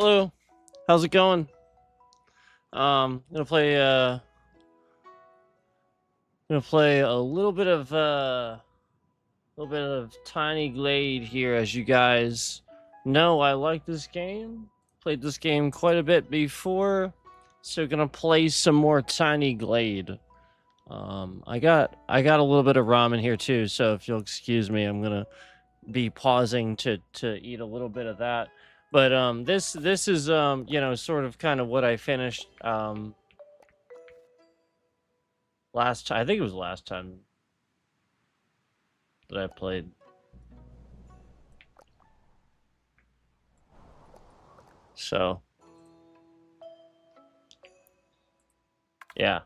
Hello, how's it going? Gonna play a little bit of Tiny Glade here. As you guys know, I like this game. Played this game quite a bit before, so gonna play some more Tiny Glade. I got a little bit of ramen here too, so if you'll excuse me, I'm gonna be pausing to eat a little bit of that. But this is sort of kind of what I finished last time. I think it was last time that I played. So yeah,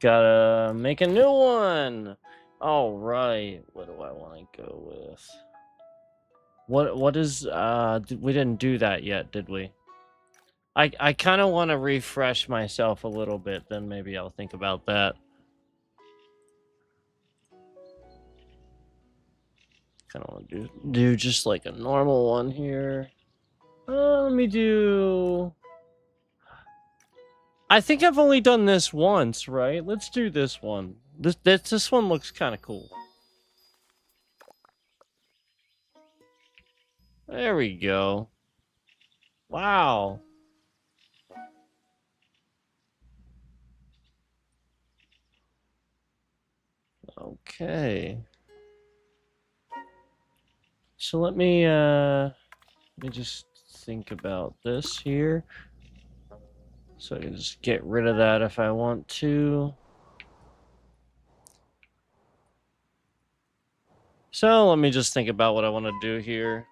gotta make a new one. All right, what do I want to go with? What is we didn't do that yet, did we? I kind of want to refresh myself a little bit, then maybe I'll think about that. Kind of want to do just like a normal one here. Let me do. I think I've only done this once, right? Let's do this one. This one looks kind of cool. There we go. Wow. Okay. So let me just think about this here. So I can just get rid of that if I want to. So let me just think about what I want to do here.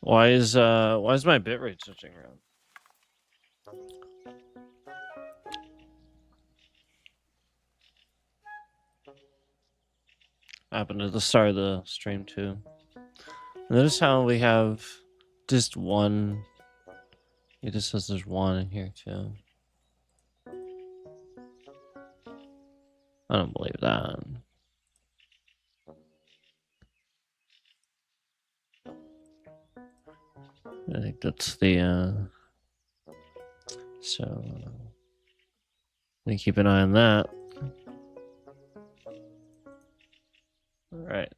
Why is my bitrate switching around? Happened at the start of the stream too. Notice how we have just one. It just says there's one in here too. I don't believe that. I think that's the so let me keep an eye on that. All right.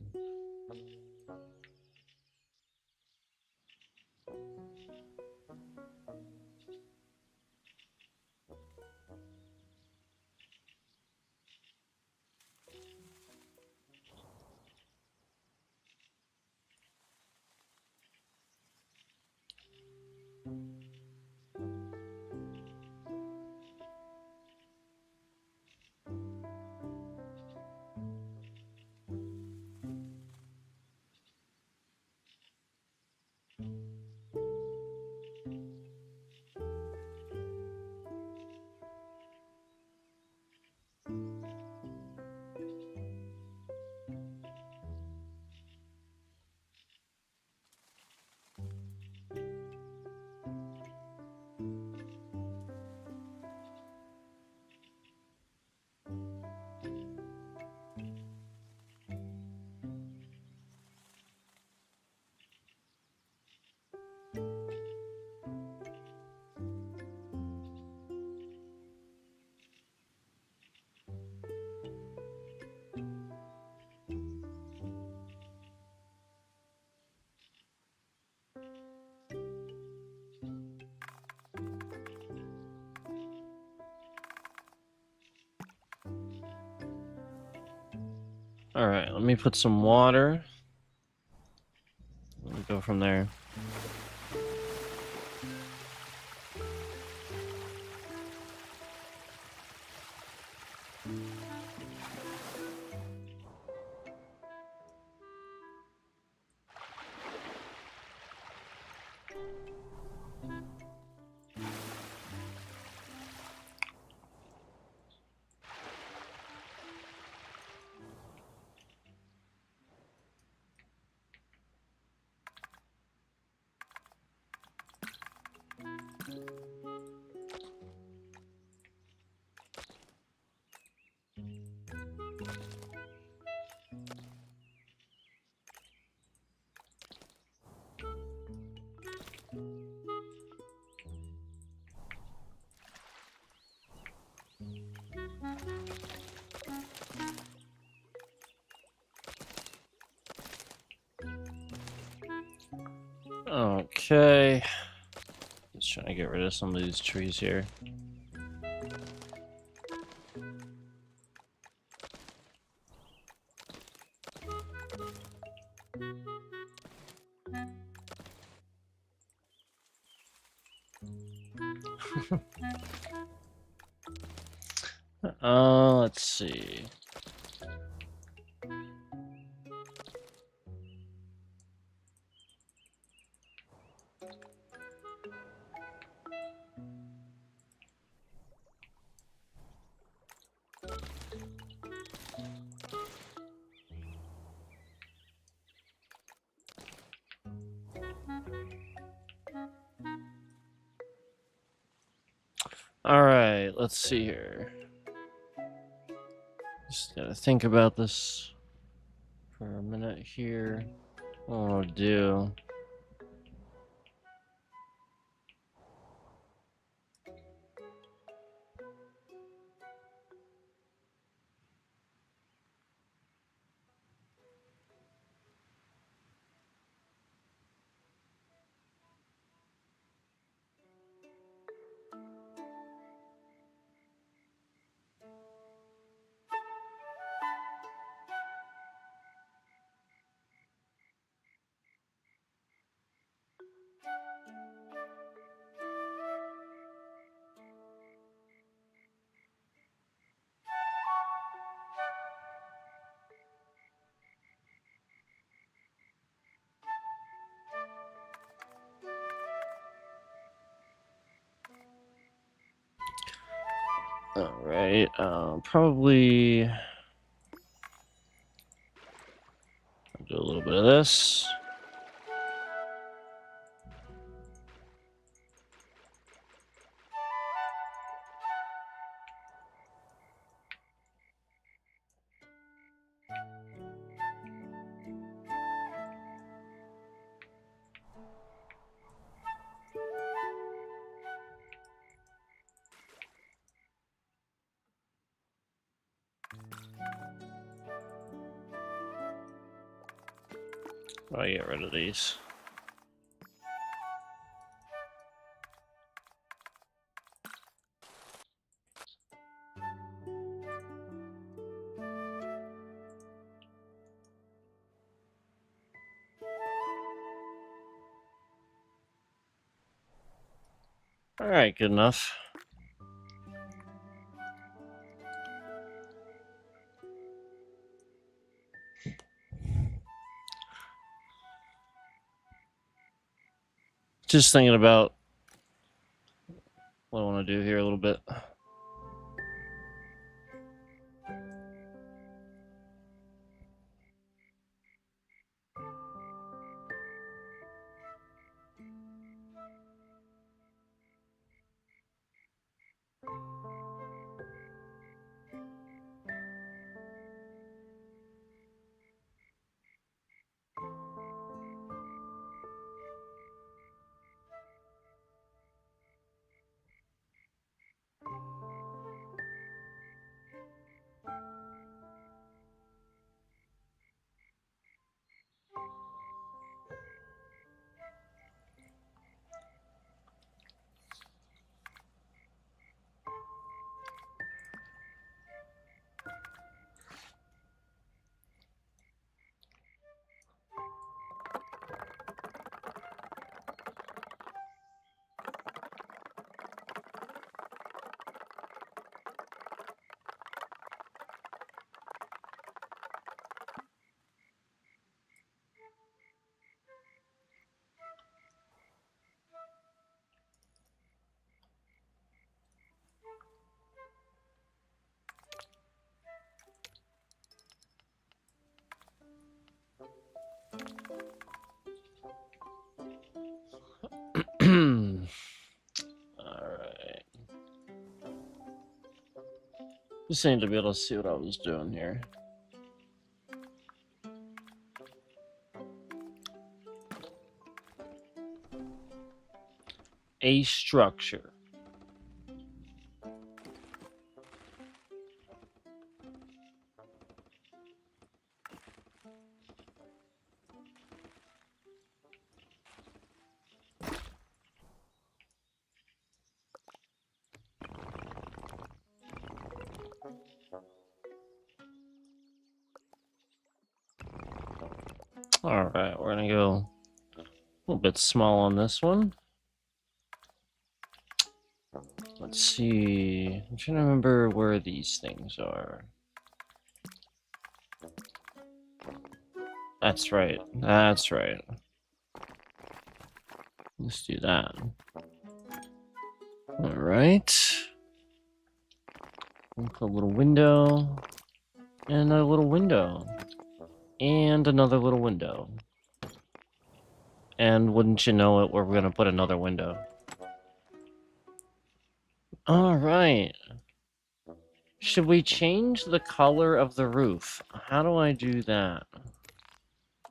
All right, let me put some water. Let me go from there. Okay. Just trying to get rid of some of these trees here. Let's see. All right, let's see here. Just gotta think about this for a minute here. Oh, do. All right, probably do a little bit of this. I'll get rid of these. All right, good enough. Just thinking about what I want to do here a little bit. Alright. Just seemed to be able to see what I was doing here. A structure. Alright, we're gonna go a little bit small on this one. Let's see. I'm trying to remember where these things are. That's right. That's right. Let's do that. Alright. We'll put a little window. And another little window. And another little window. And wouldn't you know it, we're gonna put another window. Alright. Should we change the color of the roof? How do I do that?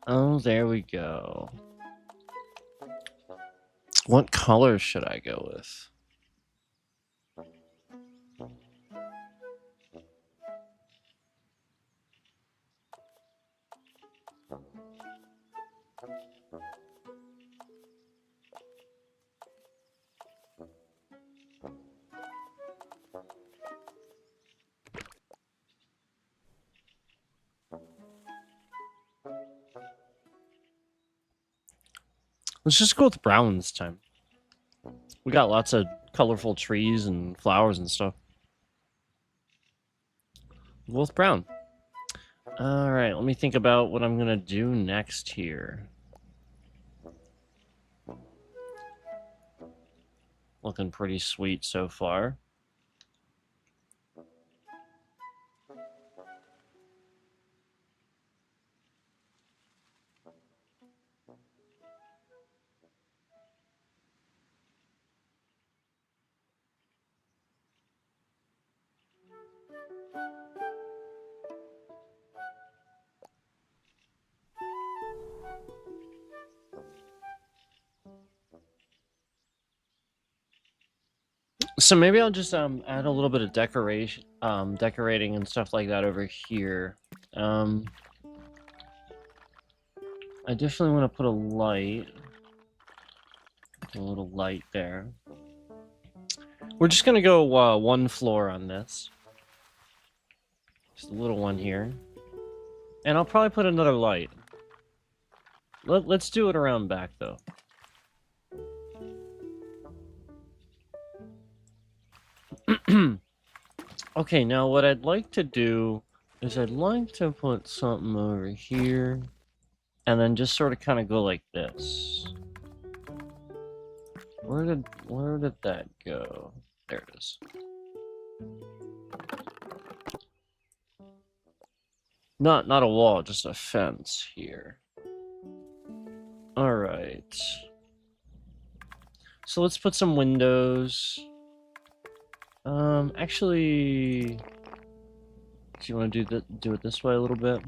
Oh, there we go. What color should I go with? Let's just go with brown this time. We got lots of colorful trees and flowers and stuff. We'll go with brown. Alright, let me think about what I'm gonna do next here. Looking pretty sweet so far. So maybe I'll just add a little bit of decorating and stuff like that over here. I definitely want to put a little light there. We're just gonna go one floor on this. Just a little one here. And I'll probably put another light. Let's do it around back though. Okay, now what I'd like to do is I'd like to put something over here and then just sort of kind of go like this. Where did that go? There it is. Not a wall, just a fence here. All right. So let's put some windows. Actually, do you want to do it this way a little bit?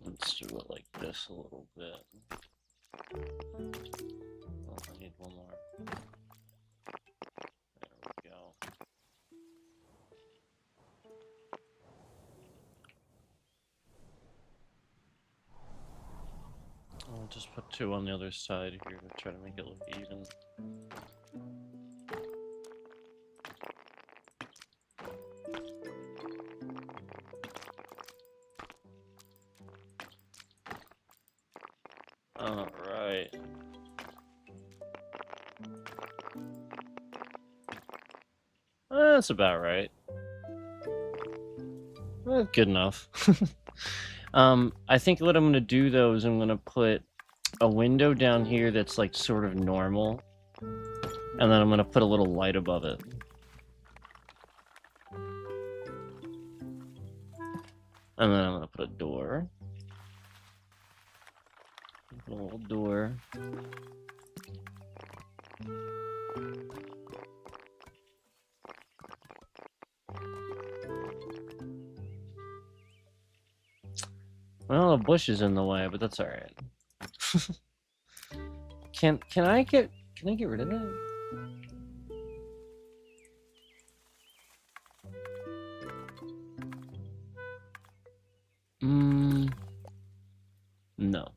Let's do it like this a little bit. Oh, I need one more. There we go. I'll just put two on the other side here to try to make it look even. Alright. That's about right. Good enough. I think what I'm gonna do though is I'm gonna put a window down here that's like sort of normal, and then I'm gonna put a little light above it. And then I'm gonna put a door. Put a little door. Well, the bush is in the way, but that's all right. Can I get rid of that? No.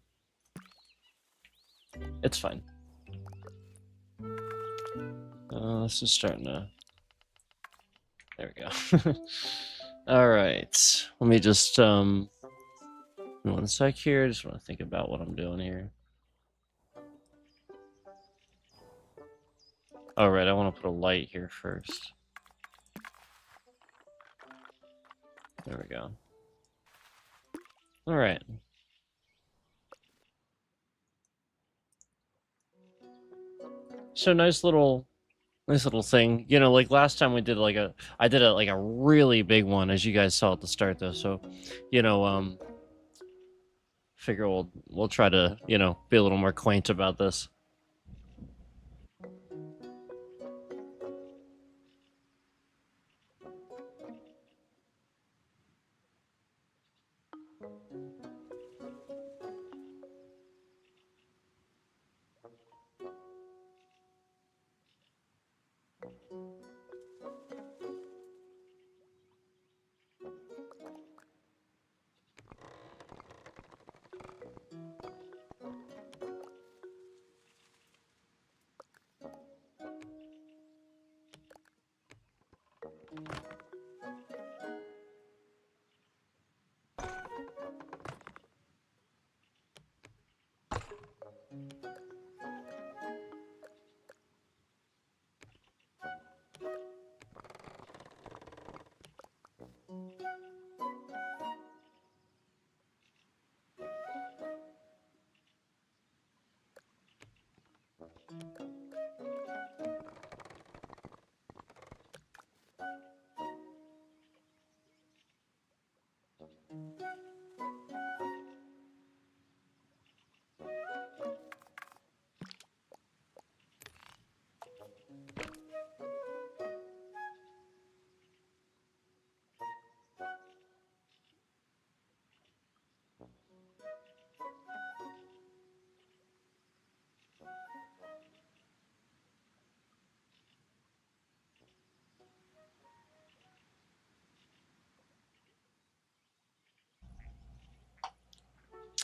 It's fine. This is starting to... There we go. All right. Let me just, one sec here. I just want to think about what I'm doing here. All right, I want to put a light here first. There we go. All right. So nice little thing. You know, like last time we did I did like a really big one, as you guys saw at the start though. So, you know, figure we'll try to, you know, be a little more quaint about this.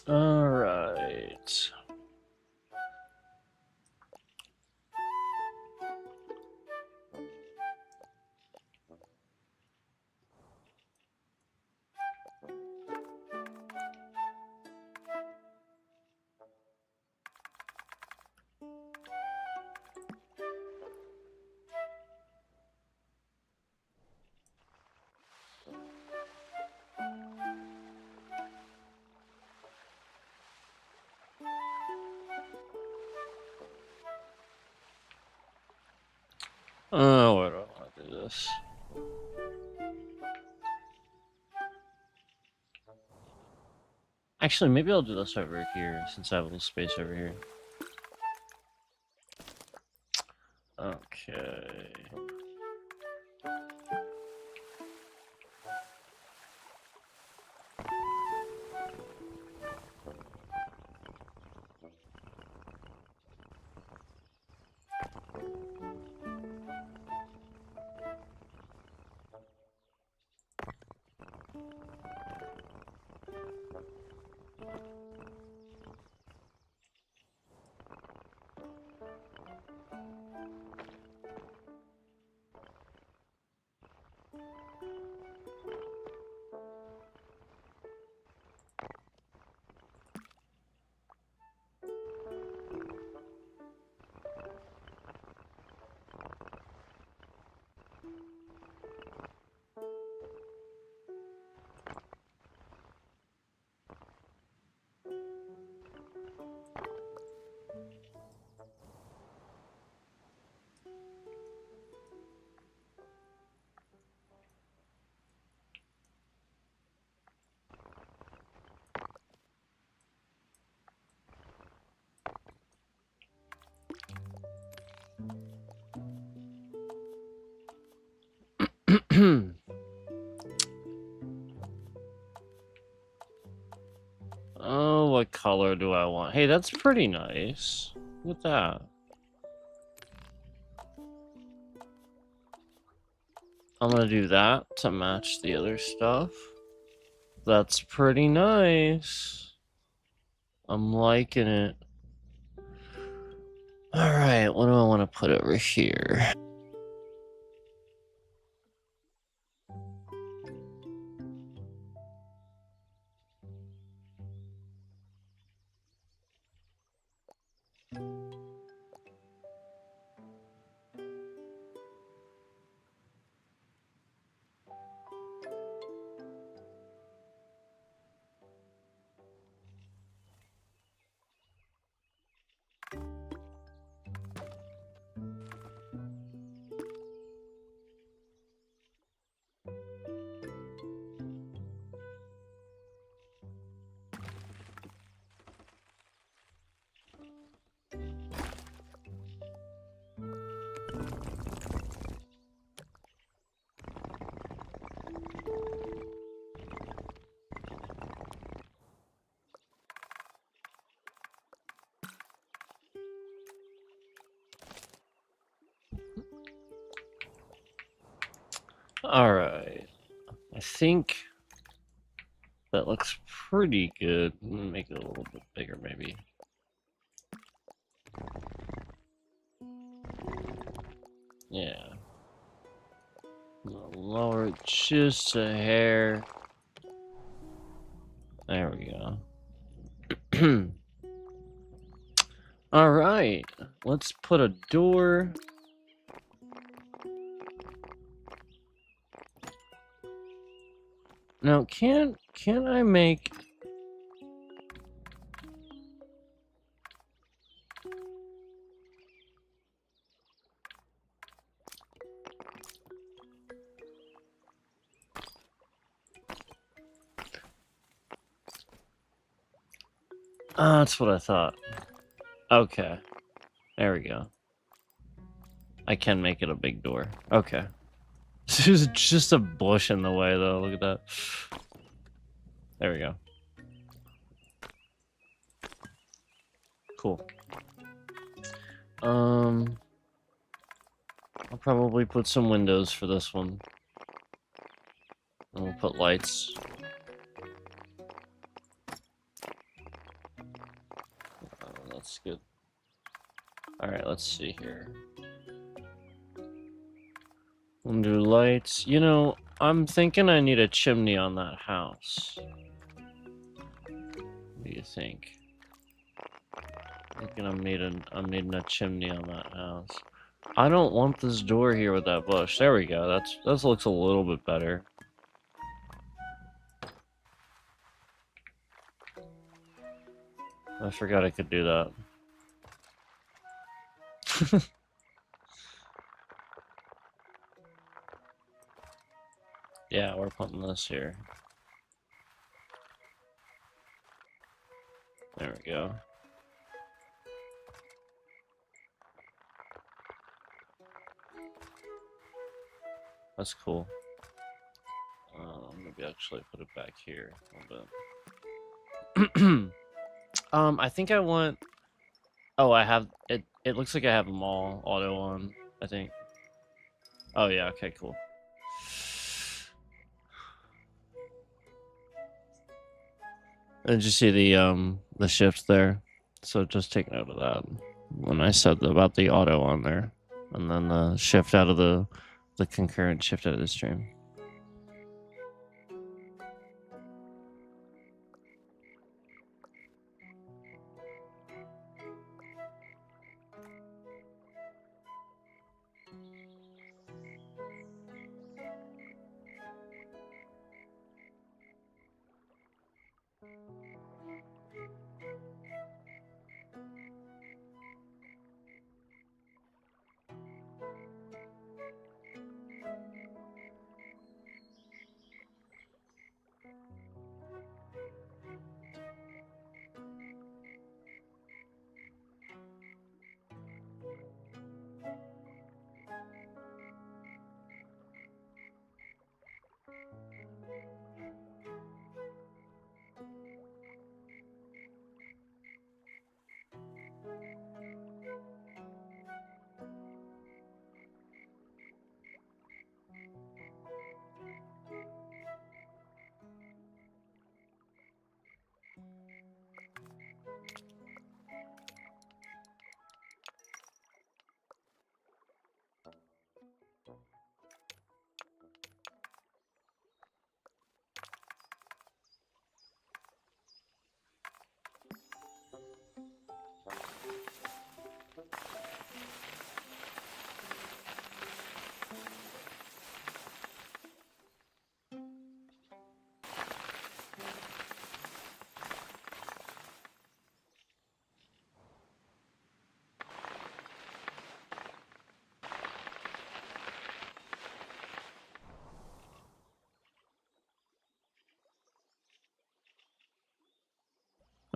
All right. Oh, where do I want to do this? Actually, maybe I'll do this over here since I have a little space over here. Okay. Oh, what color do I want? Hey, that's pretty nice. Look at that. I'm gonna do that to match the other stuff. That's pretty nice. I'm liking it. All right, what do I want to put over here? All right. I think that looks pretty good. Make it a little bit bigger, maybe. Yeah. Lower it just a hair. There we go. All right. Let's put a door. Now, can I make... that's what I thought. Okay. There we go. I can make it a big door. Okay. There's just a bush in the way, though. Look at that. There we go. Cool. I'll probably put some windows for this one. And we'll put lights. That's good. Alright, let's see here. We'll do lights. You know, I'm thinking I need a chimney on that house. What do you think? I'm thinking I'm needing a chimney on that house. I don't want this door here with that bush. There we go. That looks a little bit better. I forgot I could do that. Yeah, we're putting this here. There we go. That's cool. Maybe actually put it back here a little bit. I think I want... Oh, I have... It looks like I have them all auto on, I think. Oh, yeah, okay, cool. Did you see the shift there? So just take note of that when I said about the auto on there. And then the shift out of the concurrent shift out of the stream.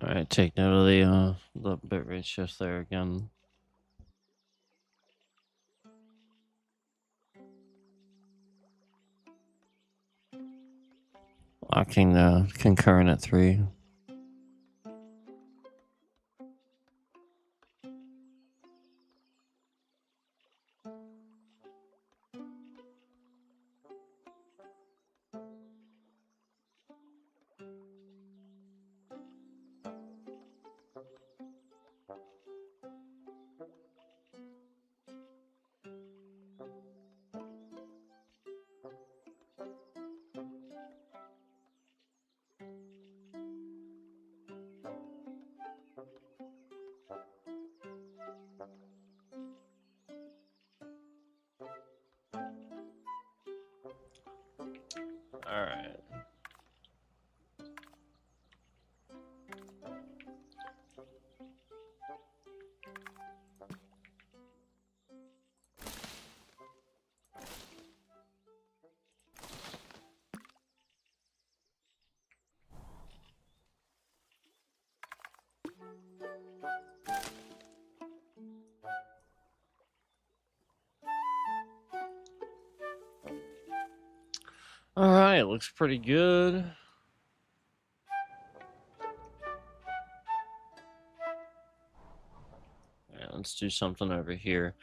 Alright, take note of the bitrate shift there again. Locking the concurrent at 3. Alright. Alright, looks pretty good. Yeah, let's do something over here.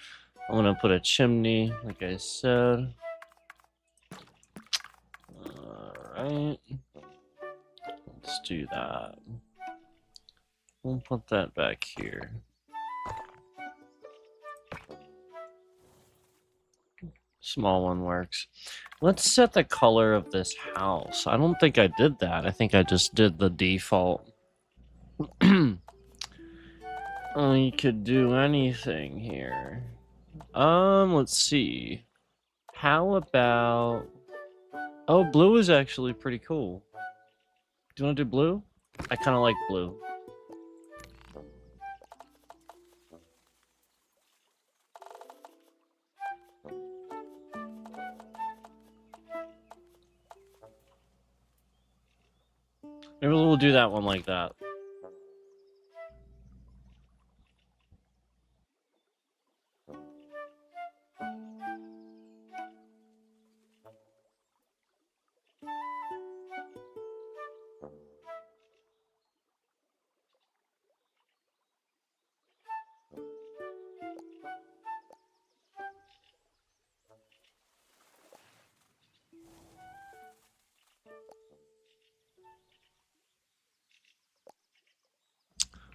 I'm gonna put a chimney, like I said. Alright. Let's do that. We'll put that back here. Small one works. Let's set the color of this house. I don't think I did that. I think I just did the default. You could do anything here. Let's see. How about... Oh, blue is actually pretty cool. Do you want to do blue? I kind of like blue. Maybe we'll do that one like that.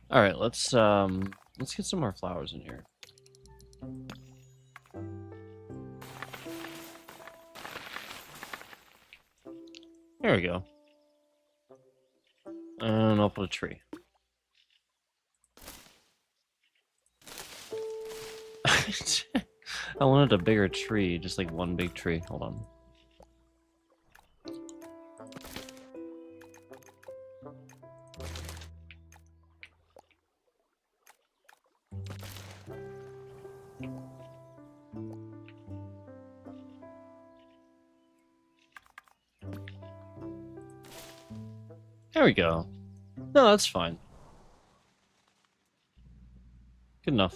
All right, let's get some more flowers in here. There we go. And I'll put a tree. I wanted a bigger tree, just like one big tree. Hold on. There we go. No, that's fine. Good enough.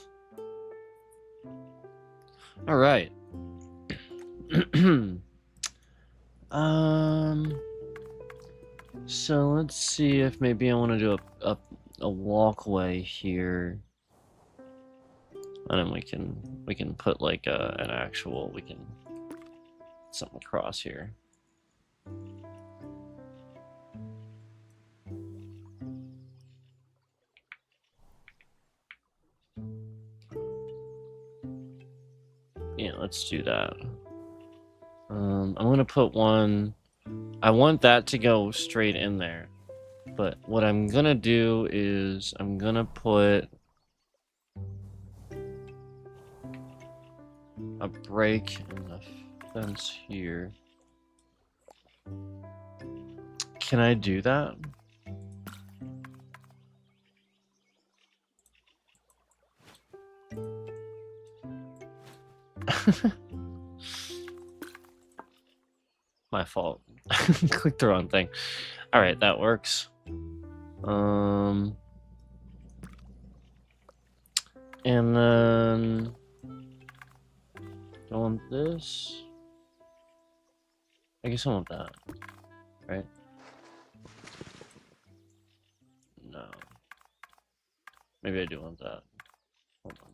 All right. So let's see if maybe I want to do a walkway here, and then we can put like an actual something across here. Yeah, let's do that. I'm gonna put one. I want that to go straight in there, but what I'm gonna do is I'm gonna put a break in the fence here. Can I do that? My fault. Clicked the wrong thing. All right, that works. And then I want this. I guess I want that, right? No. Maybe I do want that. Hold on.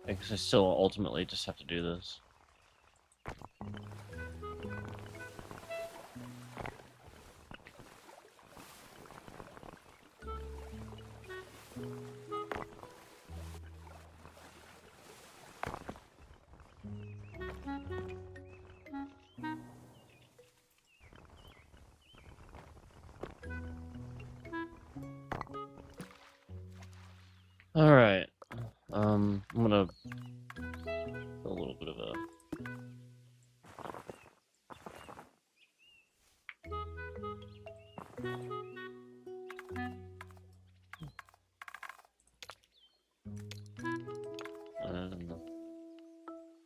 I guess I still ultimately just have to do this. Alright. I'm gonna do a little bit of a... And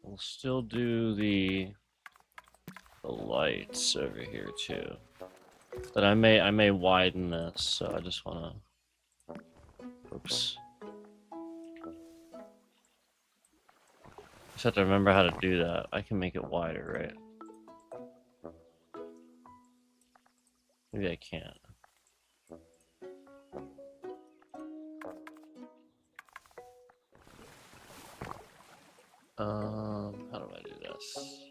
we'll still do the lights over here too. But I may widen this, so I just wanna... Oops. Just have to remember how to do that. I can make it wider, right? Maybe I can't. How do I do this?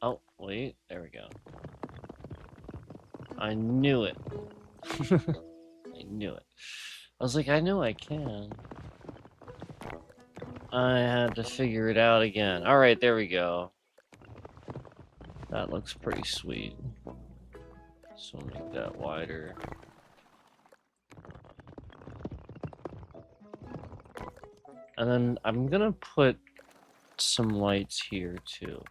Oh, wait, there we go. I knew it. I knew it. I was like, I know I can. I had to figure it out again. Alright, there we go. That looks pretty sweet. So make that wider. And then I'm gonna put some lights here too.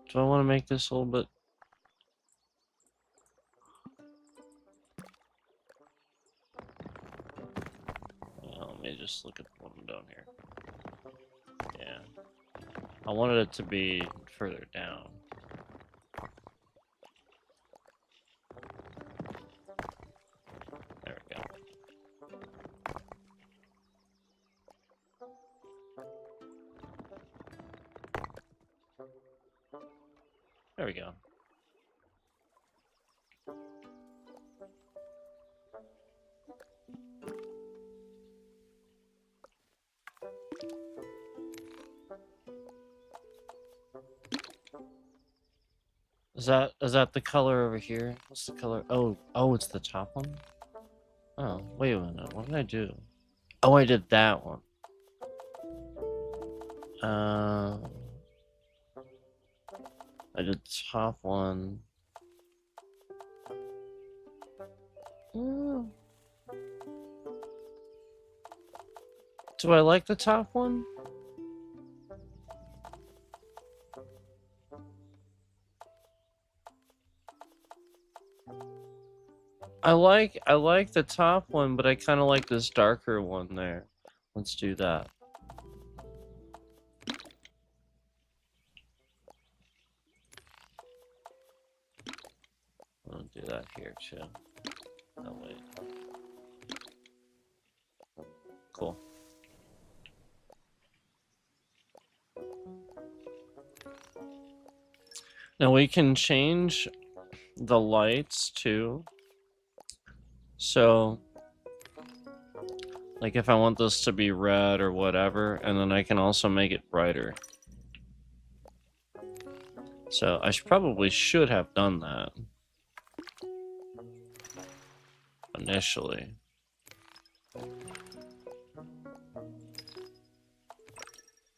Do I want to make this a little bit? Let me just look at one down here. Yeah. I wanted it to be further down. There we go. There we go. Is that the color over here? What's the color? Oh, it's the top one? Oh, wait a minute. What did I do? Oh, I did that one. I did the top one. Do I like the top one? I like the top one, but I kind of like this darker one there. Let's do that. I'll do that here too. Oh wait. Cool. Now we can change the lights too. So, like if I want this to be red or whatever, and then I can also make it brighter. So I probably should have done that initially.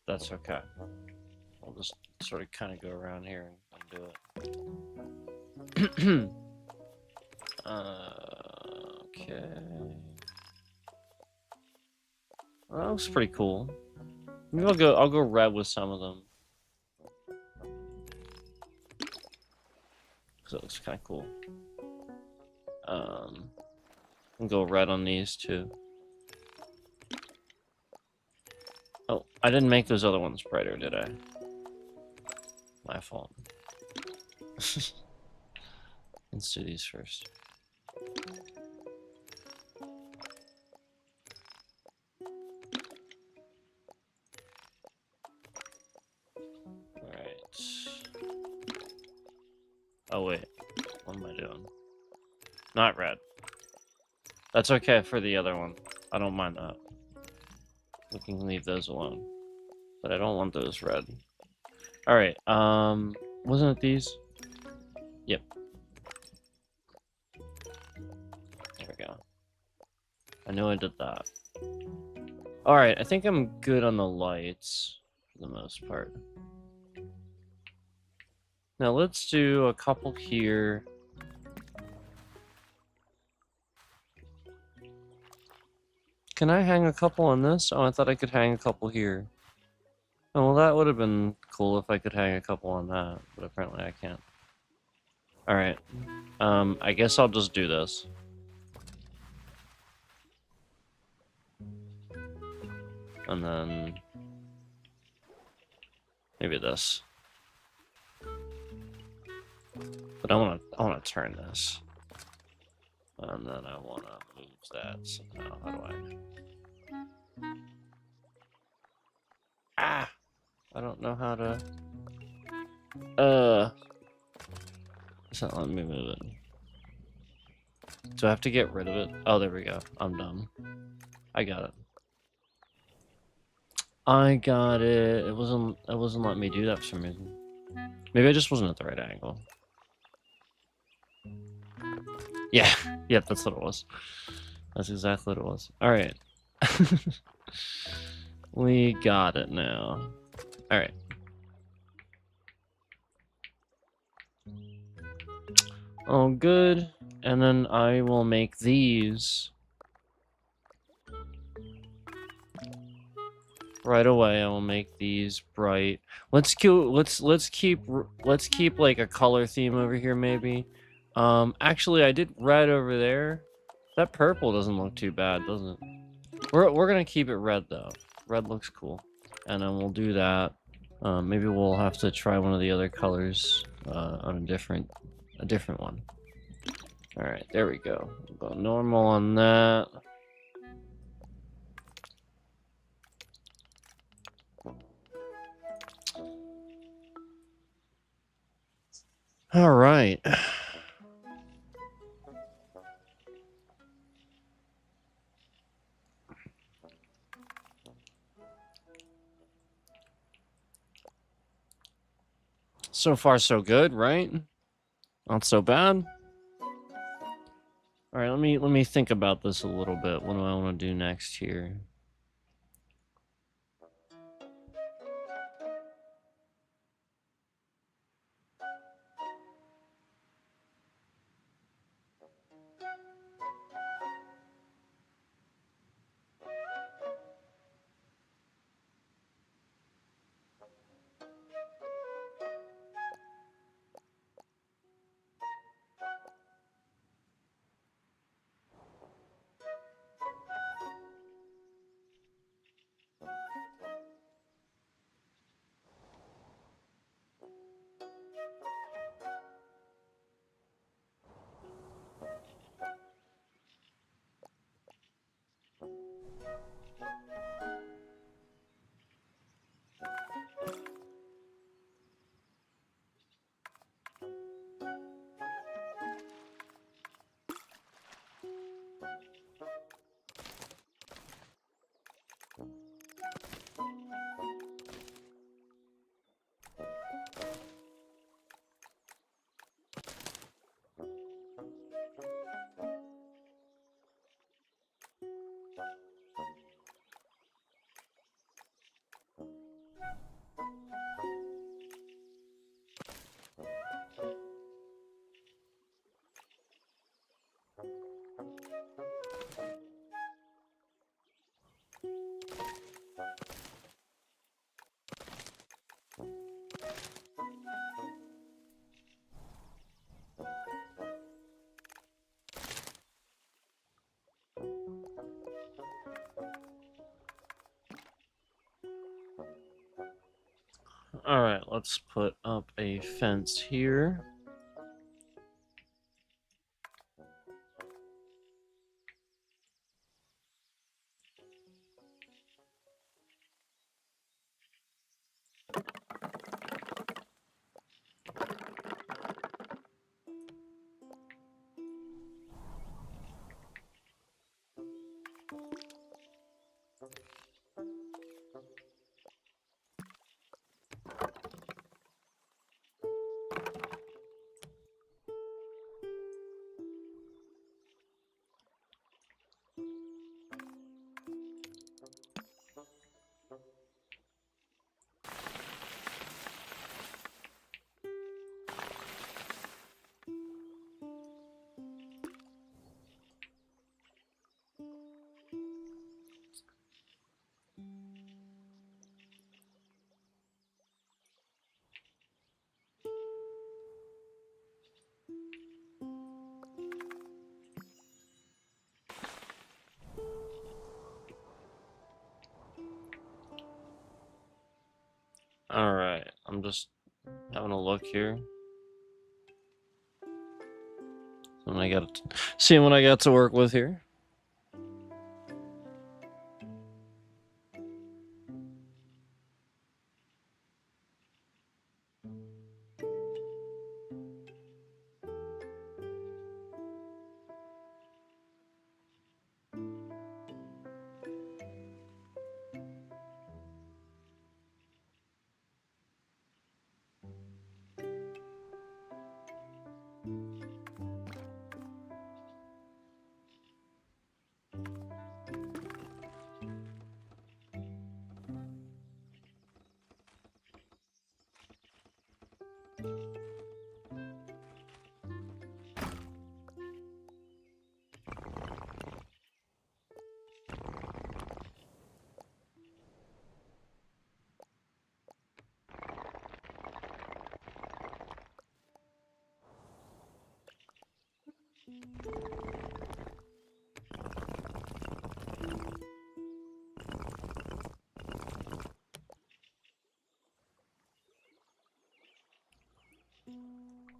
That's okay. I'll just sort of kind of go around here and do it. Okay. Well, that looks pretty cool. Maybe I'll go red with some of them. Because it looks kind of cool. I'll go red on these too. Oh, I didn't make those other ones brighter, did I? My fault. Let's do these first. Alright. Oh wait, what am I doing? Not red. That's okay for the other one. I don't mind that. We can leave those alone. But I don't want those red. Alright, wasn't it these? Yep. There we go. I knew I did that. Alright, I think I'm good on the lights, for the most part. Now let's do a couple here. Can I hang a couple on this? Oh, I thought I could hang a couple here. Oh, well, that would have been cool if I could hang a couple on that, but apparently I can't. Alright. I guess I'll just do this. And then... maybe this. But I wanna turn this. And then I wanna move that somehow. How do I... Ah! I don't know how to... It's not letting me move it. Do I have to get rid of it? Oh, there we go. I'm dumb. I got it. I got it. It wasn't letting me do that for some reason. Maybe I just wasn't at the right angle. Yeah. Yep, that's what it was. That's exactly what it was. Alright. We got it now. Alright. Oh, good. And then I will make these. Right away, I will make these bright. Let's keep like a color theme over here, maybe. Actually, I did red over there. That purple doesn't look too bad, does it? We're gonna keep it red though. Red looks cool, and then we'll do that. Maybe we'll have to try one of the other colors on a different one. All right, there we go. We'll go normal on that. All right. So far, so good, right? Not so bad. All right, let me think about this a little bit. What do I want to do next here? Alright, let's put up a fence here. Alright, I'm just having a look here. Seeing what I got to work with here.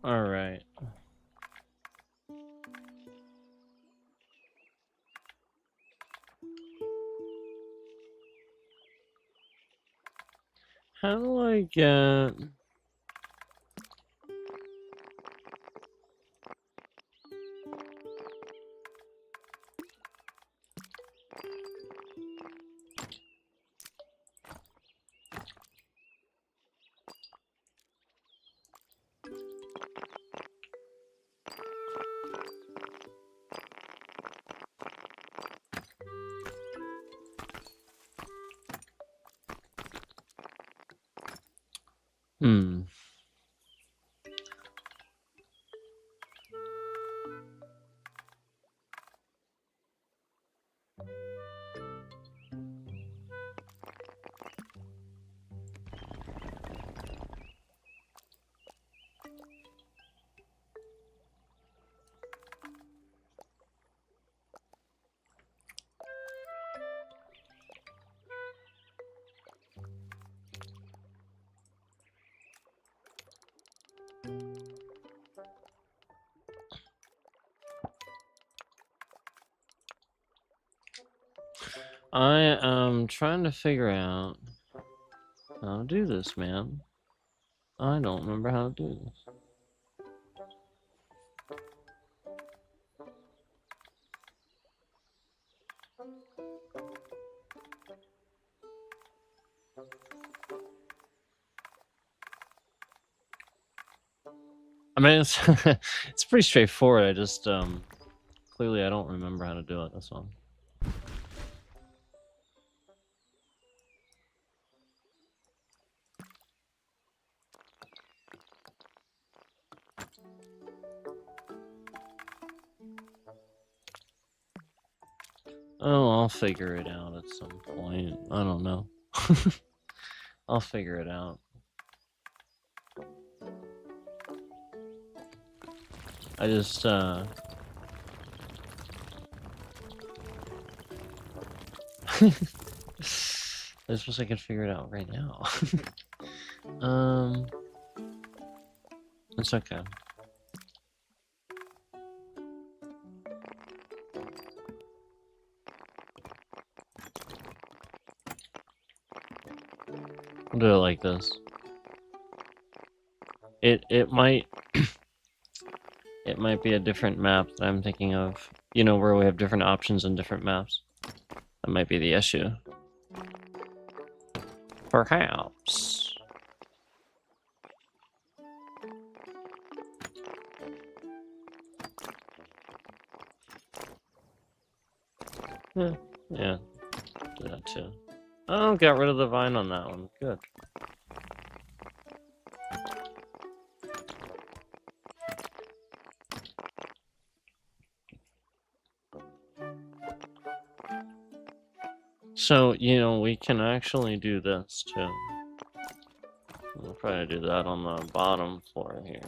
Alright. How do I get... Hmm. I am trying to figure out how to do this, man. I don't remember how to do this. I mean, it's it's pretty straightforward. I just clearly I don't remember how to do it. That's all. Oh, I'll figure it out at some point. I don't know. I'll figure it out. I just I just wish I could figure it out right now. It's okay. We'll do it like this. It might it might be a different map that I'm thinking of. You know, where we have different options in different maps. That might be the issue. Perhaps. Yeah, do that too. Oh, got rid of the vine on that one. Good. So, you know, we can actually do this too. We'll probably do that on the bottom floor here.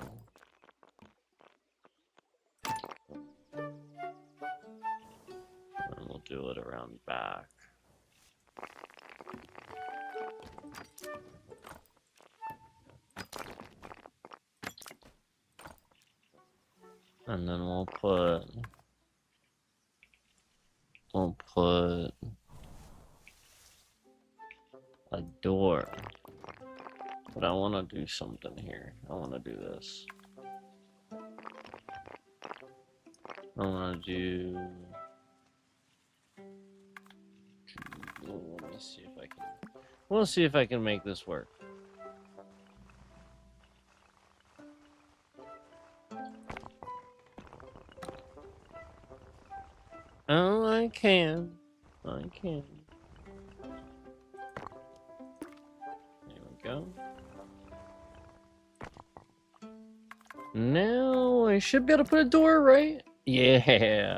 And we'll do it around back. And then we'll put a door. But I want to do something here. I want to do this. I want to do... Let me see if I can... We'll see if I can make this work. Oh, I can. I can. There we go. Now I should be able to put a door, right? Yeah,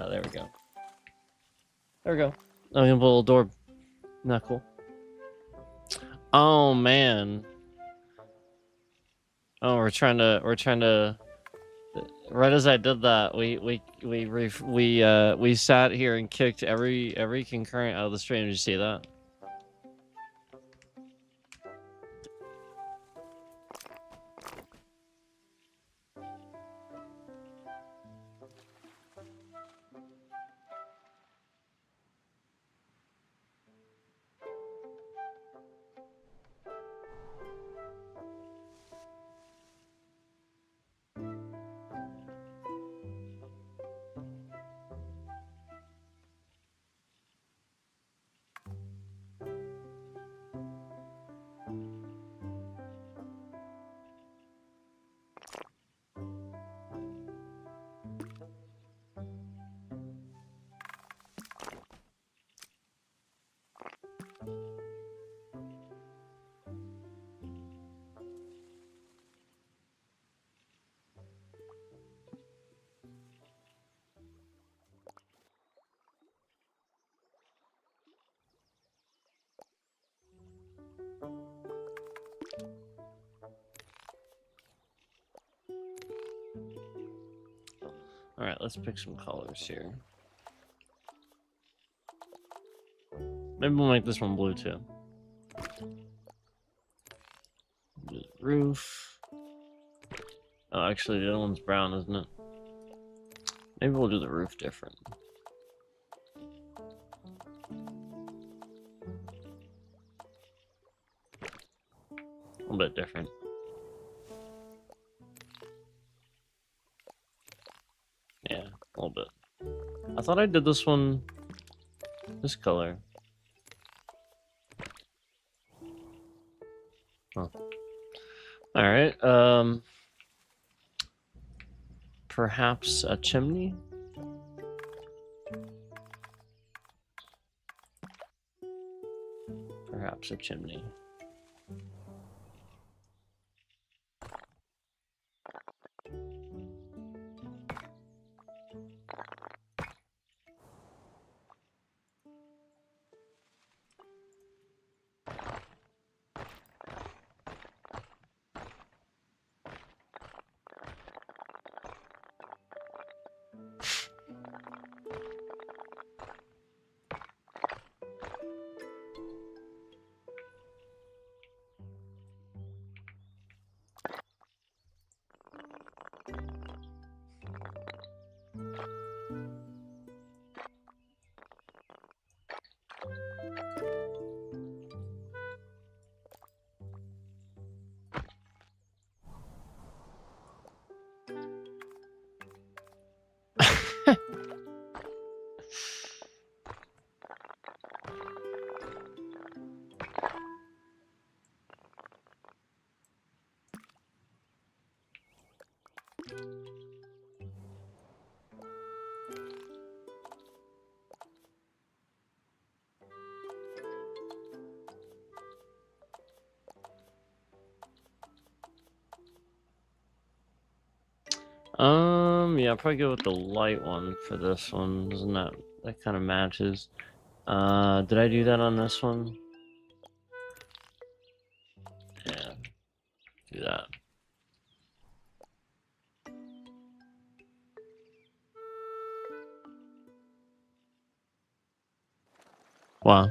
there we go. There we go. I'm gonna put a little door. Not cool. Oh man. Oh, we're trying to. Right as I did that, we sat here and kicked every concurrent out of the stream. Did you see that? All right, let's pick some colors here. Maybe we'll make this one blue too. Do the roof. Oh, actually, the other one's brown, isn't it? Maybe we'll do the roof different. A little bit different. Yeah, a little bit. I thought I did this one this color. Oh. Alright, perhaps a chimney? Perhaps a chimney. Yeah, I'll probably go with the light one for this one. Doesn't that kind of matches? Did I do that on this one? Yeah, do that. Wow.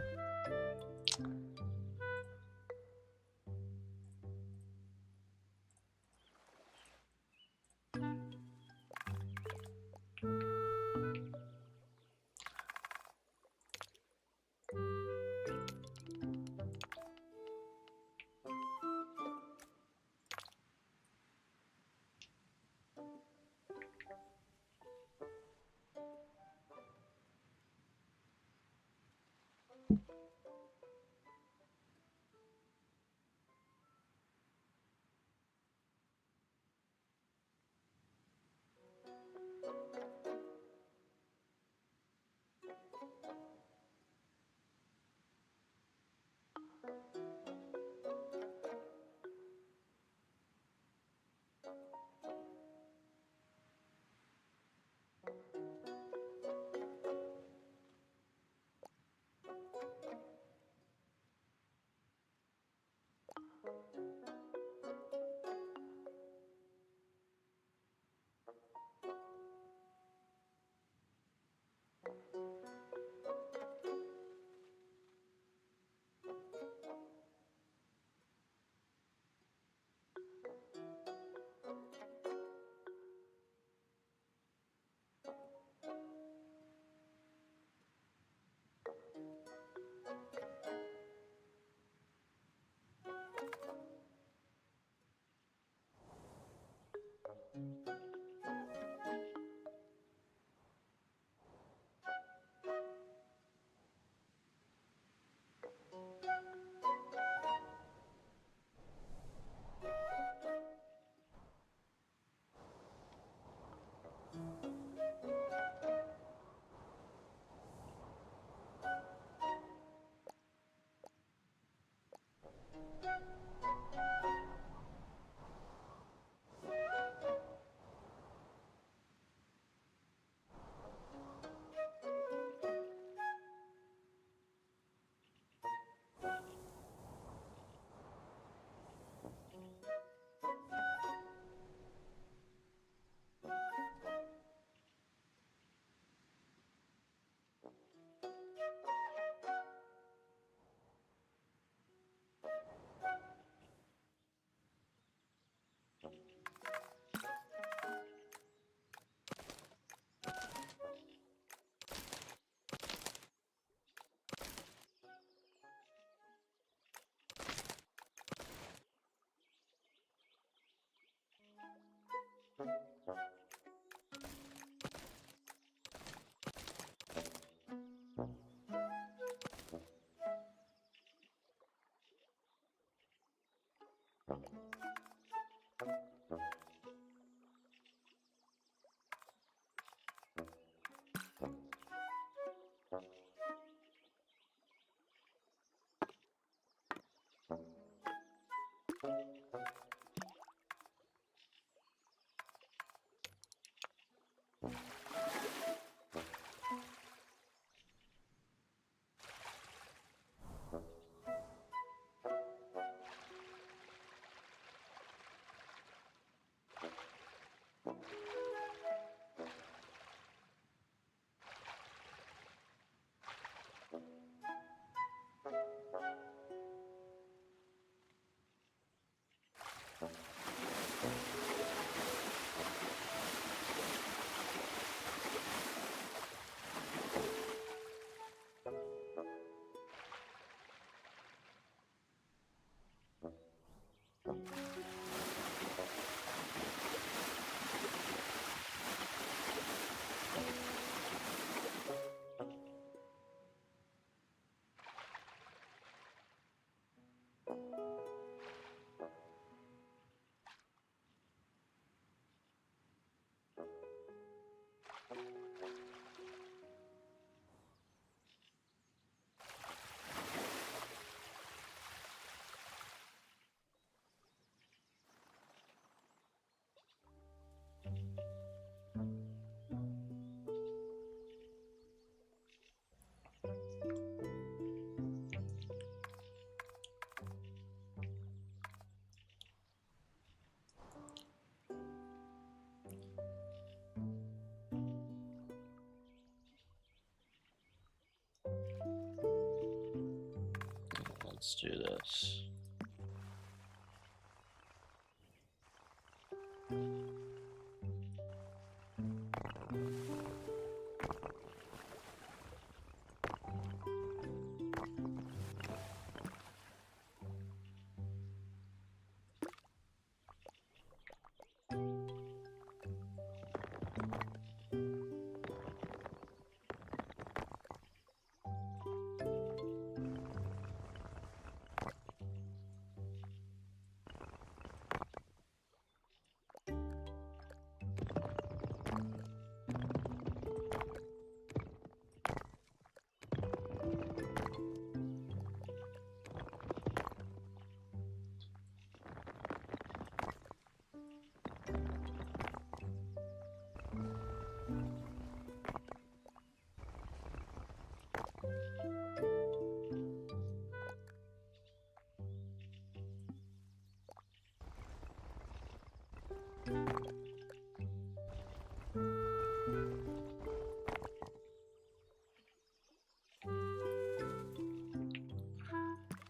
Let's do this.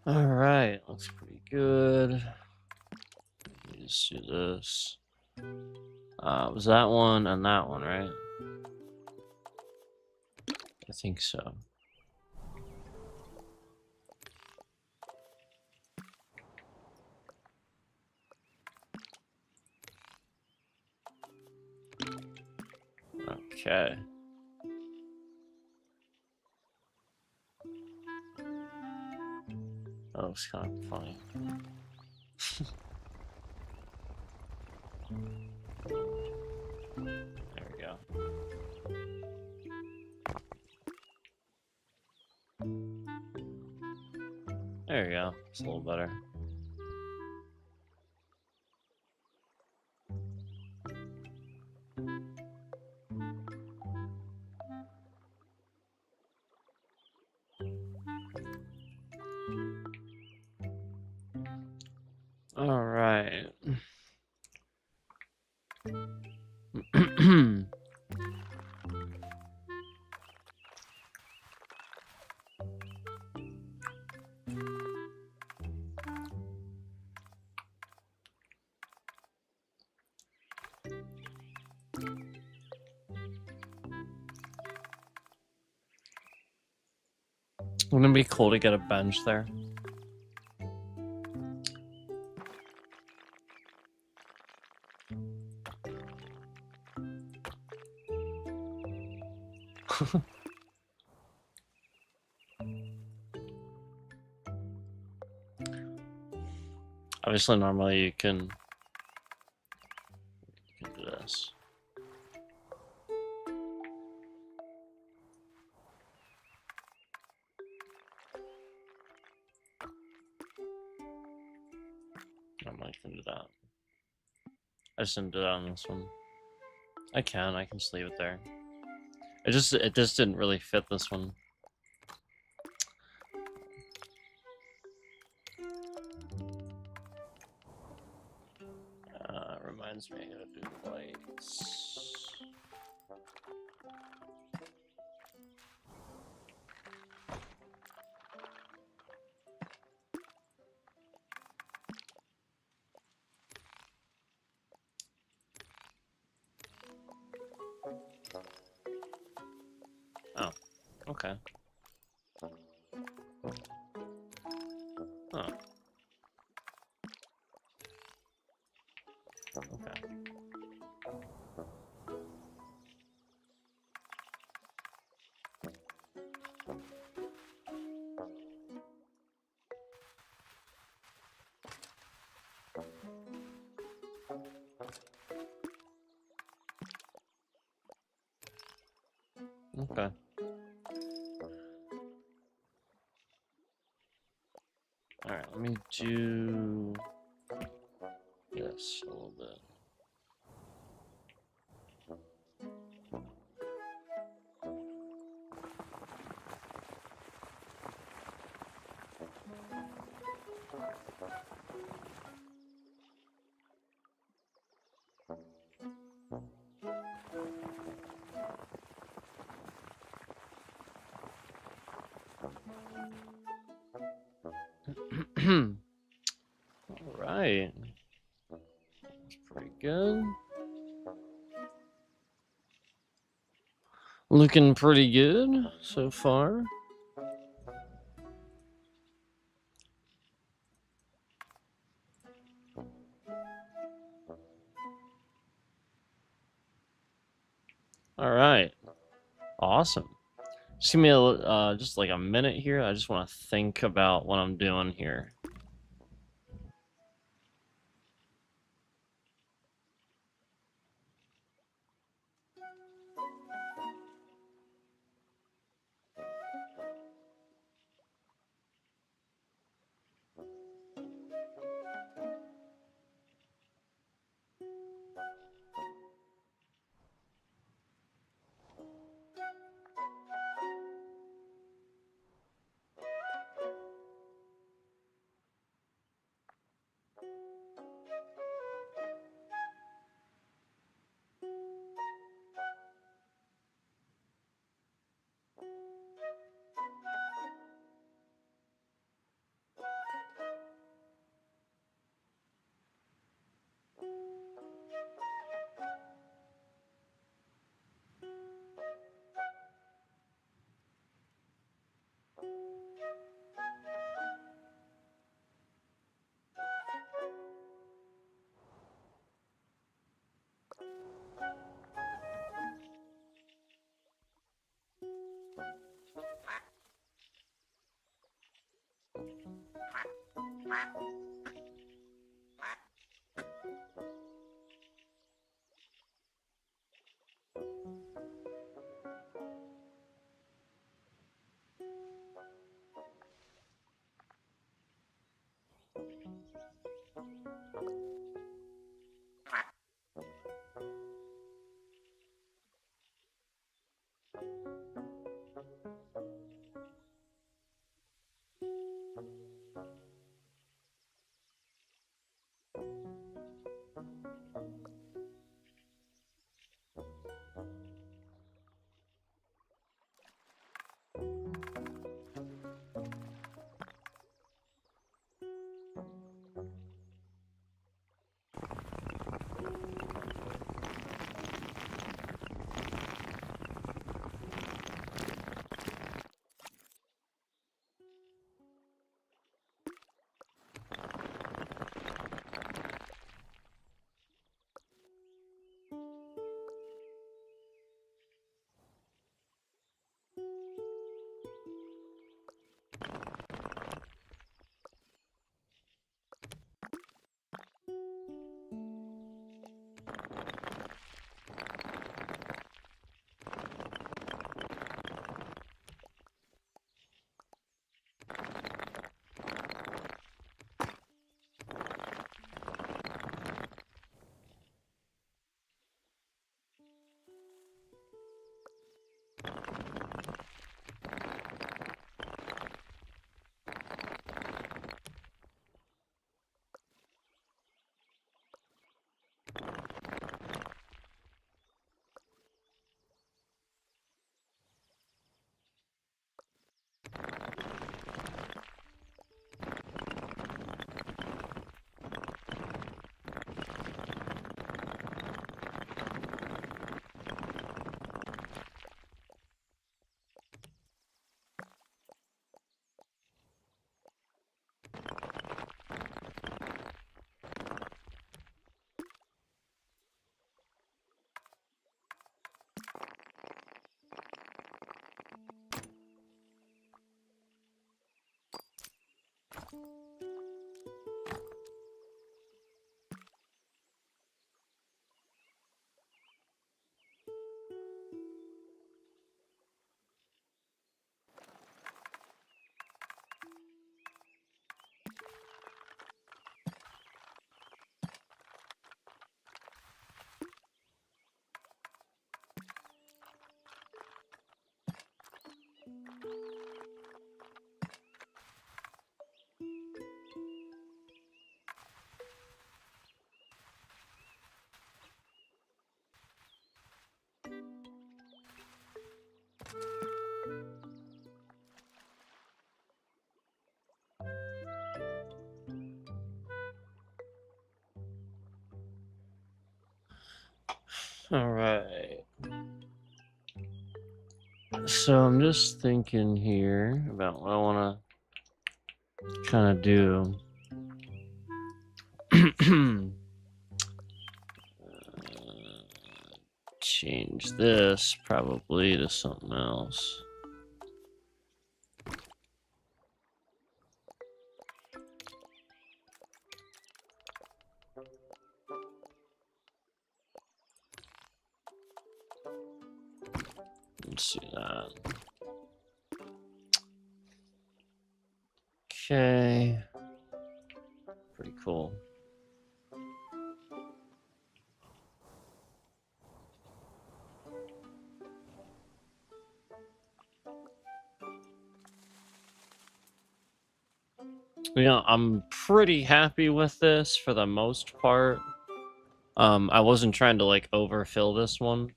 All right, looks pretty good. Let's do this. Was that one and that one, right? I think so. Okay. That looks kind of funny. There we go. There we go. It's a little better. All right. Wouldn't it be cool to get a bench there? Obviously, normally you can do this. Normally you can do that. I just didn't do that on this one. I can just leave it there. It just didn't really fit this one. Reminds me I gotta do the lights. Oh, okay. Oh. Okay. Okay. Alright, let me do this a little bit. All right. That's pretty good. Looking pretty good so far. All right. Awesome. Just give me just like a minute here. I just want to think about what I'm doing here. Alright. So I'm just thinking here about what I want to kind of do. Change this probably to something else. Let's see that. Okay. Pretty cool. Yeah, I'm pretty happy with this for the most part. I wasn't trying to like overfill this one.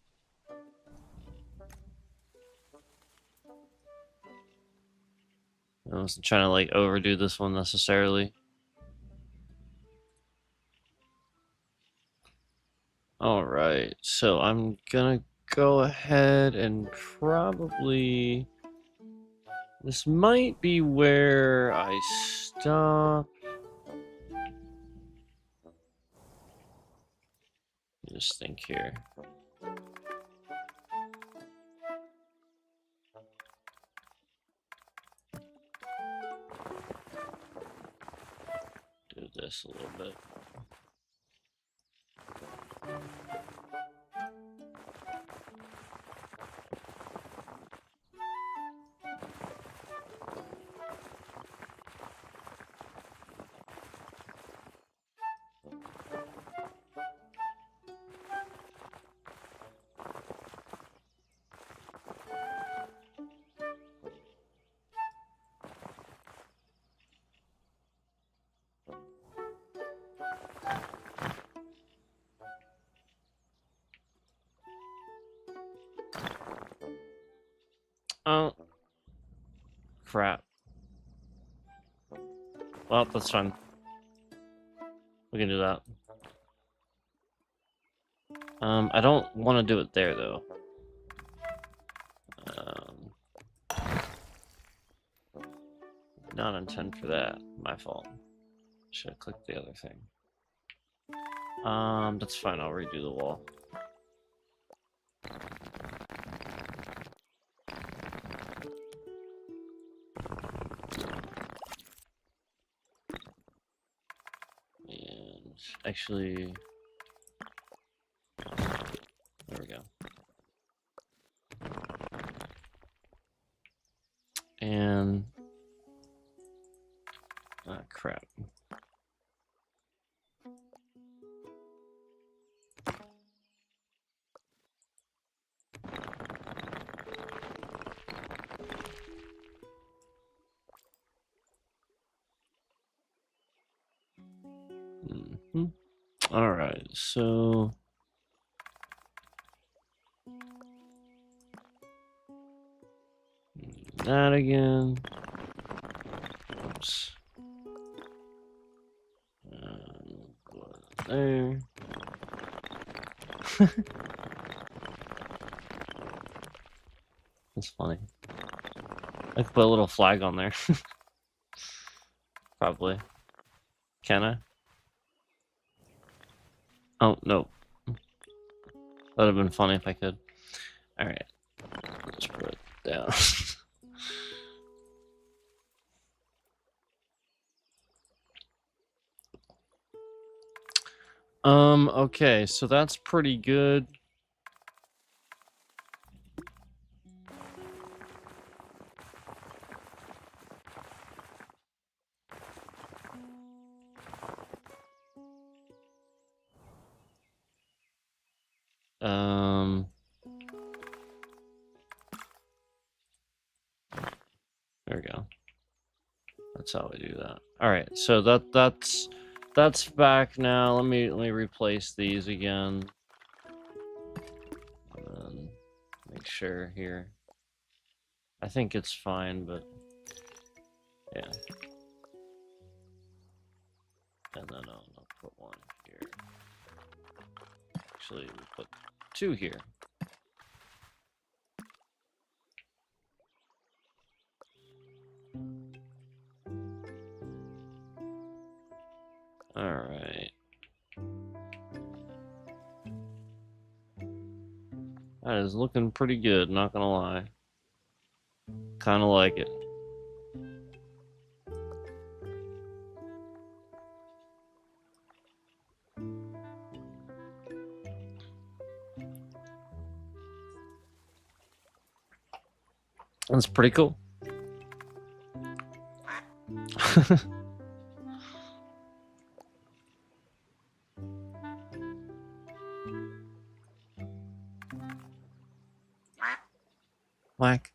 I wasn't trying to like overdo this one necessarily. Alright, so I'm gonna go ahead and probably... This might be where I stop. Just think here. Do this a little bit. Oh. Crap. Well, that's fine. We can do that. I don't want to do it there, though. Not intend for that. My fault. Should have clicked the other thing. That's fine. I'll redo the wall. And actually, there we go. And crap. All right, so that again. Oops. There. That's funny. I could put a little flag on there. Probably. Can I? Oh, no. That'd have been funny if I could. Alright. Let's put it down. Okay, so that's pretty good. There we go. That's how we do that. All right, so that's back now. Let me replace these again. And make sure here. I think it's fine, but yeah. And then I'll put one here. Actually, we put 2 here. Alright. That is looking pretty good, not gonna lie. Kinda like it. That's pretty cool. Whack.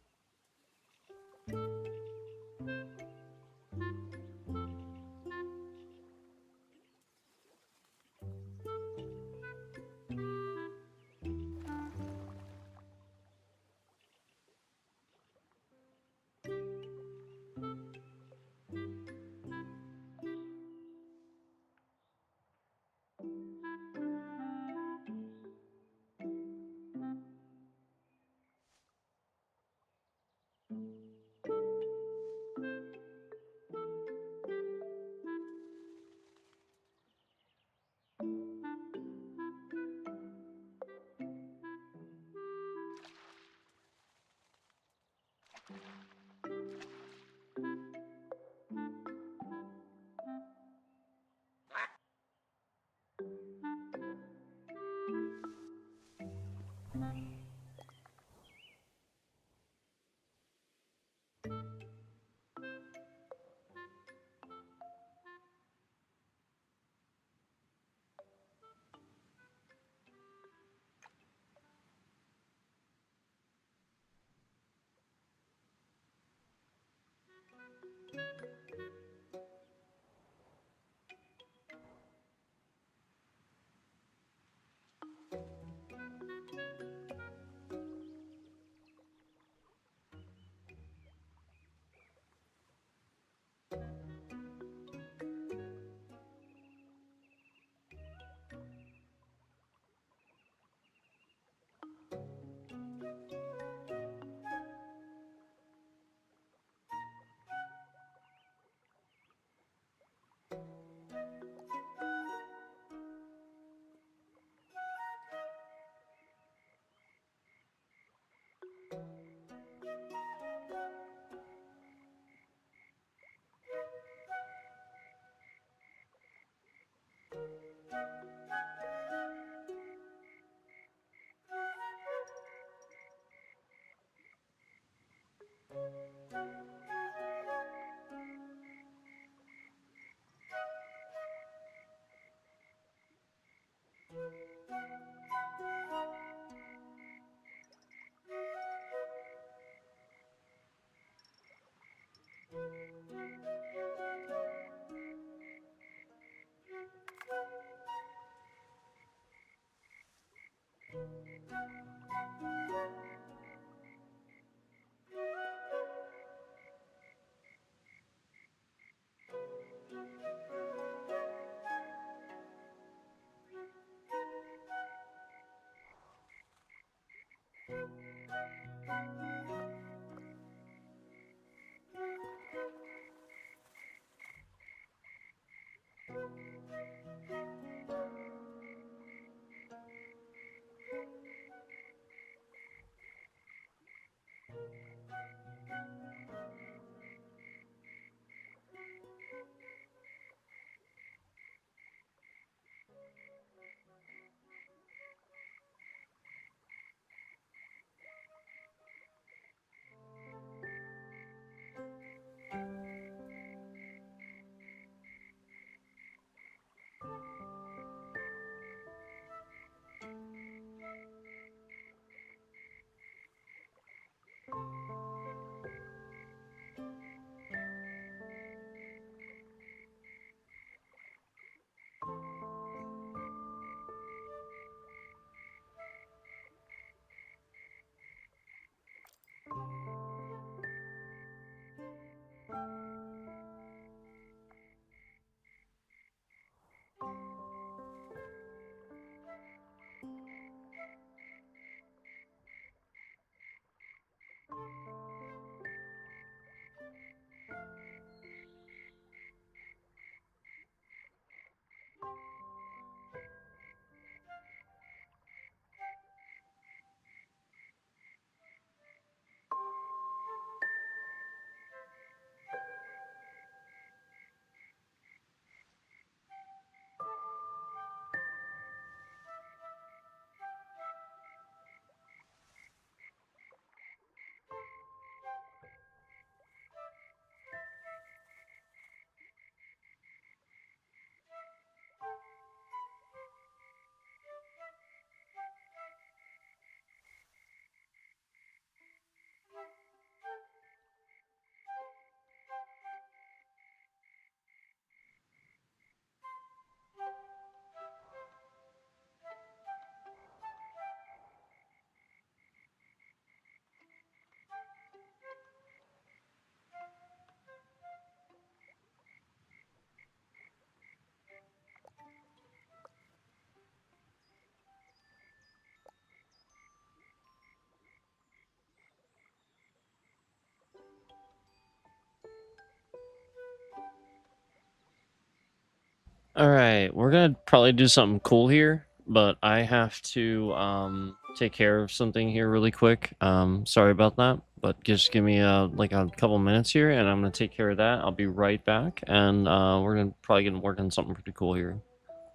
Alright, we're gonna probably do something cool here, but I have to take care of something here really quick. Sorry about that, but just give me like a couple minutes here and I'm gonna take care of that. I'll be right back, and we're gonna probably gonna work on something pretty cool here.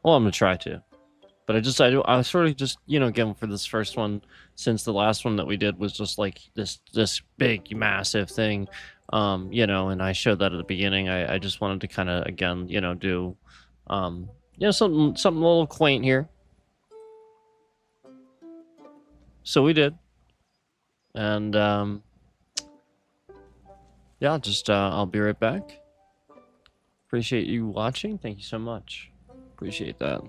Well, I'm gonna try to. But I was sort of just, getting for this first one, since the last one that we did was just like this big massive thing, and I showed that at the beginning. I just wanted to kind of again, do, something a little quaint here. So we did, and yeah, just I'll be right back. Appreciate you watching. Thank you so much. Appreciate that.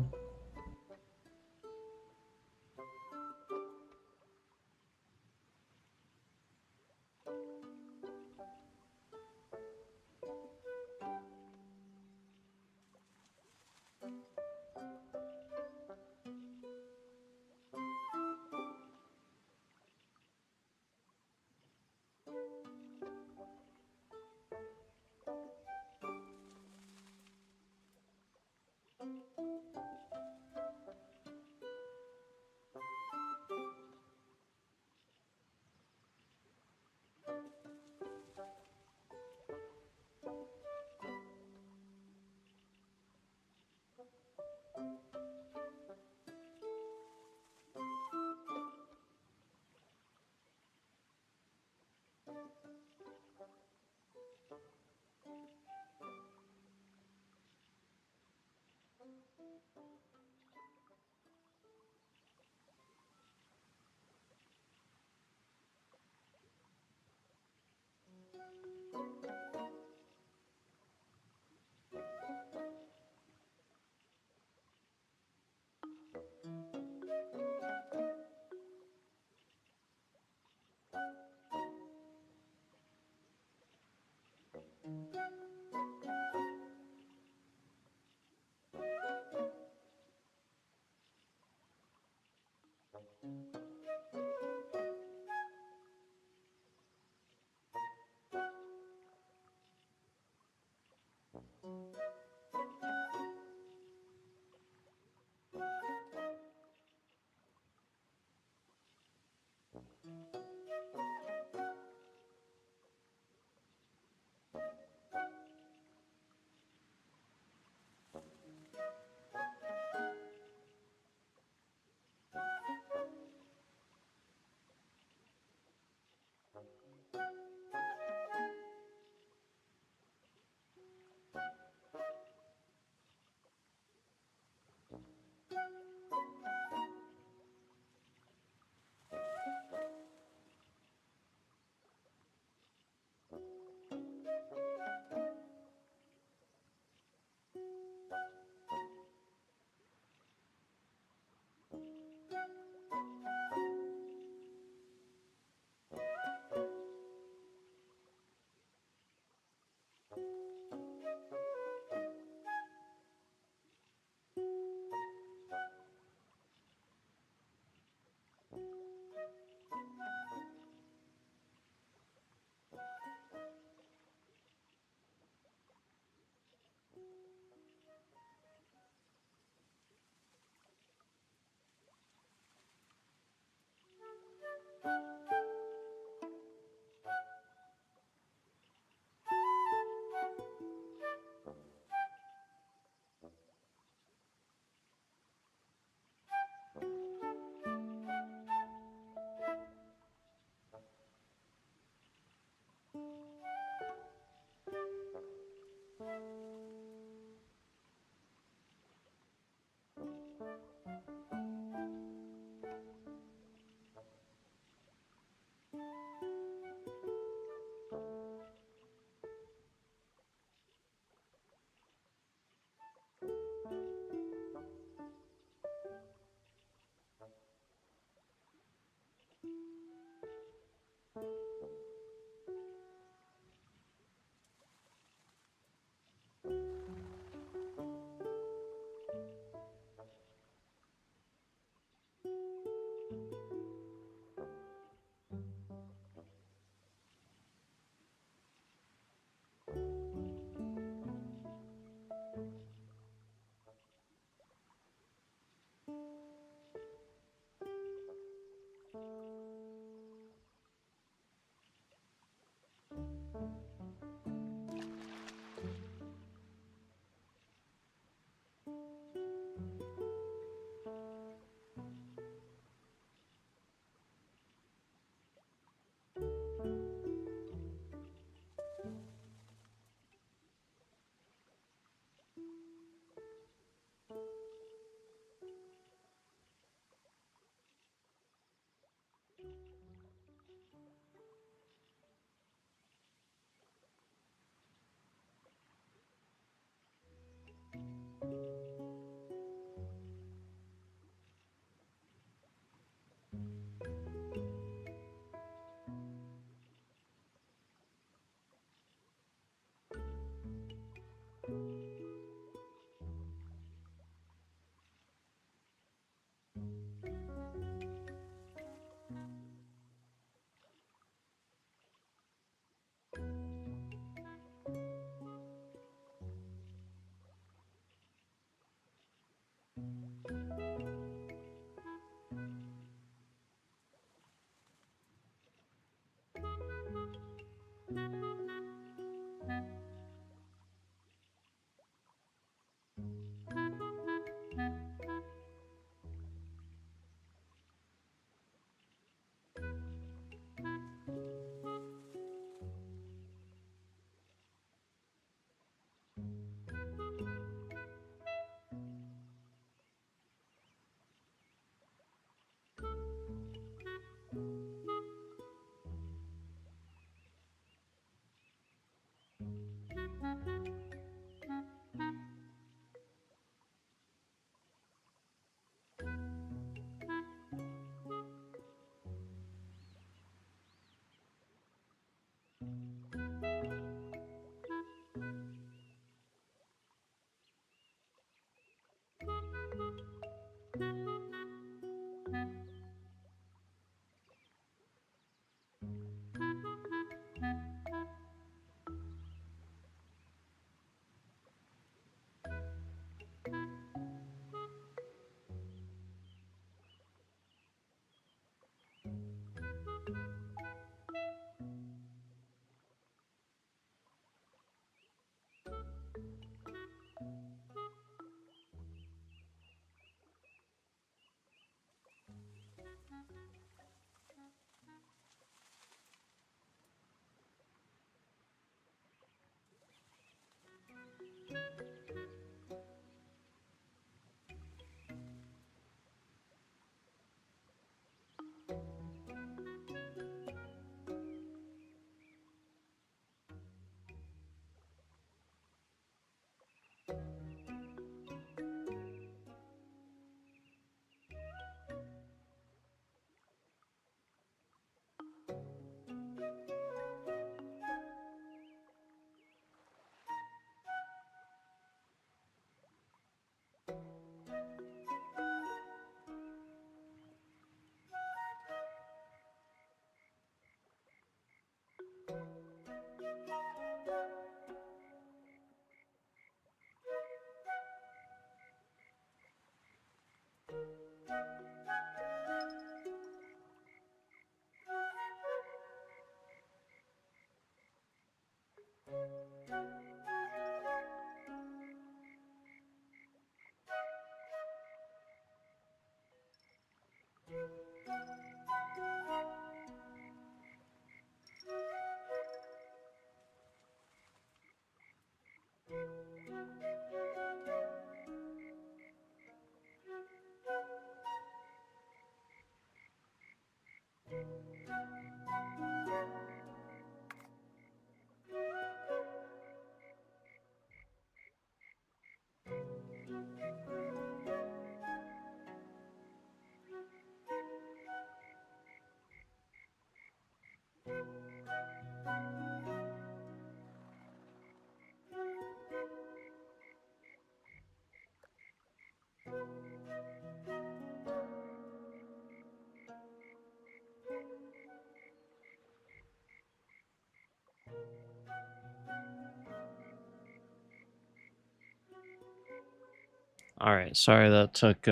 All right, sorry that took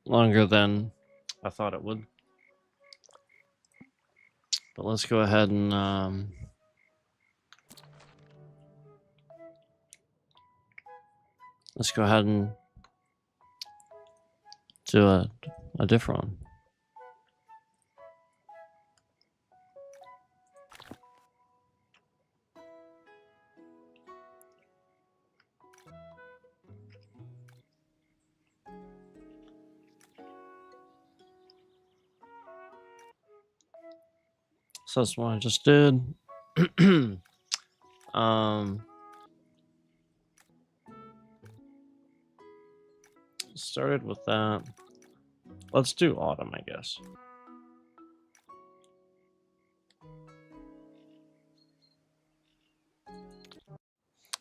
longer than I thought it would. But let's go ahead and do a different one. So that's what I just did. um, Started with that. Let's do autumn, I guess.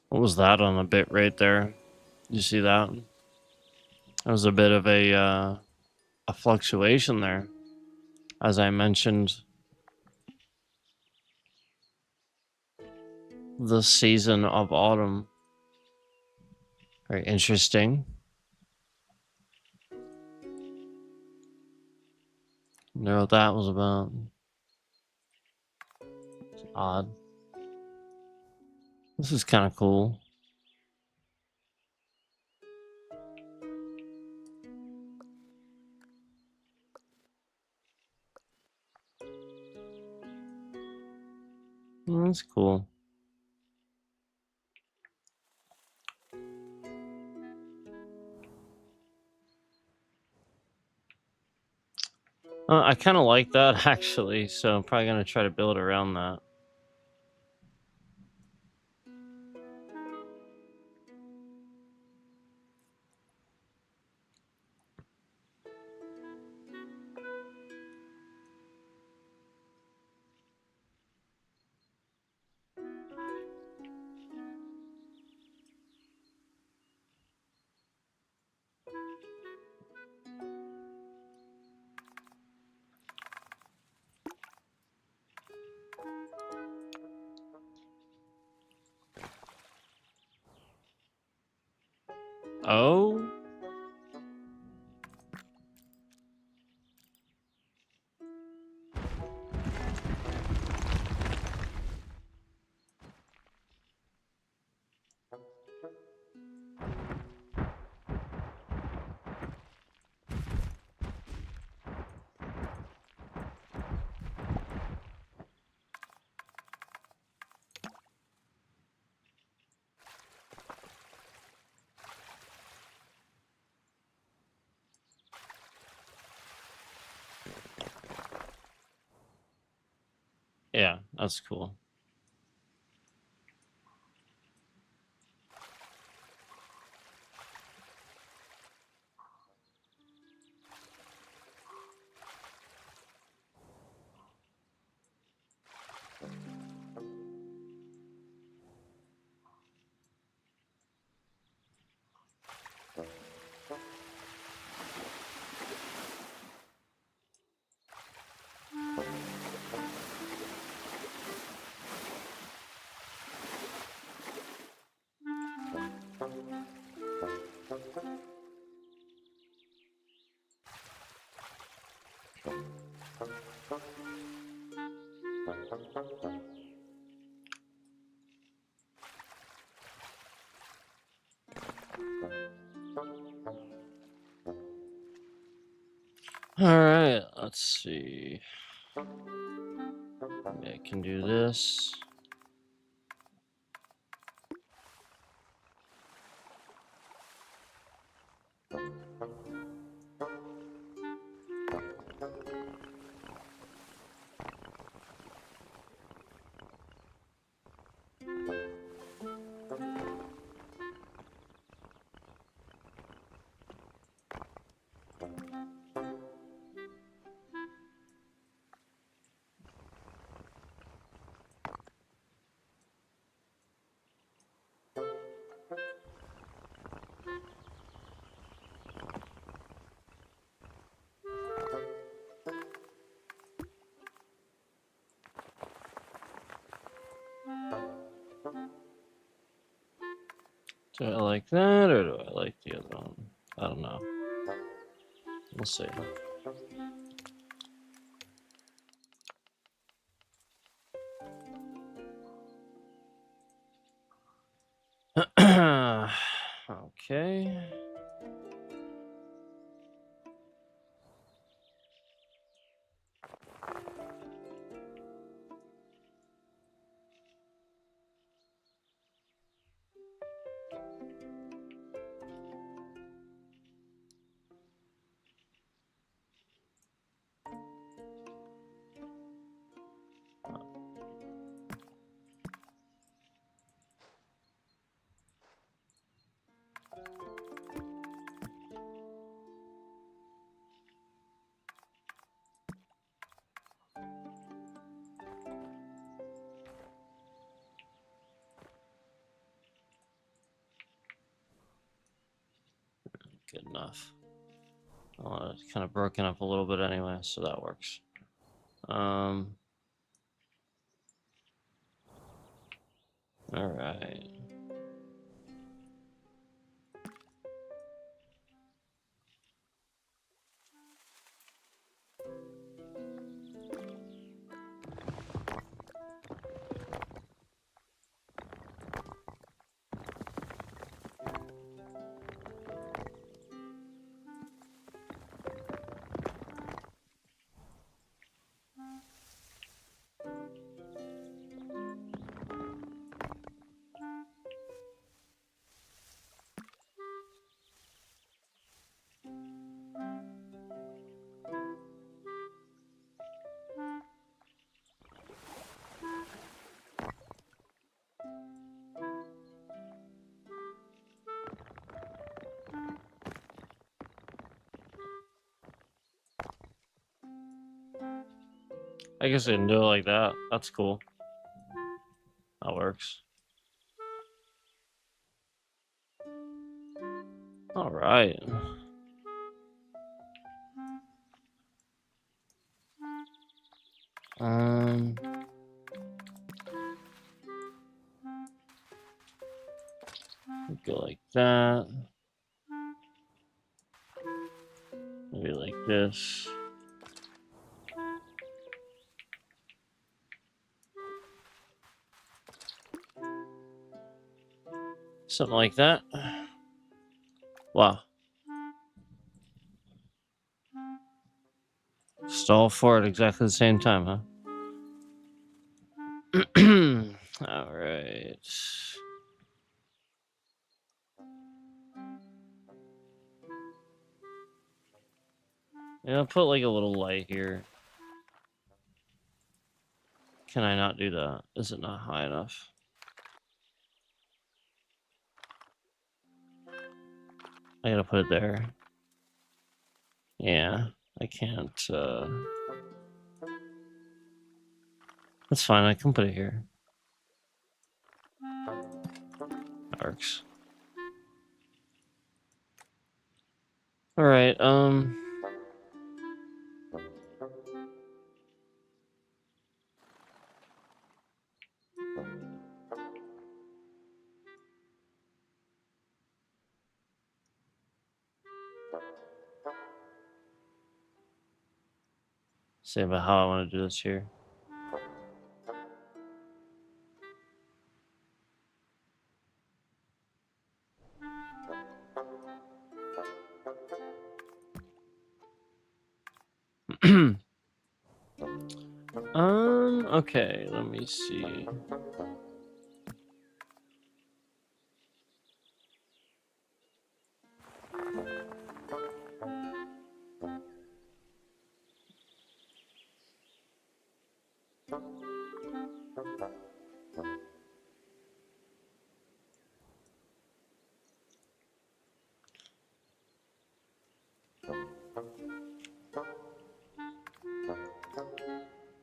What was that on the bit right there? You see that? There was a bit of a fluctuation there, as I mentioned. The season of autumn. Very interesting. Know what that was about. It's odd. This is kind of cool. That's cool. I kind of like that actually, so I'm probably gonna try to build around that. Oh, yeah, that's cool. All right, let's see. Maybe I can do this. Do I like that, or do I like the other one? I don't know. We'll see. Okay. Good enough. Well, it's kind of broken up a little bit anyway, so that works. All right. I guess I can do it like that. That's cool. That works. All right. Go like that. Maybe like this. Something like that. Wow. Stall for it exactly the same time, huh? All right. Yeah, I'll put like a little light here. Can I not do that? Is it not high enough? I gotta put it there. Yeah, I can't. That's fine. I can put it here. That works. All right. Say about how I want to do this here. Okay, let me see.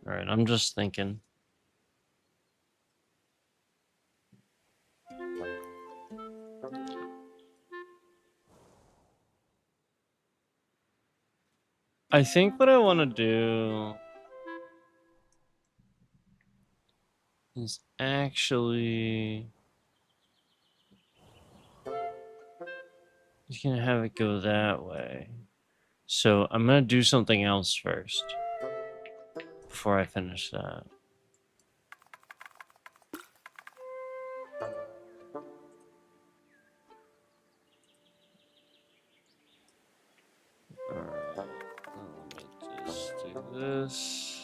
All right, I'm just thinking. I think what I want to do is actually You can have it go that way. So I'm gonna do something else first before I finish that. Alright, let me just do this.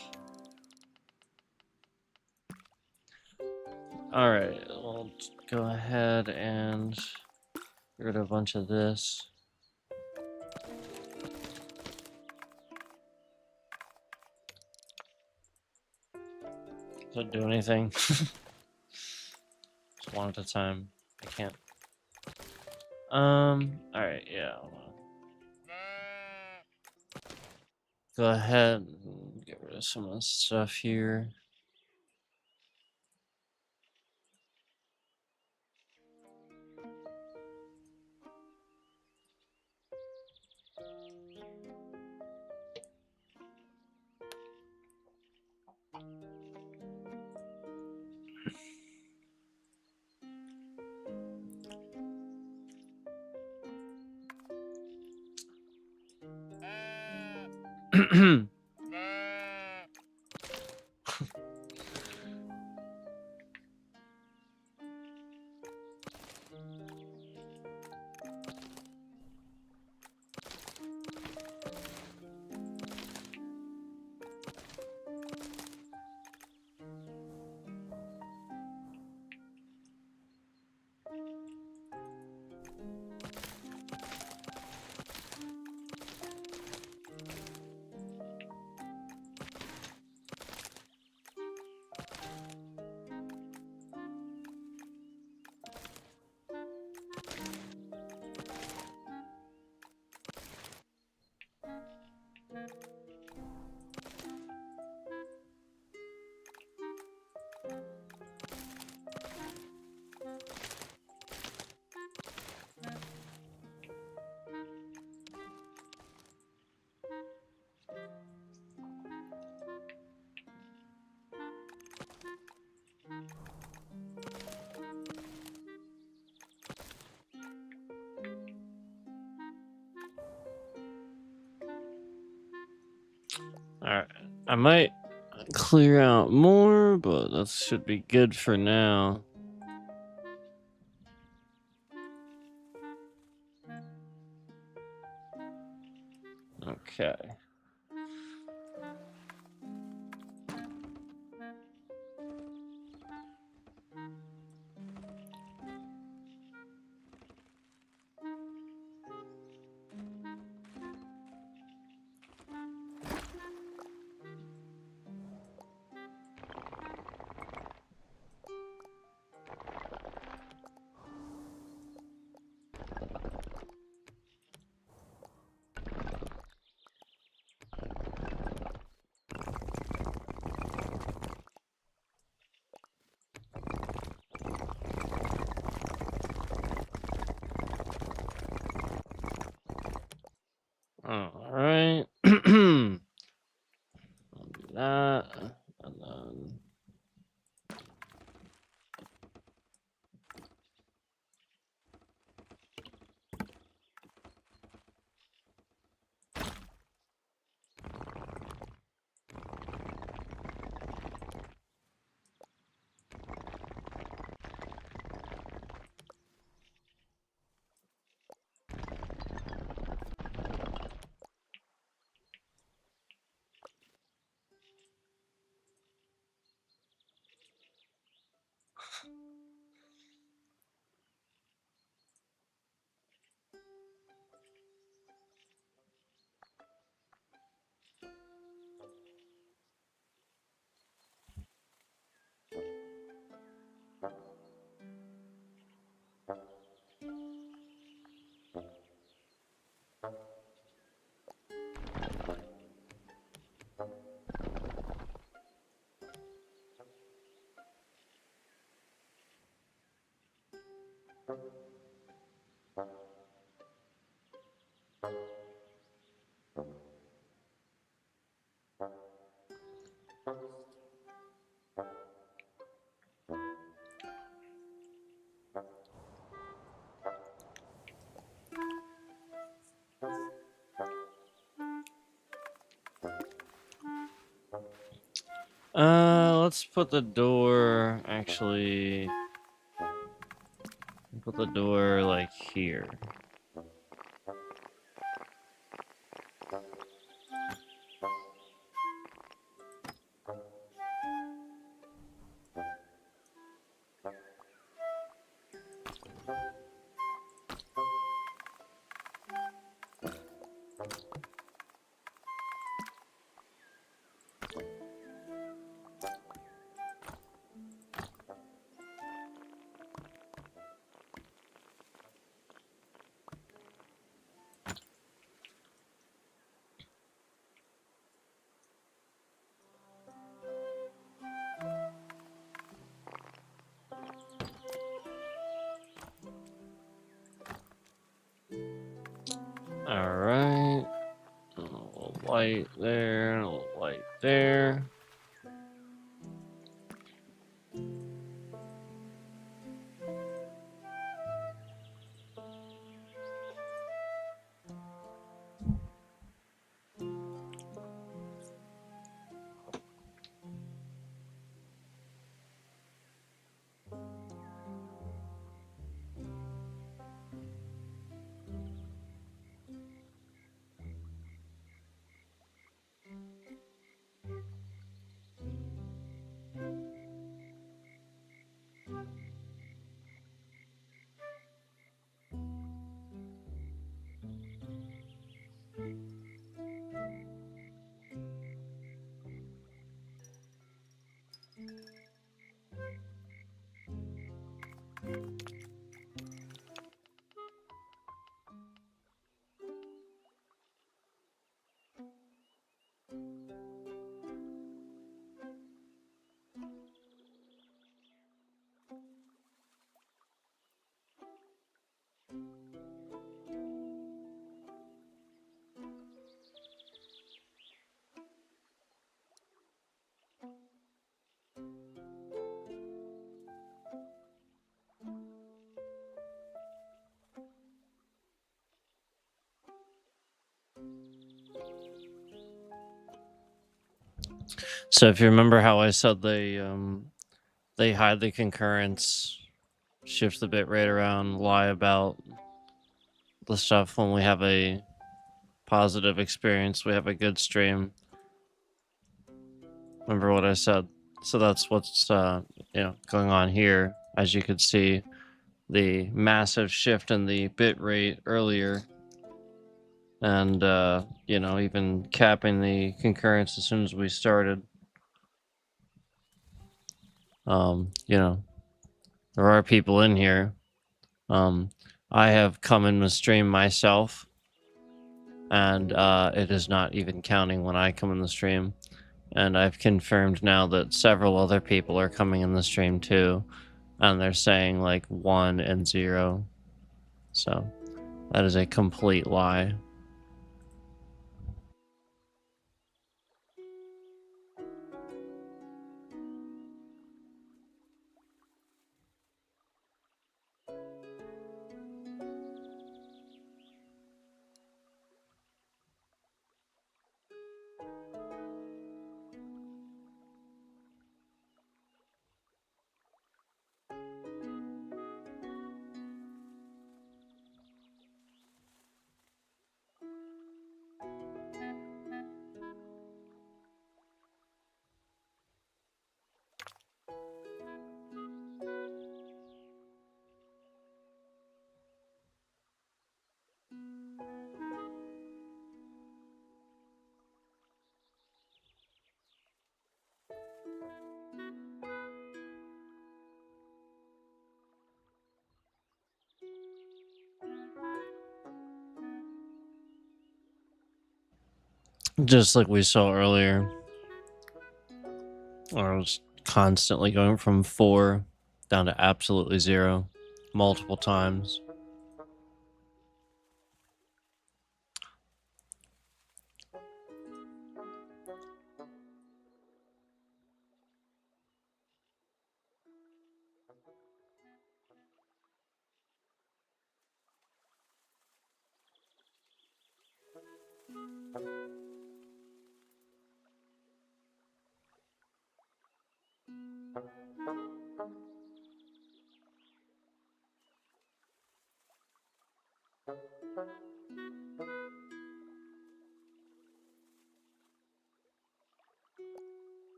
Alright, we'll go ahead and get rid of a bunch of this. Does it do anything? Just one at a time. I can't. Alright, yeah, hold on. Go ahead and get rid of some of the stuff here. Alright, I might clear out more, but that should be good for now. Okay. Alright. I'll do that. And then. Let's put the door, actually, put the door, like, here. Alright. A little light there, a little light there. So if you remember how I said they hide the concurrence, shift the bit rate around, lie about the stuff when we have a positive experience, we have a good stream. Remember what I said? So that's what's going on here. As you could see, the massive shift in the bit rate earlier, and even capping the concurrence as soon as we started. There are people in here. I have come in the stream myself, and it is not even counting when I come in the stream. And I've confirmed now that several other people are coming in the stream too, and they're saying like 1 and 0. So that is a complete lie. Just like we saw earlier, I was constantly going from 4 down to absolutely 0 multiple times.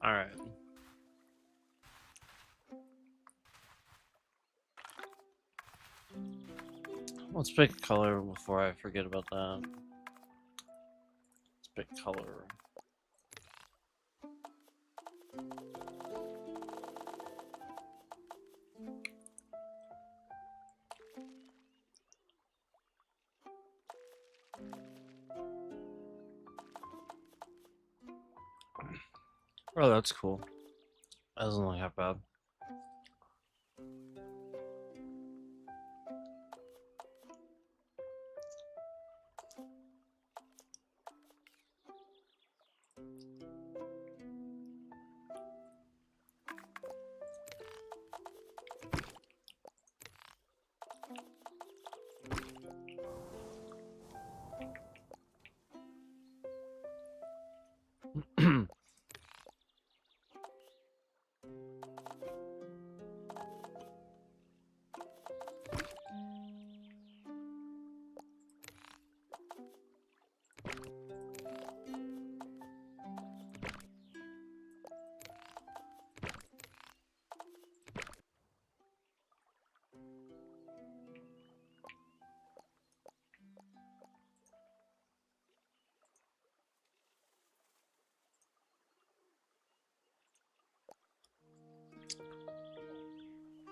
All right. Let's pick a color before I forget about that. Let's pick color. Oh, that's cool. That doesn't look that bad.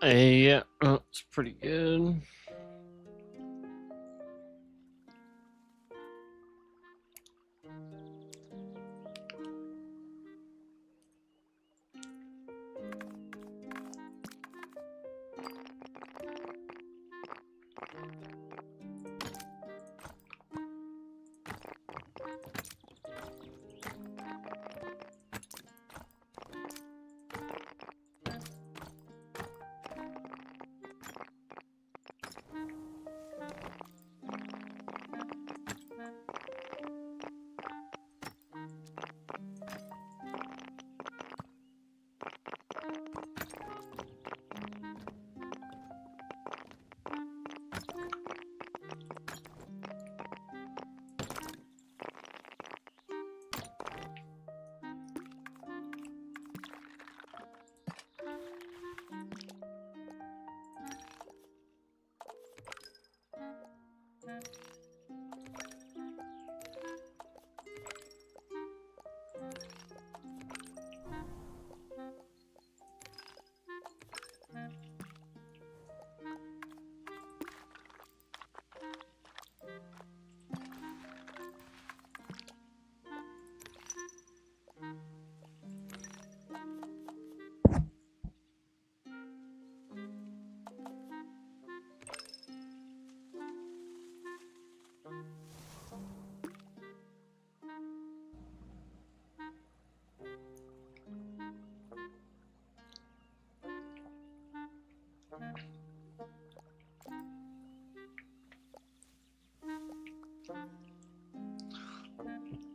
Yeah, that's pretty good.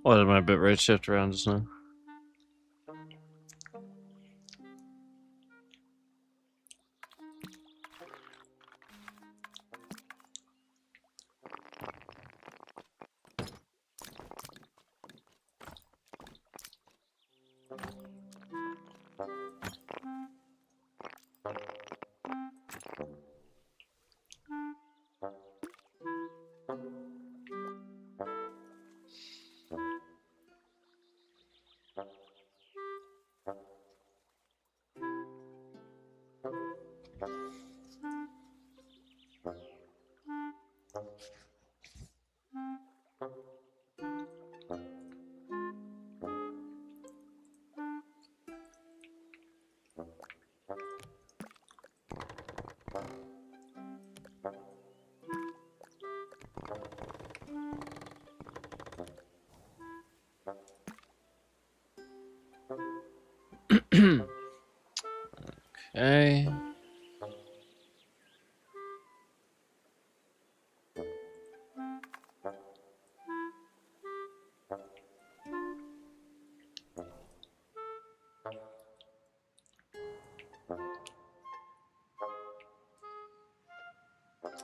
Why did my bitrate shift around just now? Okay.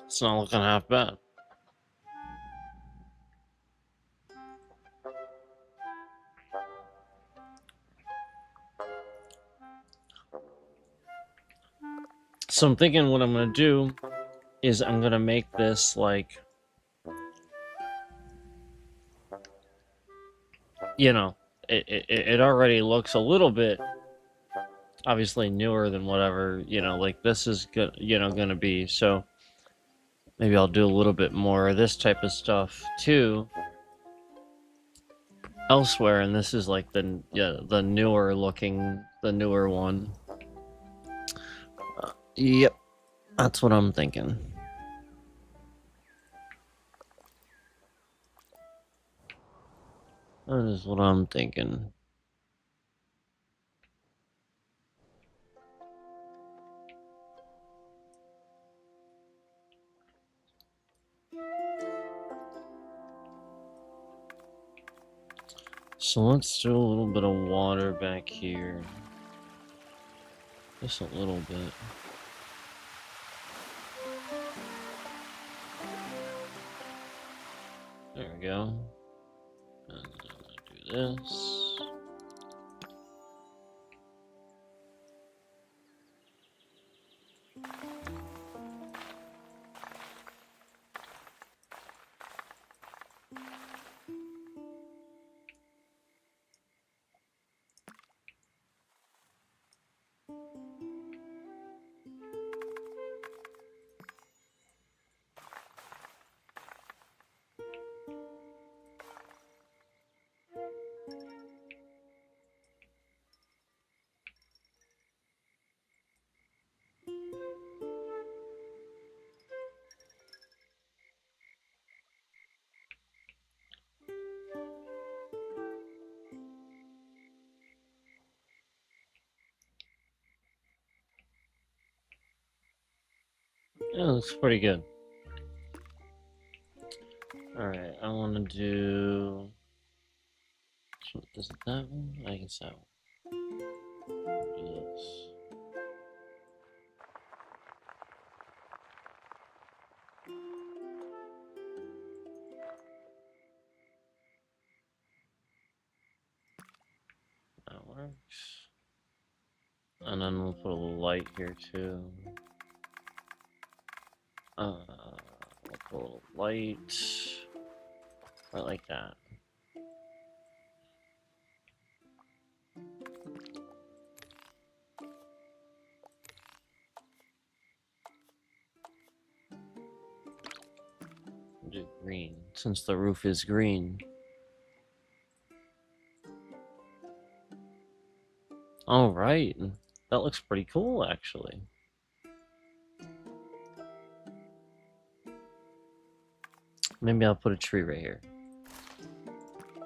It's not looking half bad. So I'm thinking what I'm gonna do is I'm gonna make this like, you know, it already looks a little bit obviously newer than whatever, you know, like this is good, you know, gonna be. So maybe I'll do a little bit more of this type of stuff too elsewhere, and this is like the newer looking, the newer one. Yep, that's what I'm thinking. That is what I'm thinking. So let's do a little bit of water back here. Just a little bit. There we go. And then I'm gonna do this. Yeah, looks pretty good. Alright, I want to do... Is it that one? I guess that one. Do this. That works. And then we'll put a little light here too. We'll put a little light. Right like that. We'll do green, since the roof is green. Alright. That looks pretty cool, actually. Maybe I'll put a tree right here.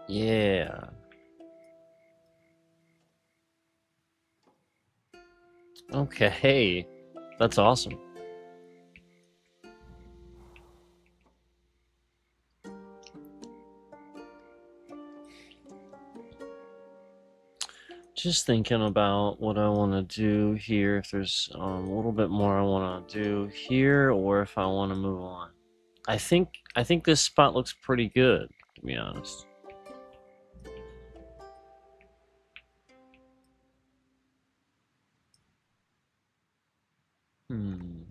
Yeah. Okay. That's awesome. Just thinking about what I want to do here. If there's a little bit more I want to do here, or if I want to move on. I think this spot looks pretty good, to be honest. Hmm.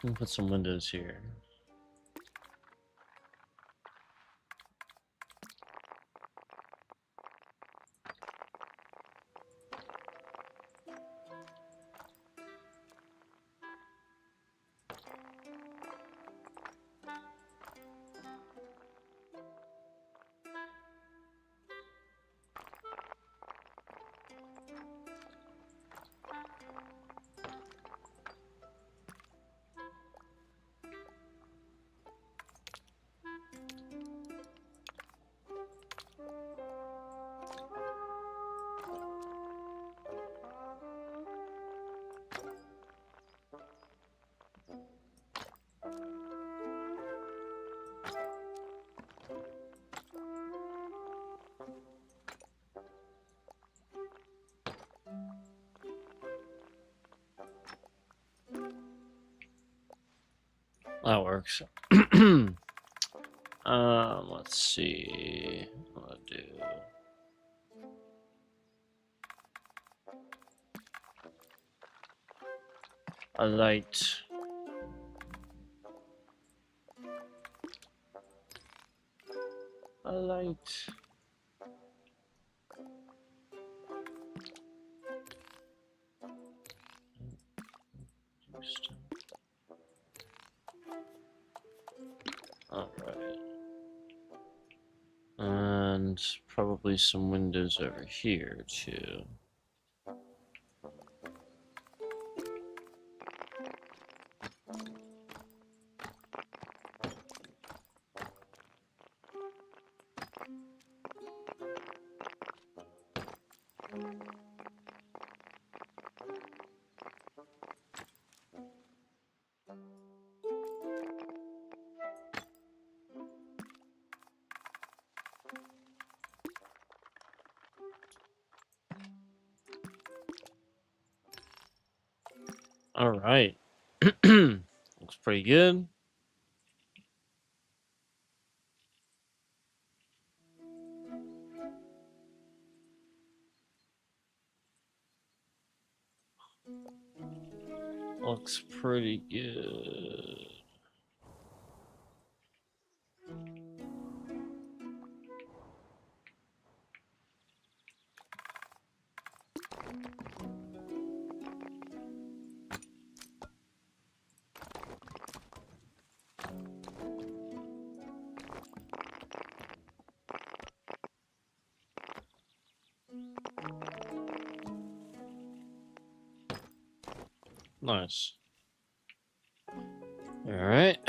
We'll put some windows here. That works. Let's see. What I'll do. A light. A light. Alright. And probably some windows over here, too. Alright. Looks pretty good. Looks pretty good. Nice. Alright.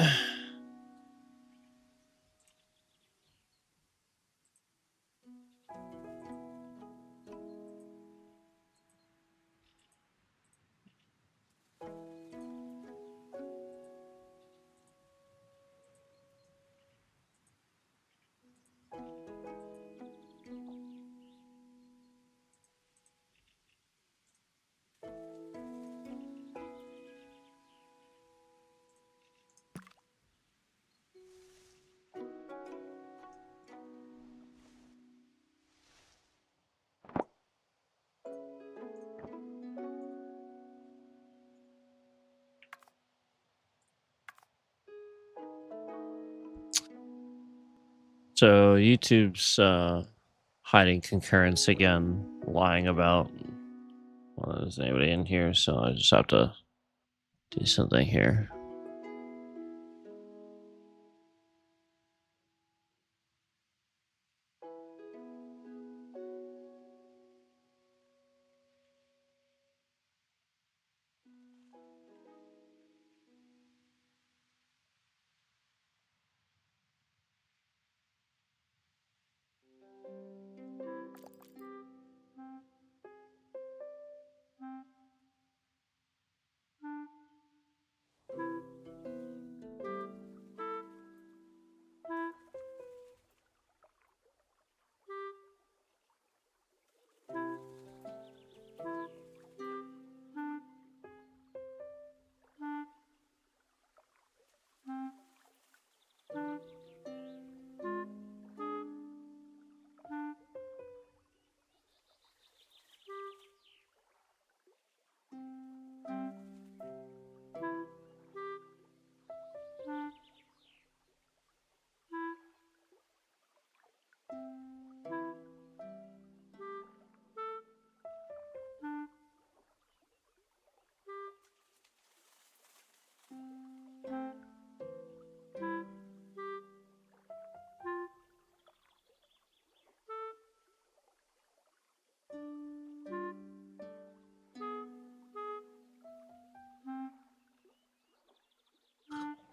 So YouTube's hiding concurrence again, lying about well, there's anybody in here, so I just have to do something here.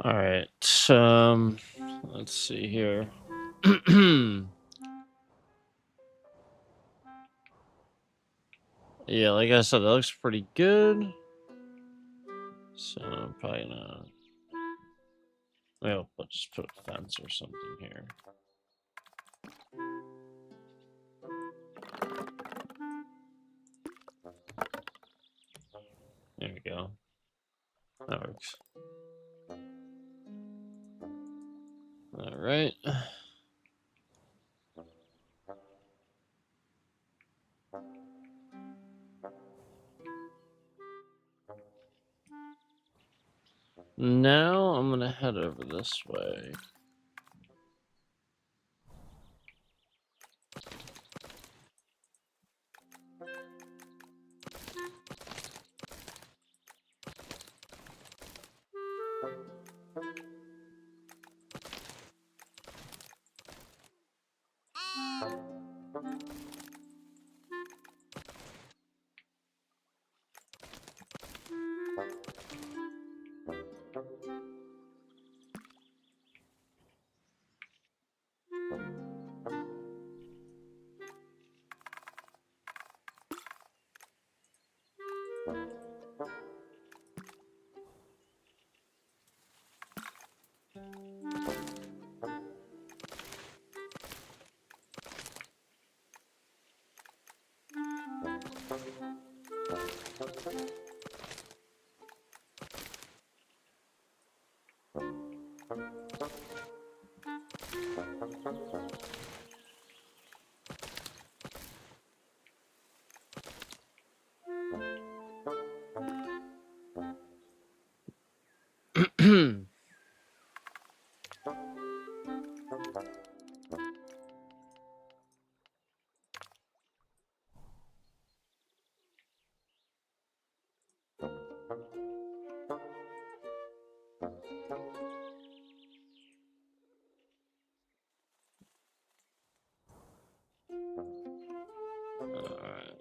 All right. Let's see here. Yeah, like I said, that looks pretty good. So I'm probably gonna. Well, let's just put a fence or something here. There we go. That works. All right. Now I'm gonna head over this way. Alright.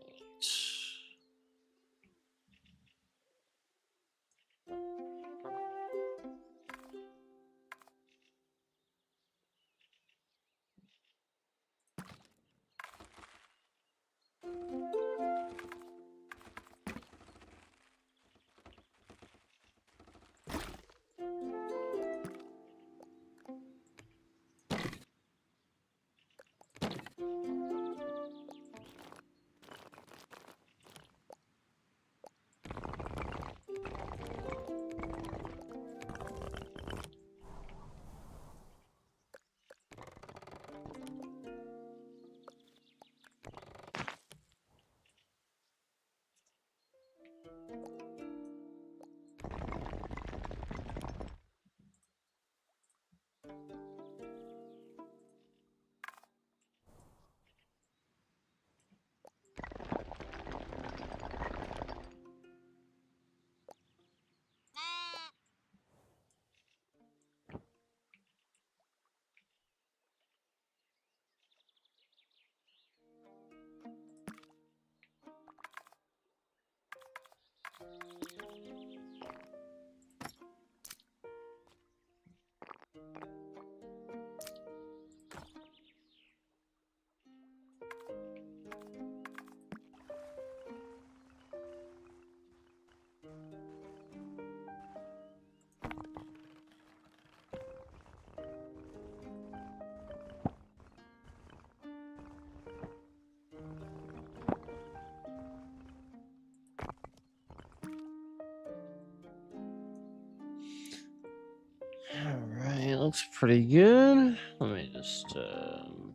Alright, looks pretty good. Let me just do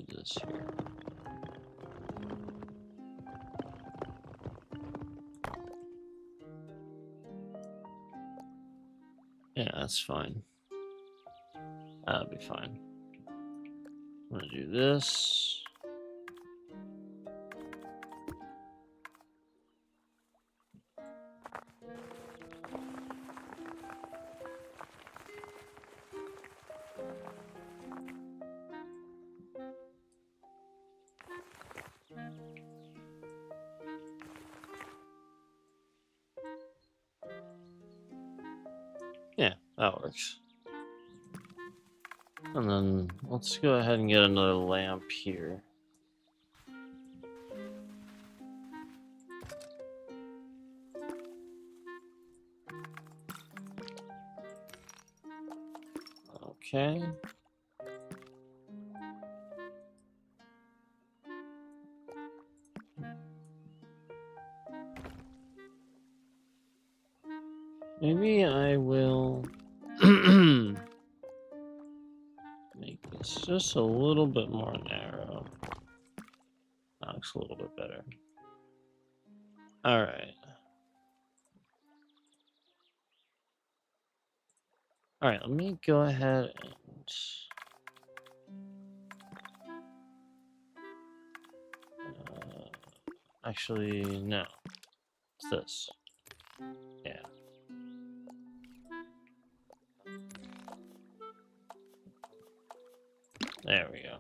this here. Yeah, that's fine. That'll be fine. I'm gonna do this. Yeah, that works. And then let's go ahead and get another lamp here. Okay. Maybe I will make this just a little bit more narrow. That looks a little bit better. Alright. Alright, let me go ahead and... actually, no. It's this. Yeah. There we go.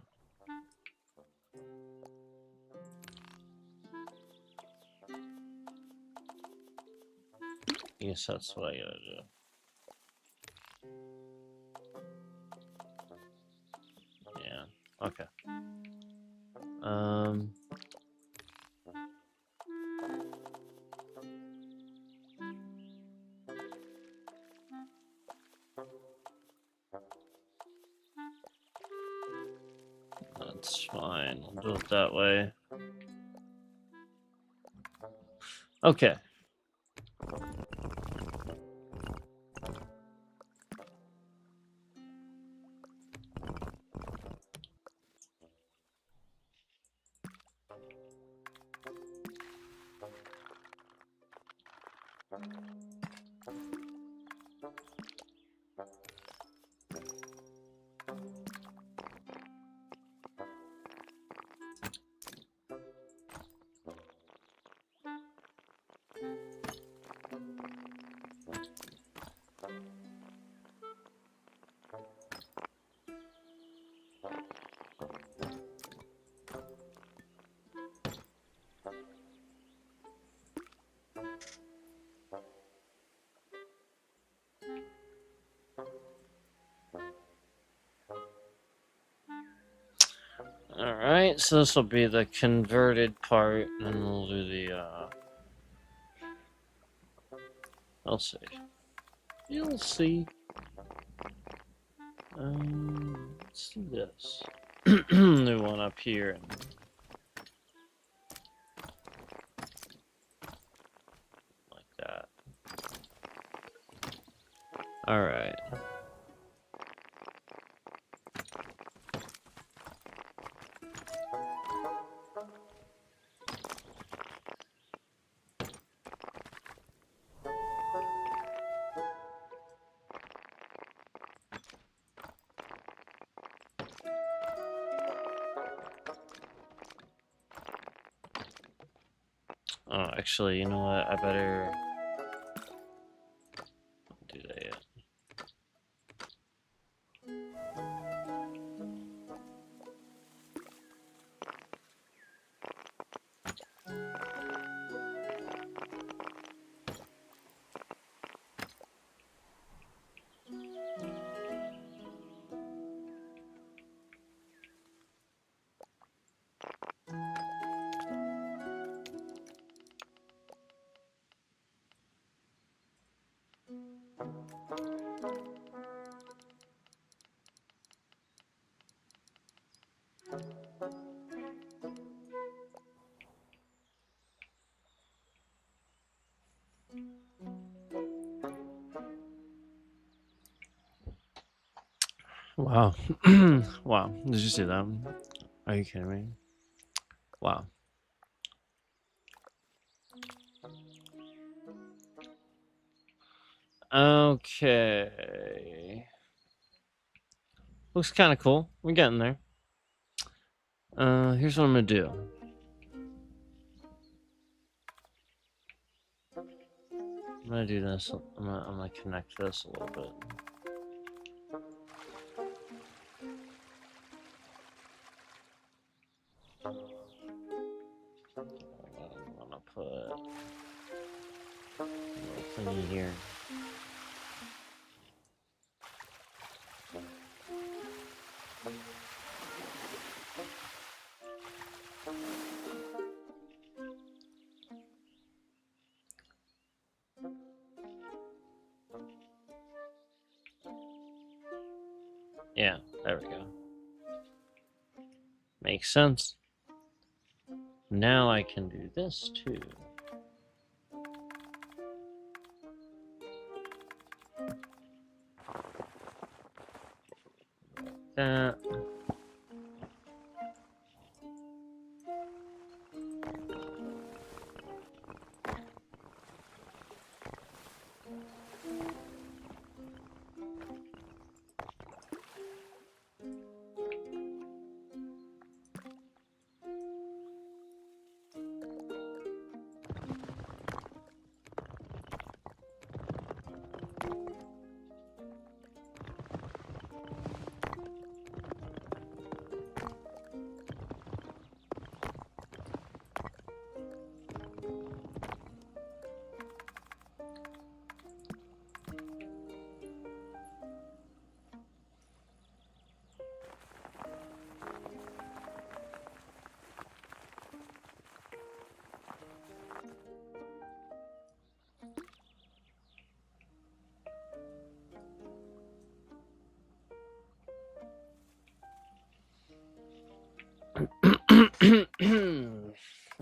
I guess that's what I gotta do. Yeah, okay. That's fine. I'll do it that way. Okay. Alright, so this will be the converted part, and we'll do the, I'll see. You'll see. Let's do this. New one up here. Like that. Alright. Oh, actually, you know what? I better do that yet. Wow. Wow. Did you see that? Are you kidding me? Wow. Okay. Looks kind of cool. We're getting there. Here's what I'm gonna do. I'm gonna do this. I'm gonna connect this a little bit. I'm gonna put a little thingy here. Yeah, there we go. Makes sense. Now I can do this too. That.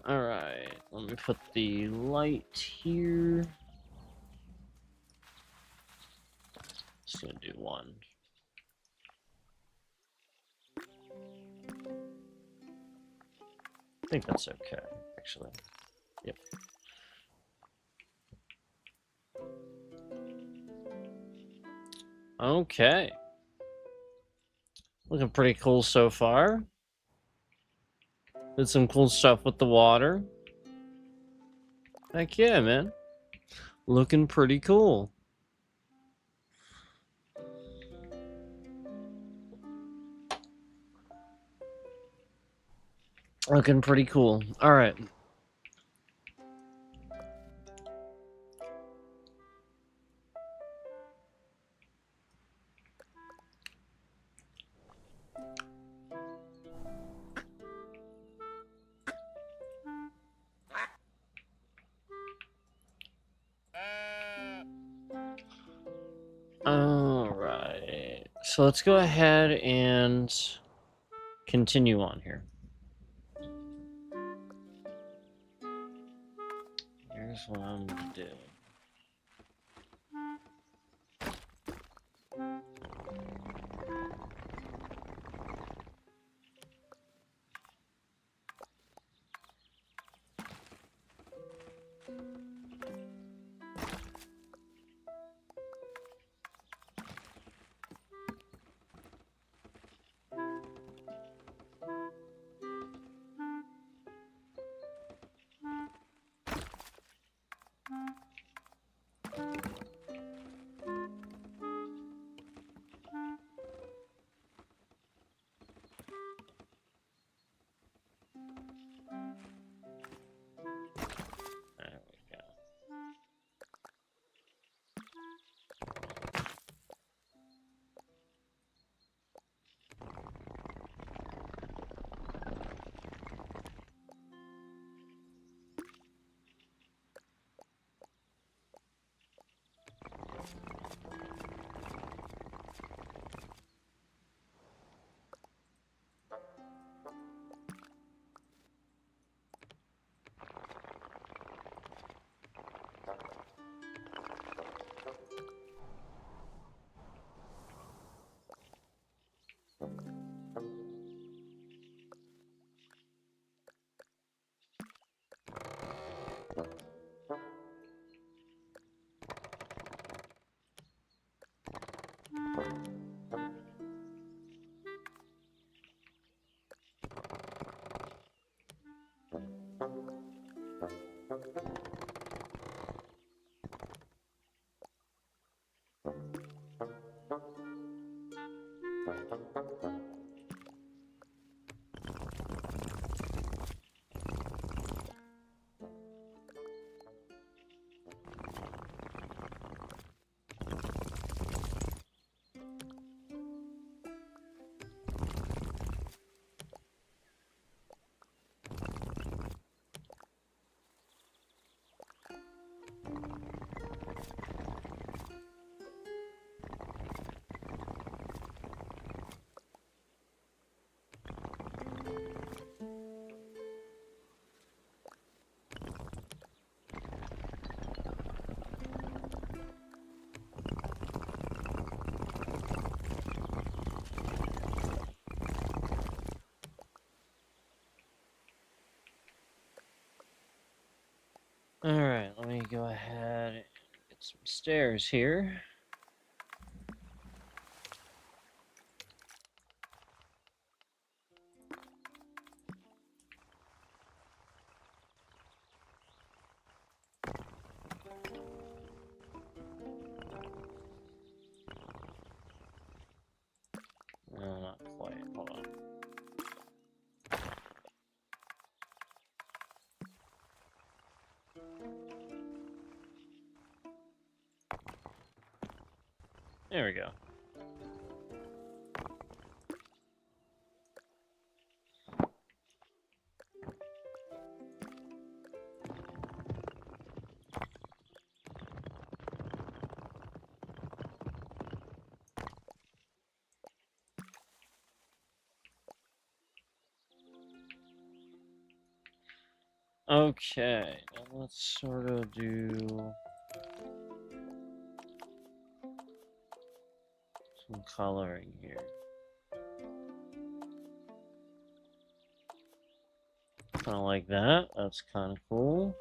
Alright, let me put the light here. Just gonna do one. I think that's okay, actually. Yep. Okay. Looking pretty cool so far. Did some cool stuff with the water. Heck yeah, man. Looking pretty cool. Looking pretty cool. Alright. Alright. So let's go ahead and continue on here. Here's what I'm gonna do. There we go. Alright, let me go ahead and get some stairs here. No, not quite. Hold on. There we go. Okay, now let's sort of do some coloring here. Kind of like that. That's kind of cool.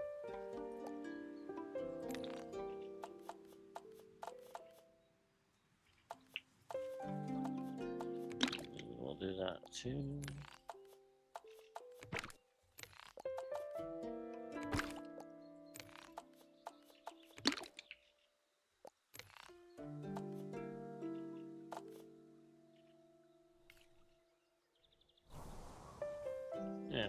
We'll do that too. Yeah.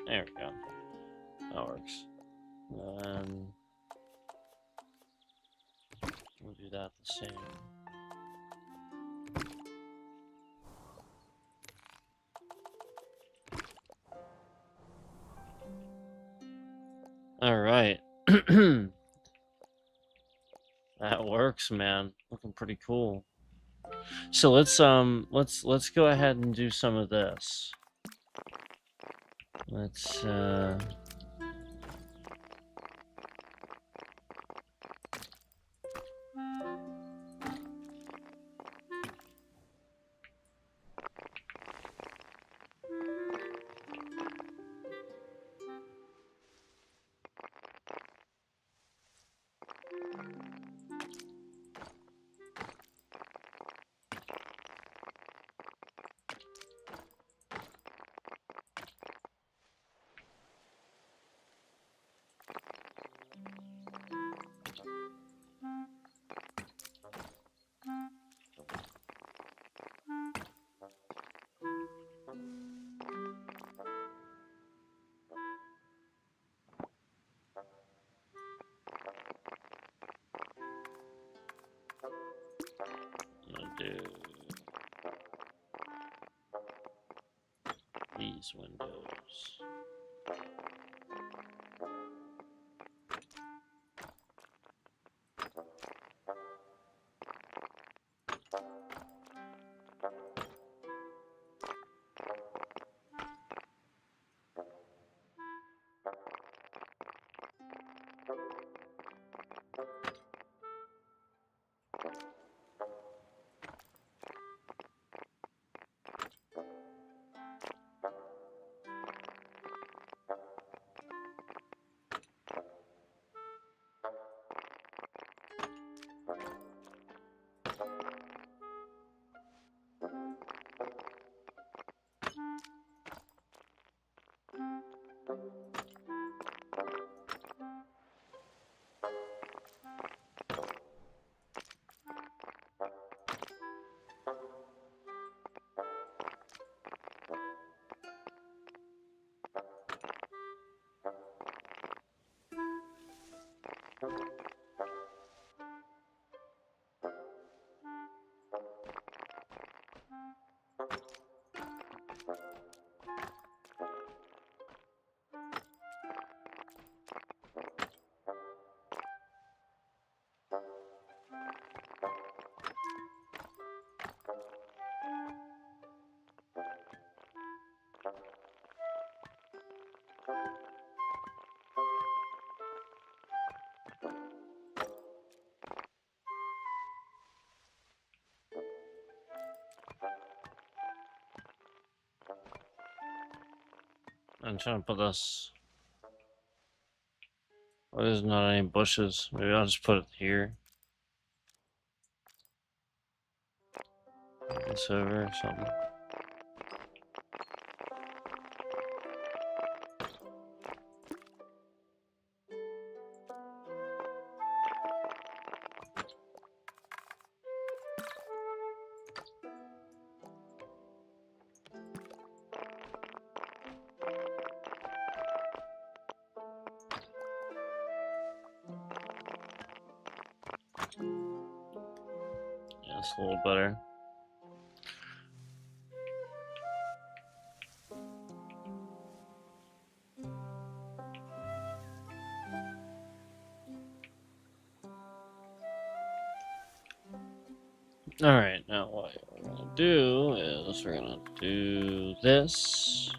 There we go. That works. Then we'll do that the same. All right. That works, man. Looking pretty cool. So let's go ahead and do some of this. Let's do these windows. I'm trying to put this. Well, there's not any bushes. Maybe I'll just put it here. This over or something. Yeah, it's a little better. Alright, now what we're gonna do is we're gonna do this.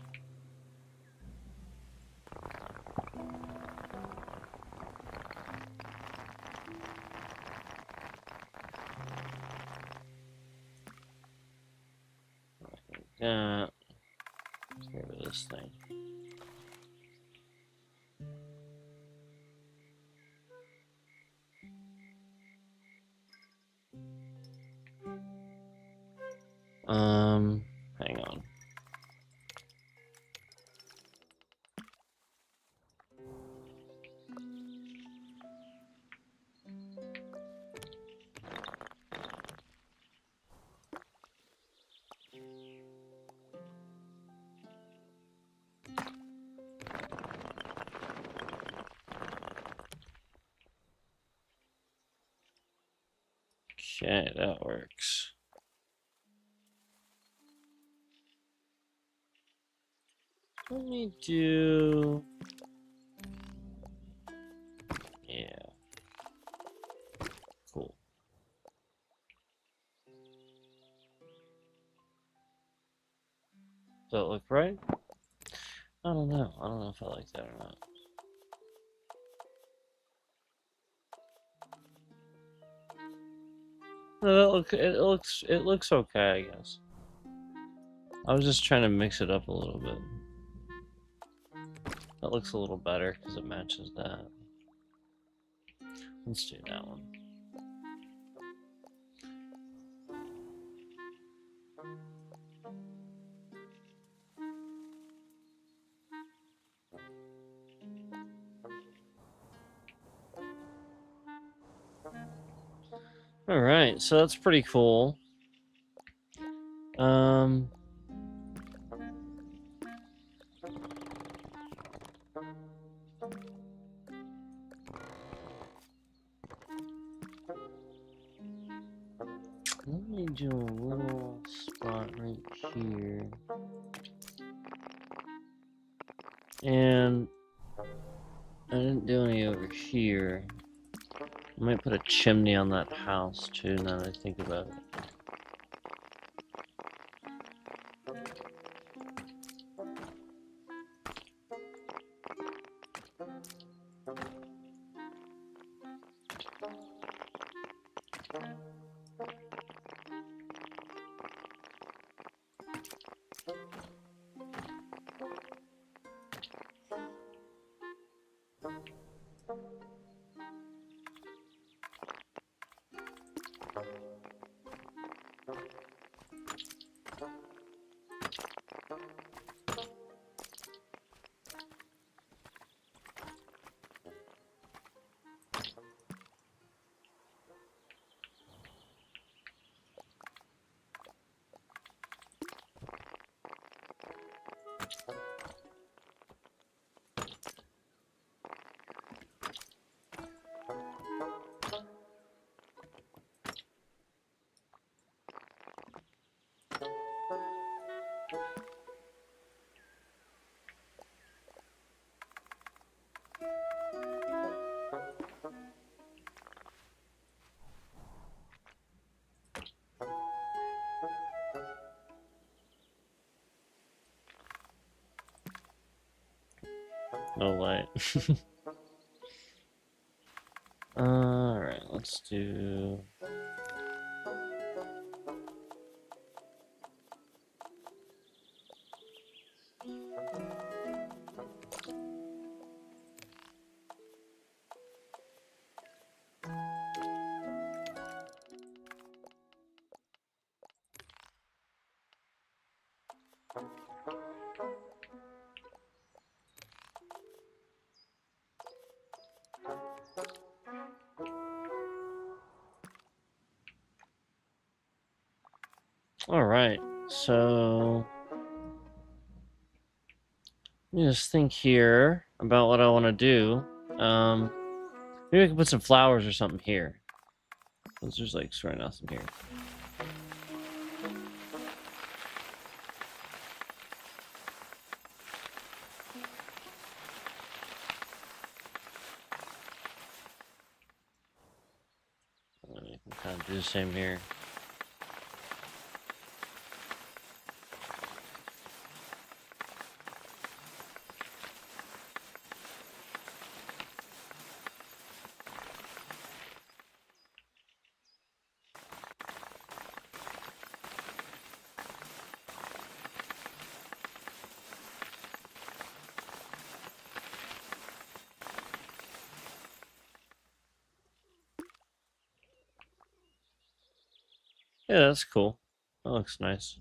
That. Get rid of this thing. Hang on. Okay, that works. Let me do... Yeah. Cool. Does that look right? I don't know. I don't know if I like that or not. No, it looks okay, I guess. I was just trying to mix it up a little bit. That looks a little better because it matches that. Let's do that one. Alright, so that's pretty cool. Let me do a little spot right here. And I didn't do any over here. I might put a chimney on that house too, now that I think about it. No light. Alright, let's do... All right, so let me just think here about what I want to do. Maybe I can put some flowers or something here. Because there's like sort of nothing here. I can kind of do the same here. Yeah, that's cool. That looks nice.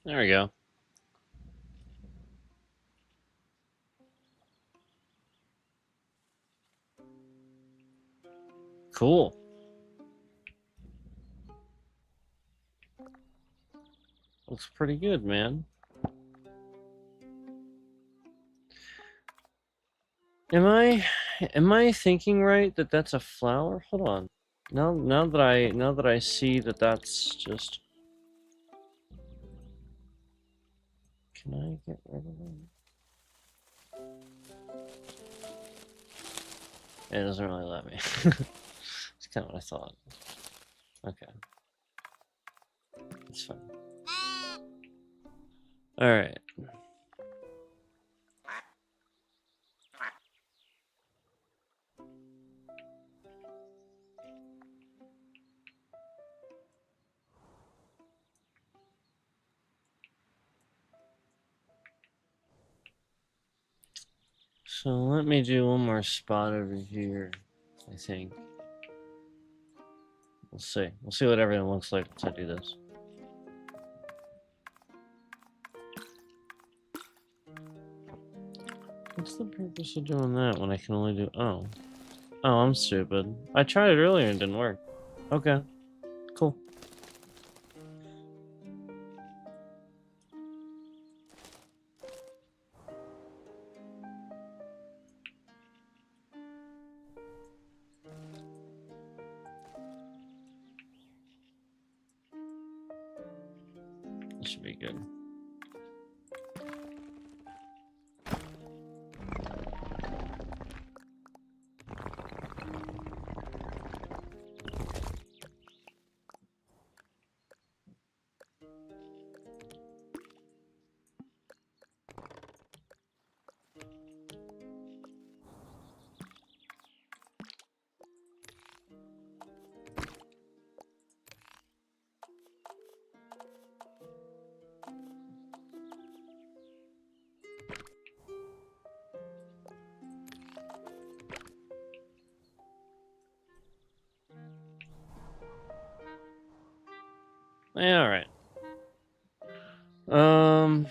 There we go. Cool. Looks pretty good, man. Am I thinking right that that's a flower? Hold on. Now that I see that that's just. Can I get rid of them? It doesn't really let me. It's kind of what I thought. Okay. It's fine. Alright. So let me do one more spot over here, I think. We'll see. We'll see what everything looks like once I do this. What's the purpose of doing that when I can only do... Oh. Oh, I'm stupid. I tried it earlier and it didn't work. Okay. Cool. This should be good. Yeah, alright. Um...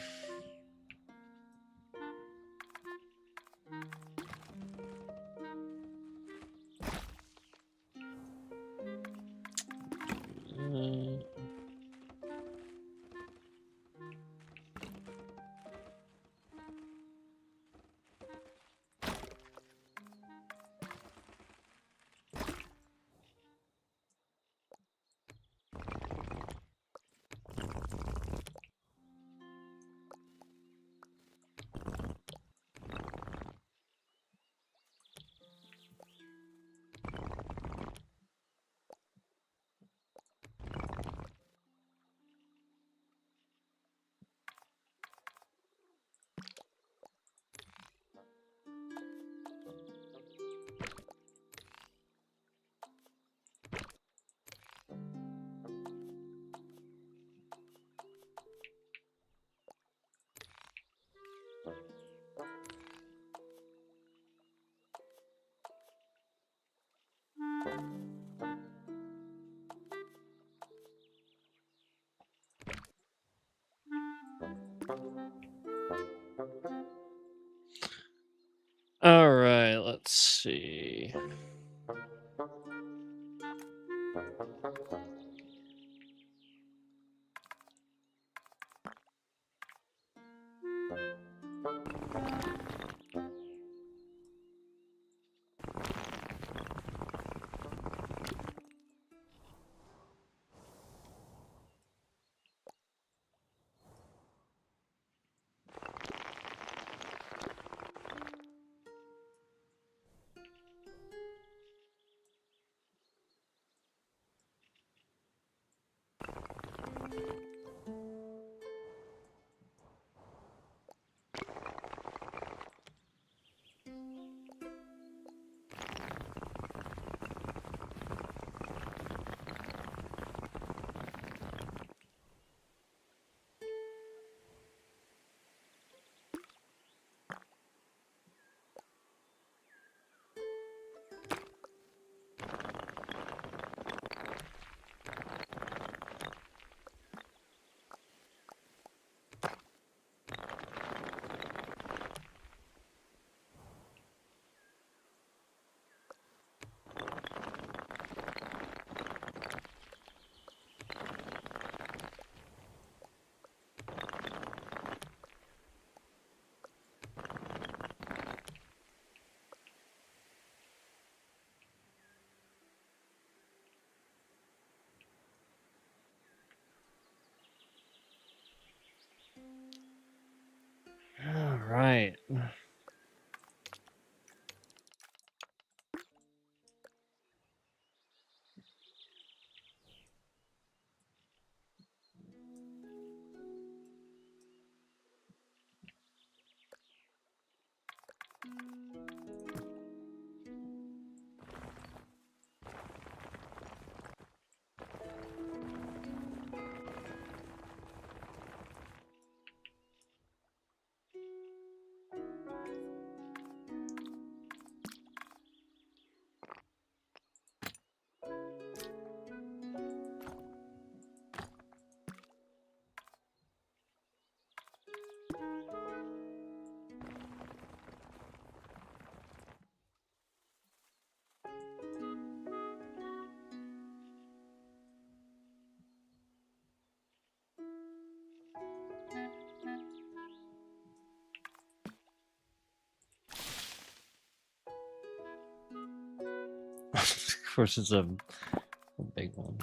All right. Of course, it's a big one.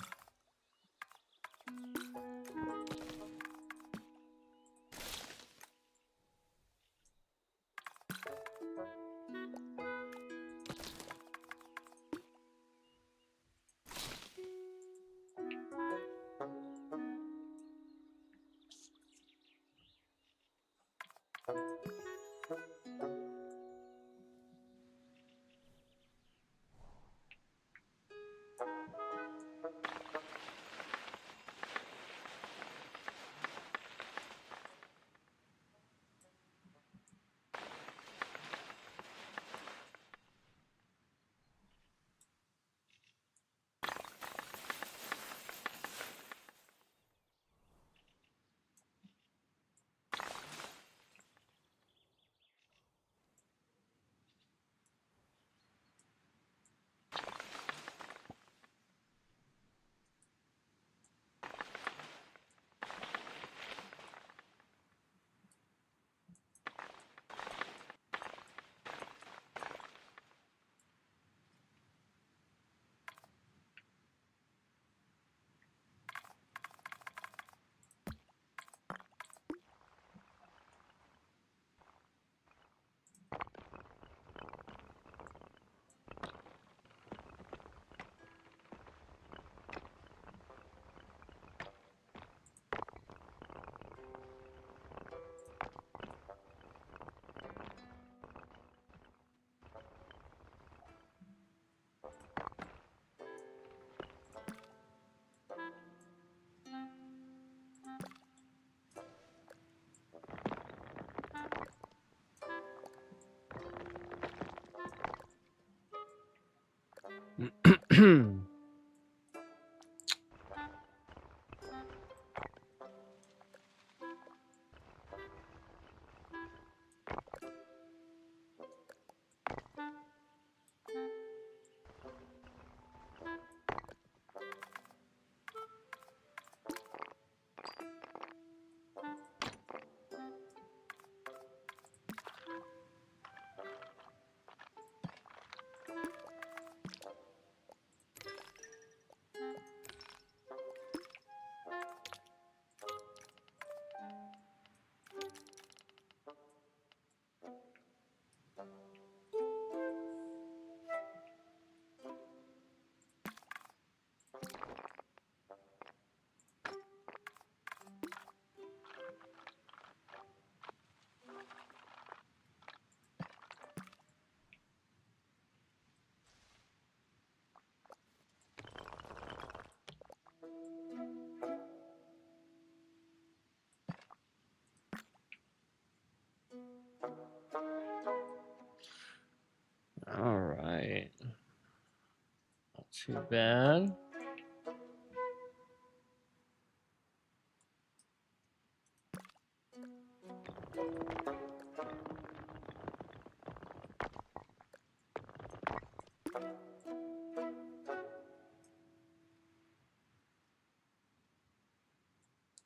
too bad.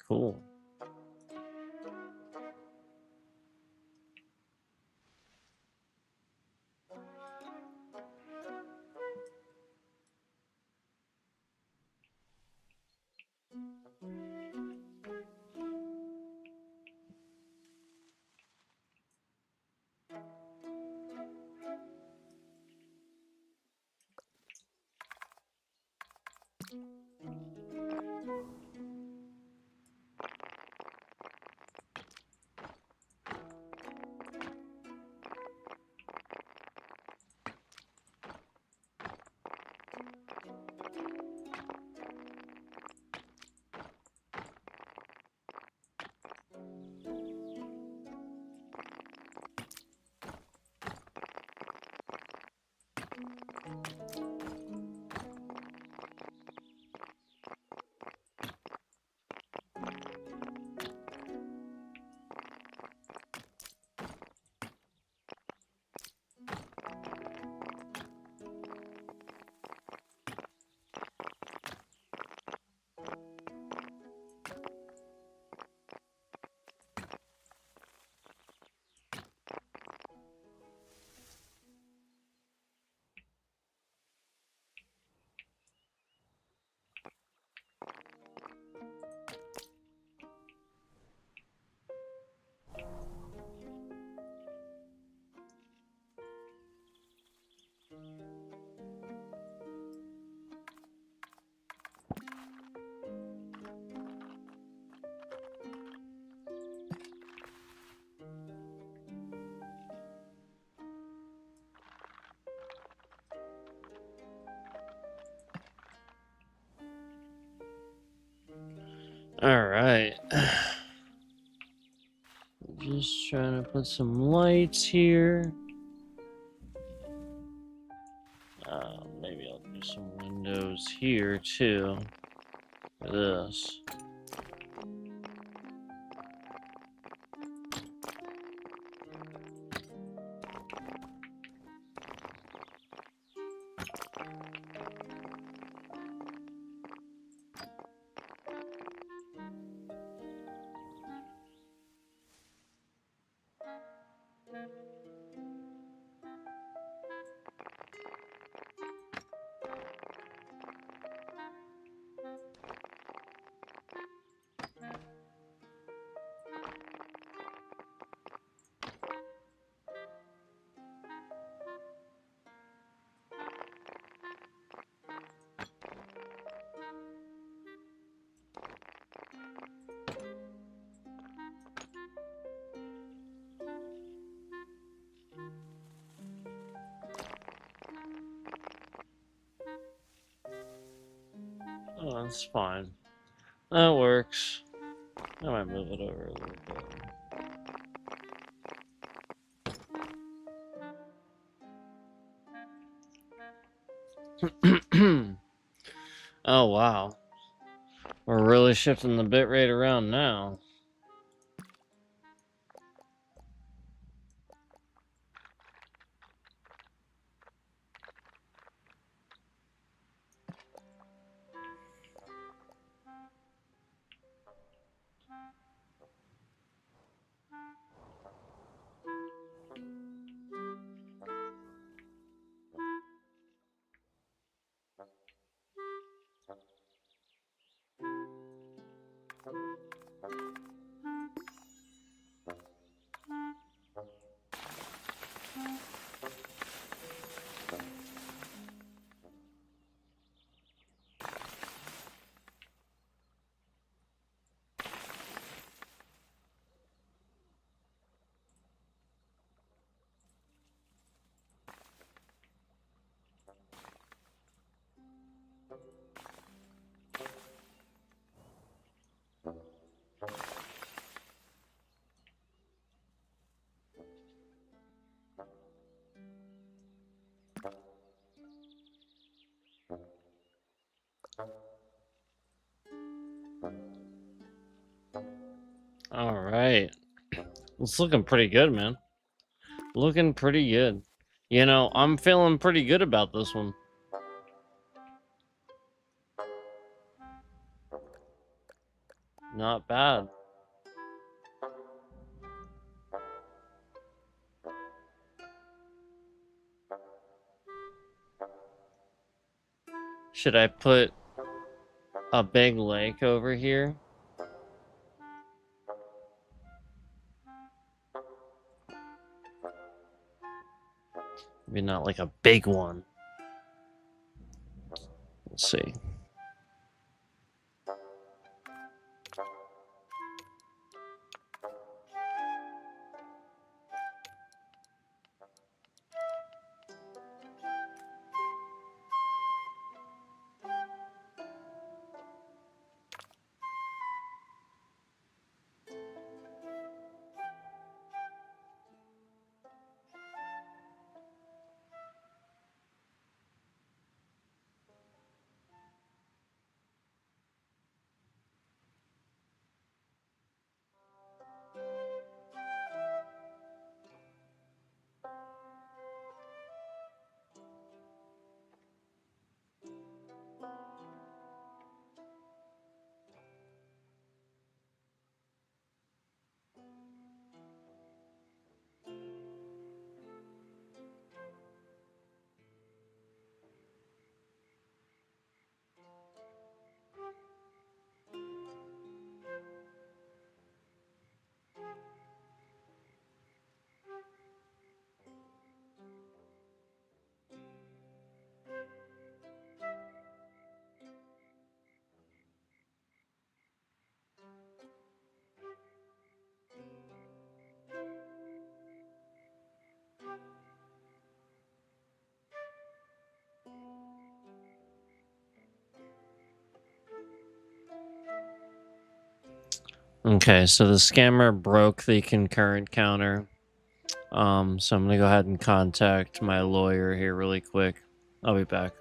Cool. Alright. Just trying to put some lights here. Maybe I'll do some windows here too. For this. Oh, that's fine. That works. I might move it over a little bit. Oh, wow. We're really shifting the bitrate around now. All right. It's looking pretty good, man. Looking pretty good. You know, I'm feeling pretty good about this one. Not bad. Should I put a big lake over here? Maybe not like a big one. Let's see. Okay, so the scammer broke the concurrent counter. So I'm gonna go ahead and contact my lawyer here really quick. I'll be back.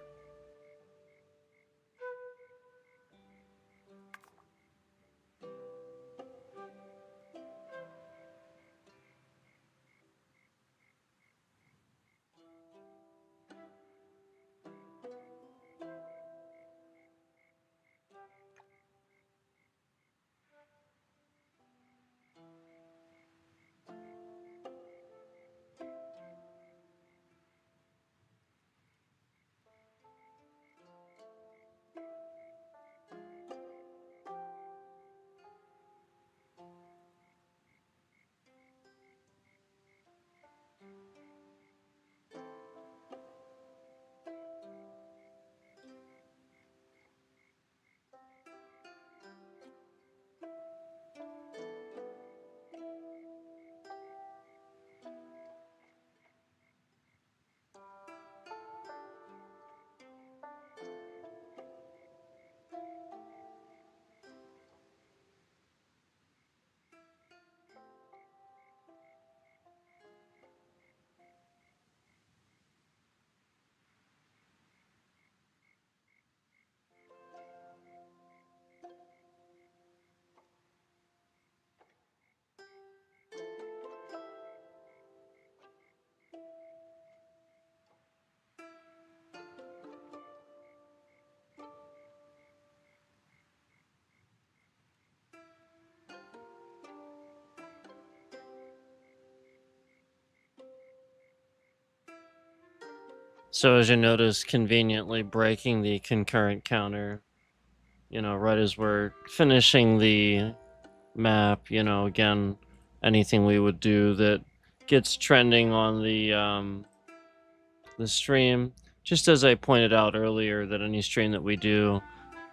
So as you notice, conveniently breaking the concurrent counter, you know, right as we're finishing the map, you know, again, anything we would do that gets trending on the stream, just as I pointed out earlier, that any stream that we do,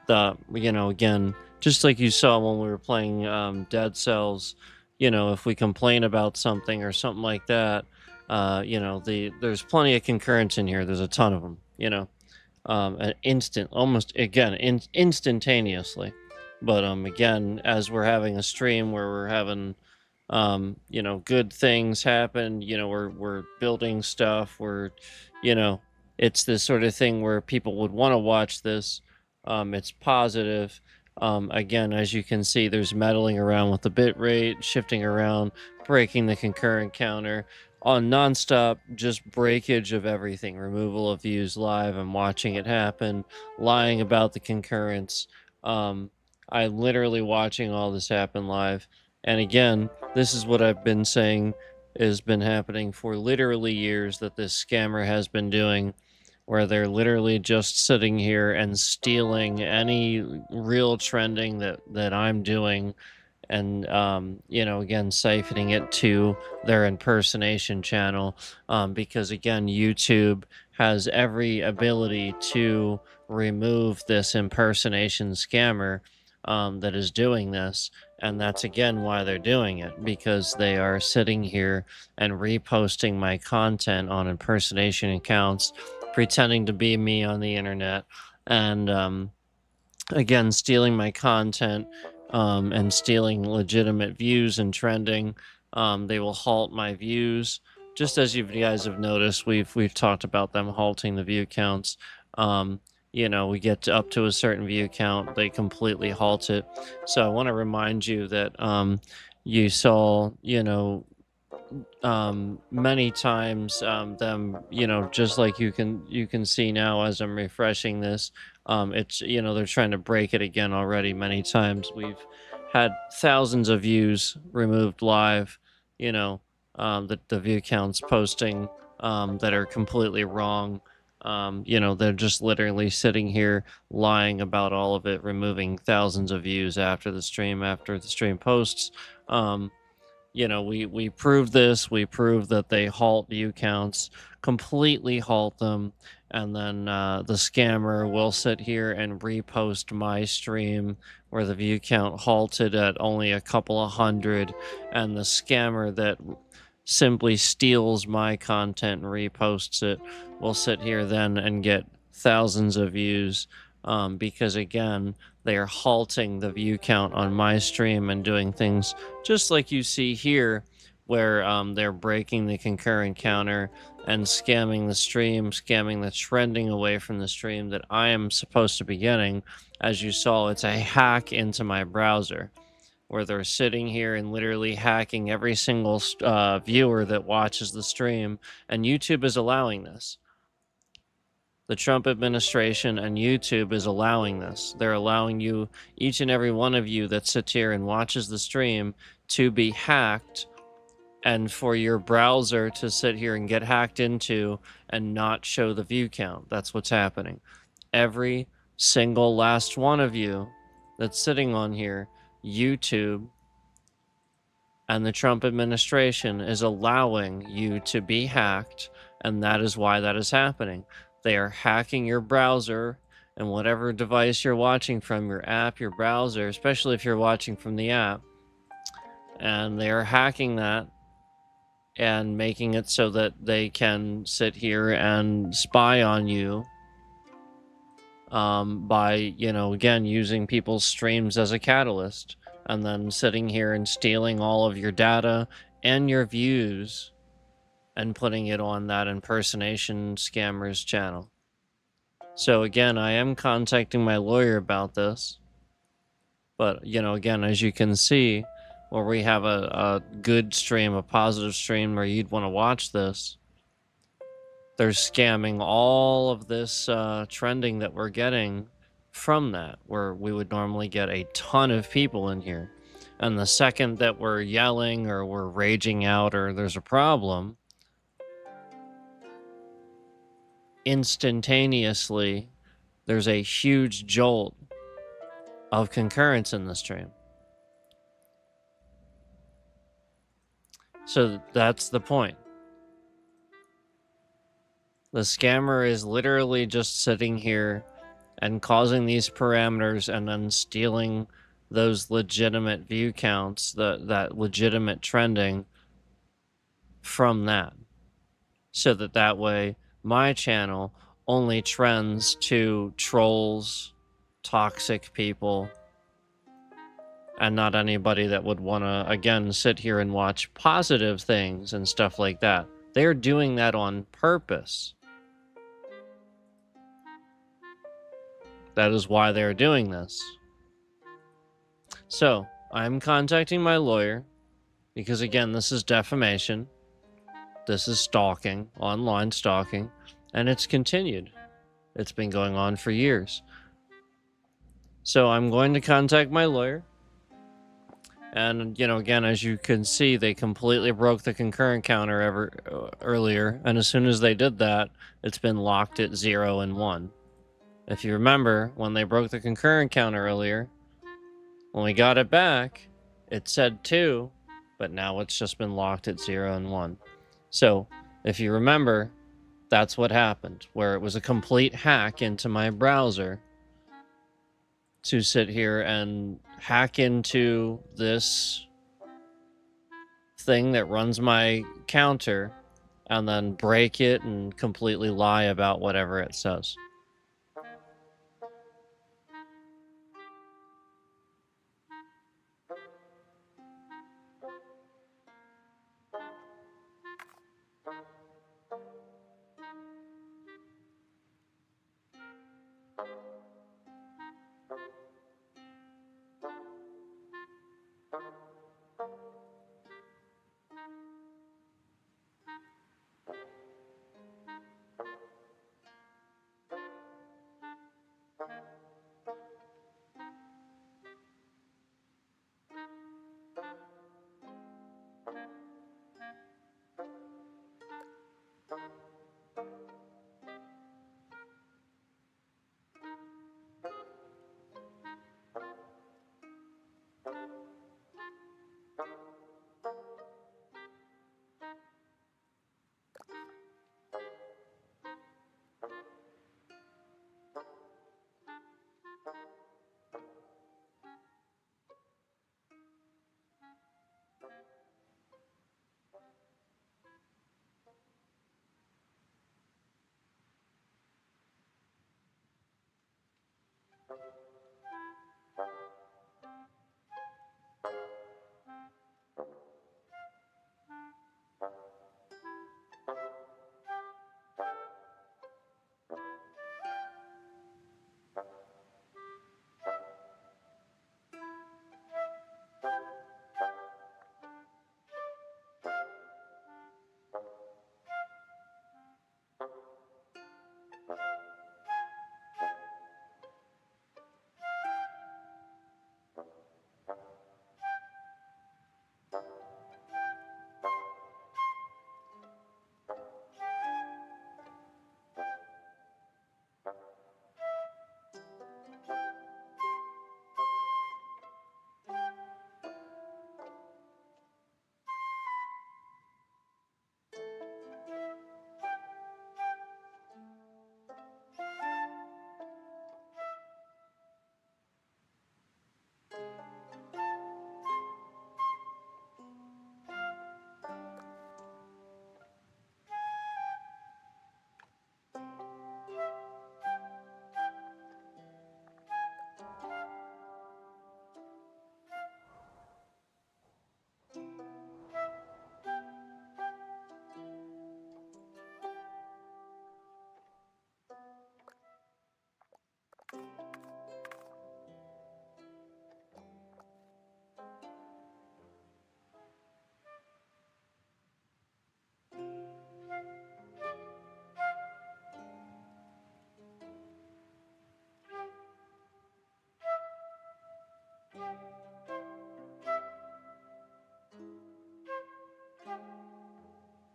the you know, again, just like you saw when we were playing Dead Cells, you know, if we complain about something or something like that, you know, there's plenty of concurrence in here. There's a ton of them, you know, an instant, almost again, instantaneously. But again, as we're having a stream where we're having you know, good things happen, you know, we're building stuff, we're, you know, it's this sort of thing where people would want to watch this. It's positive. Again, as you can see, there's meddling around with the bit rate, shifting around, breaking the concurrent counter, on nonstop, just breakage of everything, removal of views live. I'm watching it happen, lying about the concurrence. Um, I literally watching all this happen live. And again, this is what I've been saying has been happening for literally years that this scammer has been doing, where they're literally just sitting here and stealing any real trending that I'm doing, and again, siphoning it to their impersonation channel, because again, YouTube has every ability to remove this impersonation scammer that is doing this. And that's again why they're doing it, because they are sitting here and reposting my content on impersonation accounts, pretending to be me on the internet, and again, stealing my content, and stealing legitimate views and trending. They will halt my views, just as you guys have noticed. We've talked about them halting the view counts. Um, we get up to a certain view count, they completely halt it. So I want to remind you that you saw, many times, them, just like you can see now as I'm refreshing this. It's, they're trying to break it again already. Many times we've had thousands of views removed live, you know the view counts posting that are completely wrong. They're just literally sitting here lying about all of it, removing thousands of views after the stream posts. um, we proved this. We proved that they halt view counts, completely halt them, and then the scammer will sit here and repost my stream where the view count halted at only a couple of hundred, and the scammer that simply steals my content and reposts it will sit here then and get thousands of views, because again, they are halting the view count on my stream and doing things just like you see here, where they're breaking the concurrent counter and scamming the stream, scamming the trending away from the stream that I am supposed to be getting. As you saw, it's a hack into my browser, where they're sitting here and literally hacking every single viewer that watches the stream, and YouTube is allowing this. The Trump administration and YouTube is allowing this. They're allowing you, each and every one of you that sits here and watches the stream, to be hacked, and for your browser to sit here and get hacked into and not show the view count. That's what's happening. Every single last one of you that's sitting on here, YouTube and the Trump administration is allowing you to be hacked, and that is why that is happening. They are hacking your browser and whatever device you're watching from, your app, your browser, especially if you're watching from the app, and they are hacking that and making it so that they can sit here and spy on you, by, again, using people's streams as a catalyst, and then sitting here and stealing all of your data and your views and putting it on that impersonation scammer's channel. So again, I am contacting my lawyer about this, but again, as you can see, where we have a good stream, a positive stream where you'd want to watch this, they're scamming all of this trending that we're getting from that, where we would normally get a ton of people in here. And the second that we're yelling or we're raging out or there's a problem, instantaneously there's a huge jolt of concurrence in the stream. So that's the point. The scammer is literally just sitting here and causing these parameters and then stealing those legitimate view counts, that legitimate trending from that. So that way my channel only trends to trolls, toxic people, and not anybody that would want to, again, sit here and watch positive things and stuff like that. They're doing that on purpose. That is why they're doing this. So, I'm contacting my lawyer because, again, this is defamation. This is stalking, online stalking, and it's continued. It's been going on for years. So, I'm going to contact my lawyer. And, again, as you can see, they completely broke the concurrent counter earlier. And as soon as they did that, it's been locked at 0 and 1. If you remember, when they broke the concurrent counter earlier, when we got it back, it said 2, but now it's just been locked at 0 and 1. So, if you remember, that's what happened, where it was a complete hack into my browser to sit here and hack into this thing that runs my counter and then break it and completely lie about whatever it says.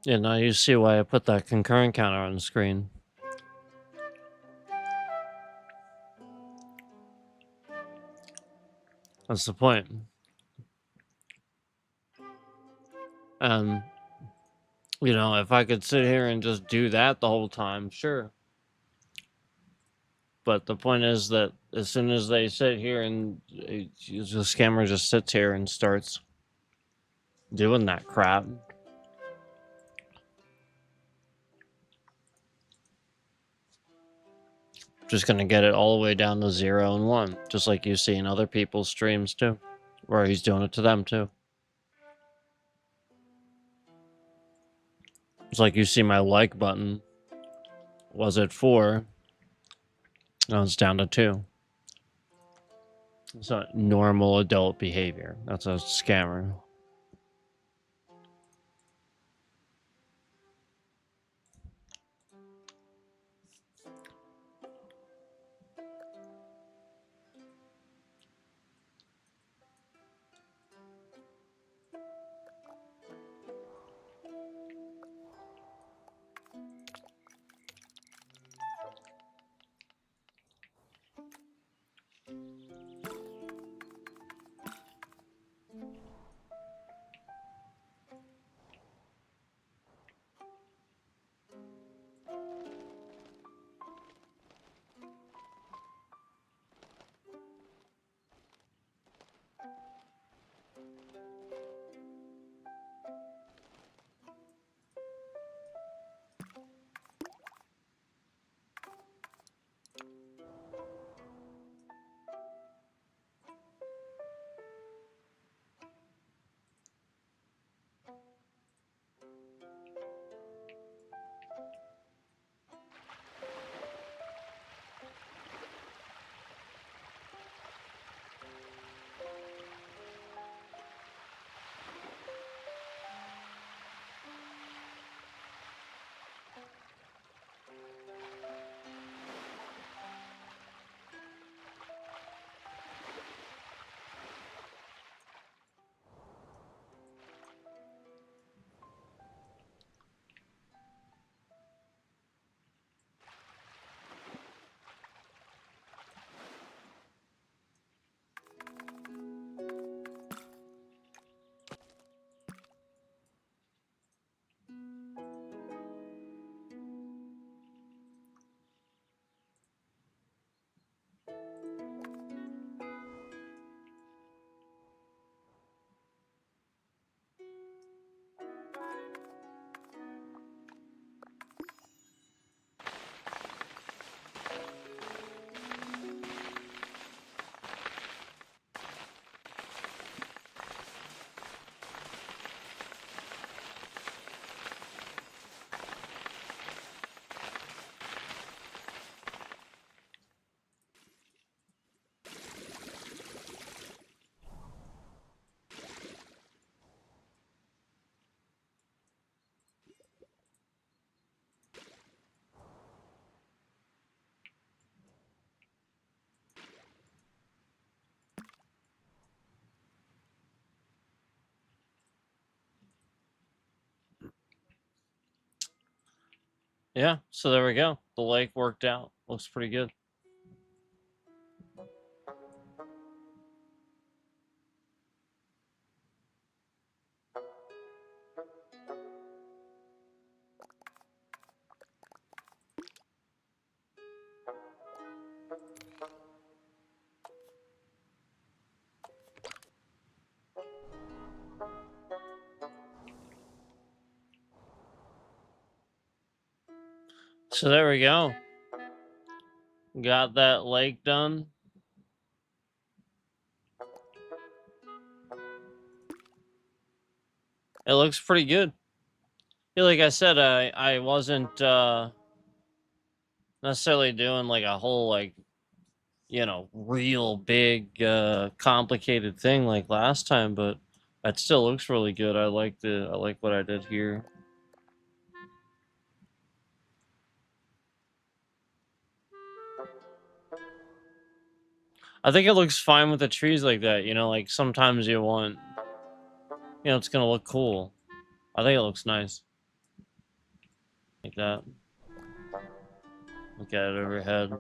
Yeah, now you see why I put that concurrent counter on the screen. That's the point. And, if I could sit here and just do that the whole time, sure. But the point is that as soon as they sit here and the scammer just sits here and starts doing that crap, just gonna get it all the way down to 0 and 1, just like you see in other people's streams too, where he's doing it to them too. It's like you see my like button was at 4, now it's down to 2. It's not normal adult behavior. That's a scammer. Yeah, so there we go. The lake worked out. Looks pretty good. So there we go. Got that lake done. It looks pretty good. Yeah, like I said, I wasn't necessarily doing like a whole like real big complicated thing like last time, but that still looks really good. I like what I did here. I think it looks fine with the trees like that, like sometimes you want it's gonna look cool. I think it looks nice. Like that. Look at it overhead.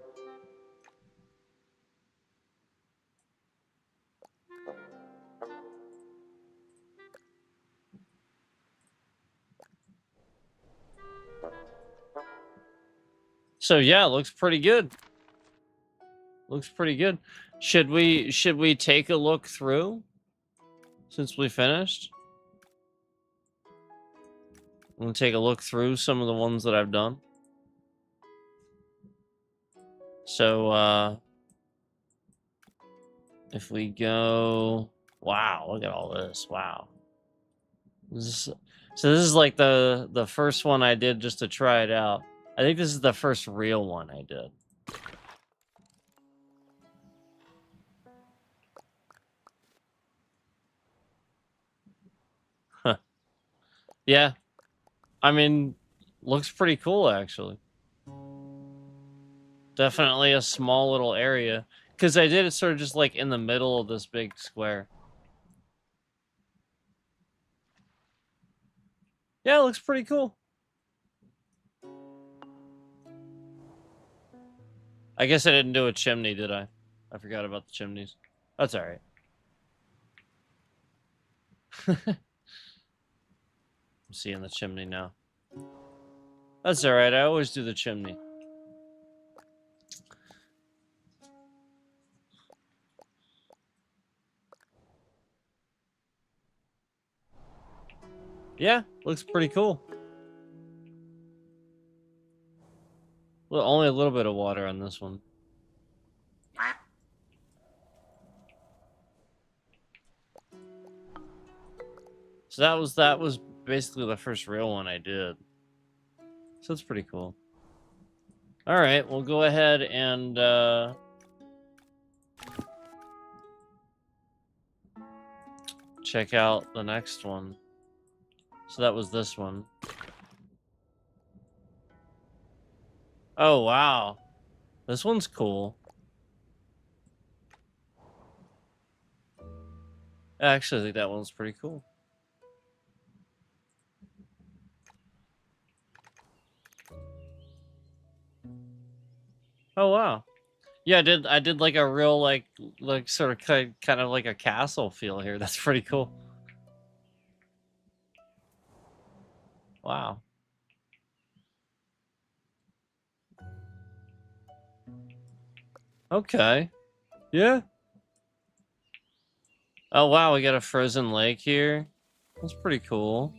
So yeah, it looks pretty good. Looks pretty good. Should we take a look through since we finished? I'm gonna take a look through some of the ones that I've done. So if we go, wow, look at all this. Wow. So this is like the first one I did just to try it out. I think this is the first real one I did. Yeah. I mean, looks pretty cool, actually. Definitely a small little area. Because I did it sort of just like in the middle of this big square. Yeah, it looks pretty cool. I guess I didn't do a chimney, did I? I forgot about the chimneys. That's alright. I'm seeing the chimney now. That's alright, I always do the chimney. Yeah, looks pretty cool. Well, only a little bit of water on this one. So that was basically the first real one I did. So it's pretty cool. All right, we'll go ahead and check out the next one. So that was this one. Oh wow, this one's cool. I actually think that one's pretty cool. Oh wow. Yeah, I did like a real like sort of kind of like a castle feel here. That's pretty cool. Wow. Okay. Yeah. Oh wow, we got a frozen lake here. That's pretty cool.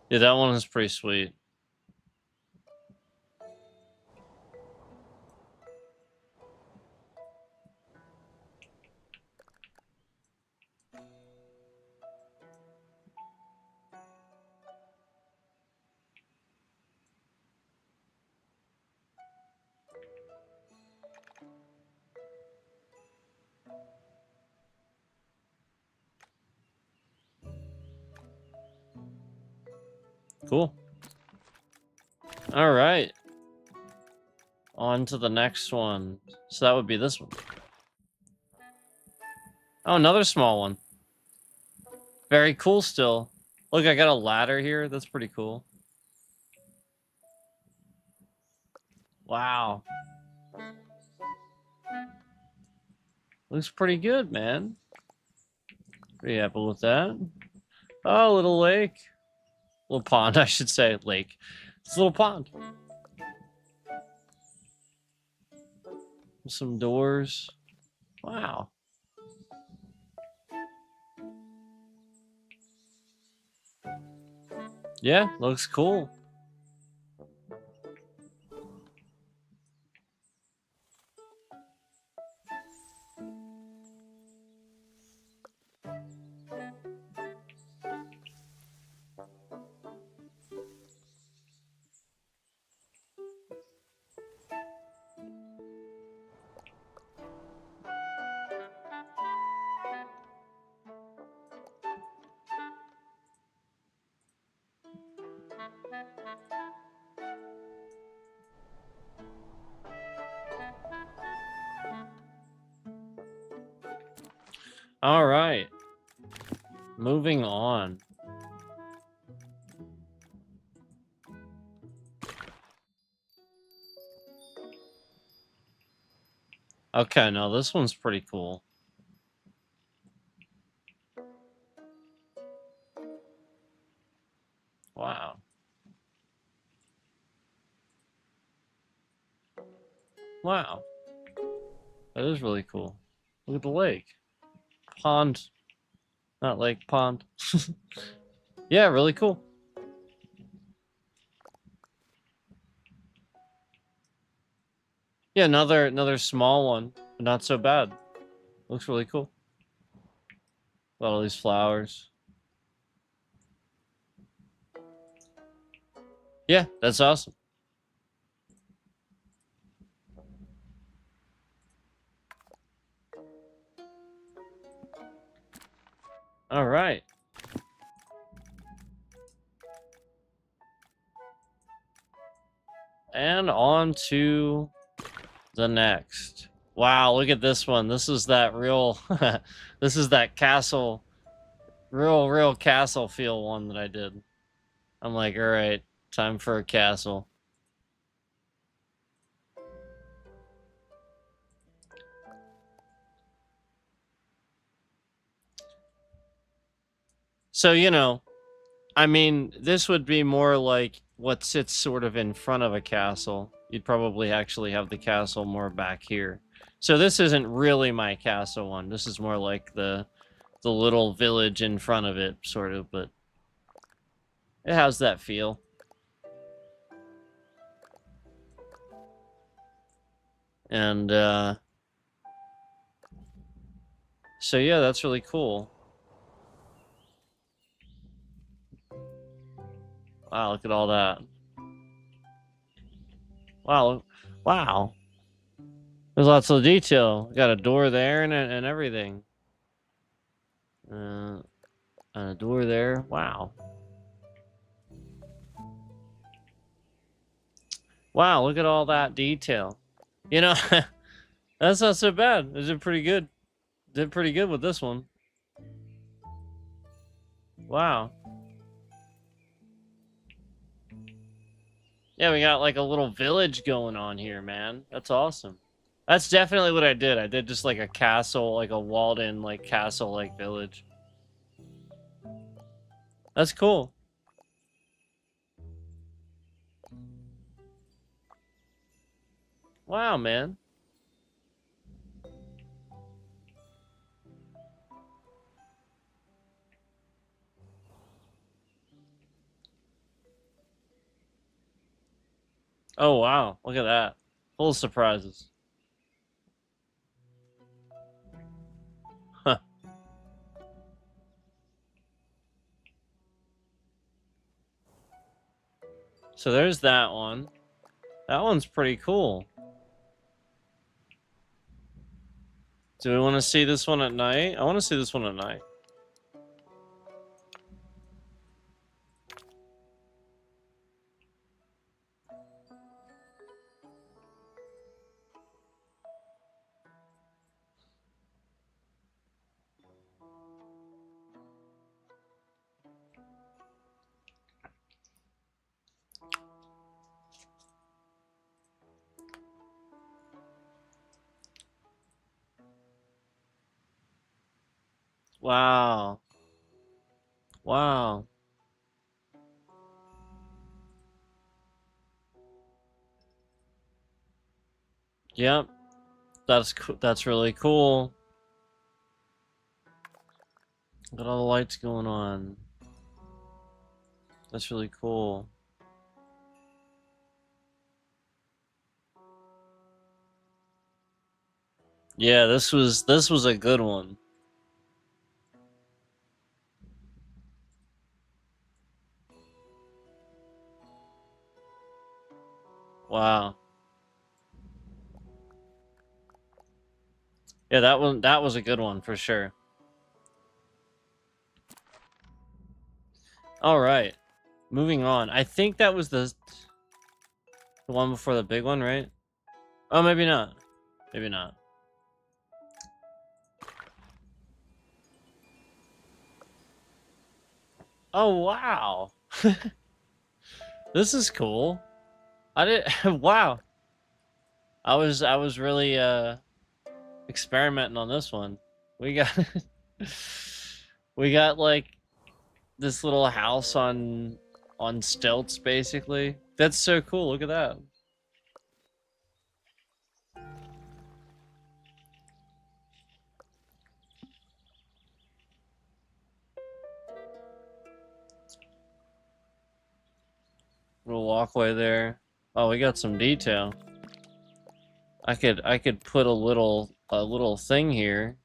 Yeah, that one is pretty sweet. Cool. All right. On to the next one. So that would be this one. Oh, another small one. Very cool still. Look, I got a ladder here. That's pretty cool. Wow. Looks pretty good, man. Pretty happy with that. Oh, little lake. Little pond, I should say. Lake. It's a little pond. Some doors. Wow. Yeah, looks cool. All right. Moving on. Okay, now this one's pretty cool. Wow. Wow. That is really cool. Look at the lake. Pond. Not lake, pond. Yeah, really cool. Yeah, another small one, but not so bad. Looks really cool. Got all these flowers. Yeah, that's awesome. All right. And on to the next. Wow, look at this one. This is that real this is that castle, real castle feel one that I did. I'm like, all right, time for a castle. So, you know, I mean, this would be more like what sits sort of in front of a castle. You'd probably actually have the castle more back here. So this isn't really my castle one. This is more like the little village in front of it, sort of, but it has that feel. And, so yeah, that's really cool. Wow, look at all that. Wow, wow. There's lots of detail. Got a door there and everything. And a door there. Wow. Wow, look at all that detail. You know, that's not so bad. It did pretty good. Did pretty good with this one. Wow. Yeah, we got like a little village going on here, man. That's awesome. That's definitely what I did. I did just like a castle, like a walled-in, like castle-like village. That's cool. Wow, man. Oh, wow. Look at that. Full of surprises. Huh. So there's that one. That one's pretty cool. Do we want to see this one at night? I want to see this one at night. Wow. Wow. Yep. That's really cool. Got all the lights going on. That's really cool. Yeah, this was a good one. Wow. Yeah, that was a good one for sure. All right. Moving on. I think that was the one before the big one, right? Oh, maybe not. Maybe not. Oh, wow. This is cool. I did wow. I was really experimenting on this one. We got we got like this little house on stilts basically. That's so cool. Look at that. Little walkway there. Oh, we got some detail. I could put a little thing here.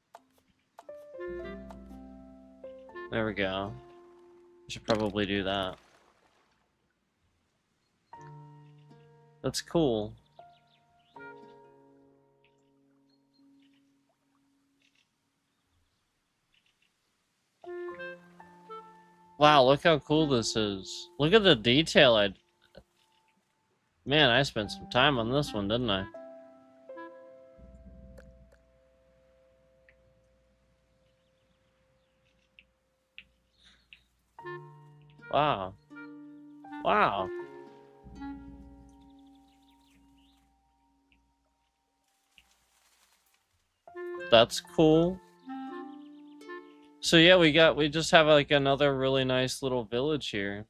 There we go. I should probably do that. That's cool. Wow, look how cool this is. Look at the detail Man, I spent some time on this one, didn't I? Wow. Wow. That's cool. So yeah, we just have like another really nice little village here.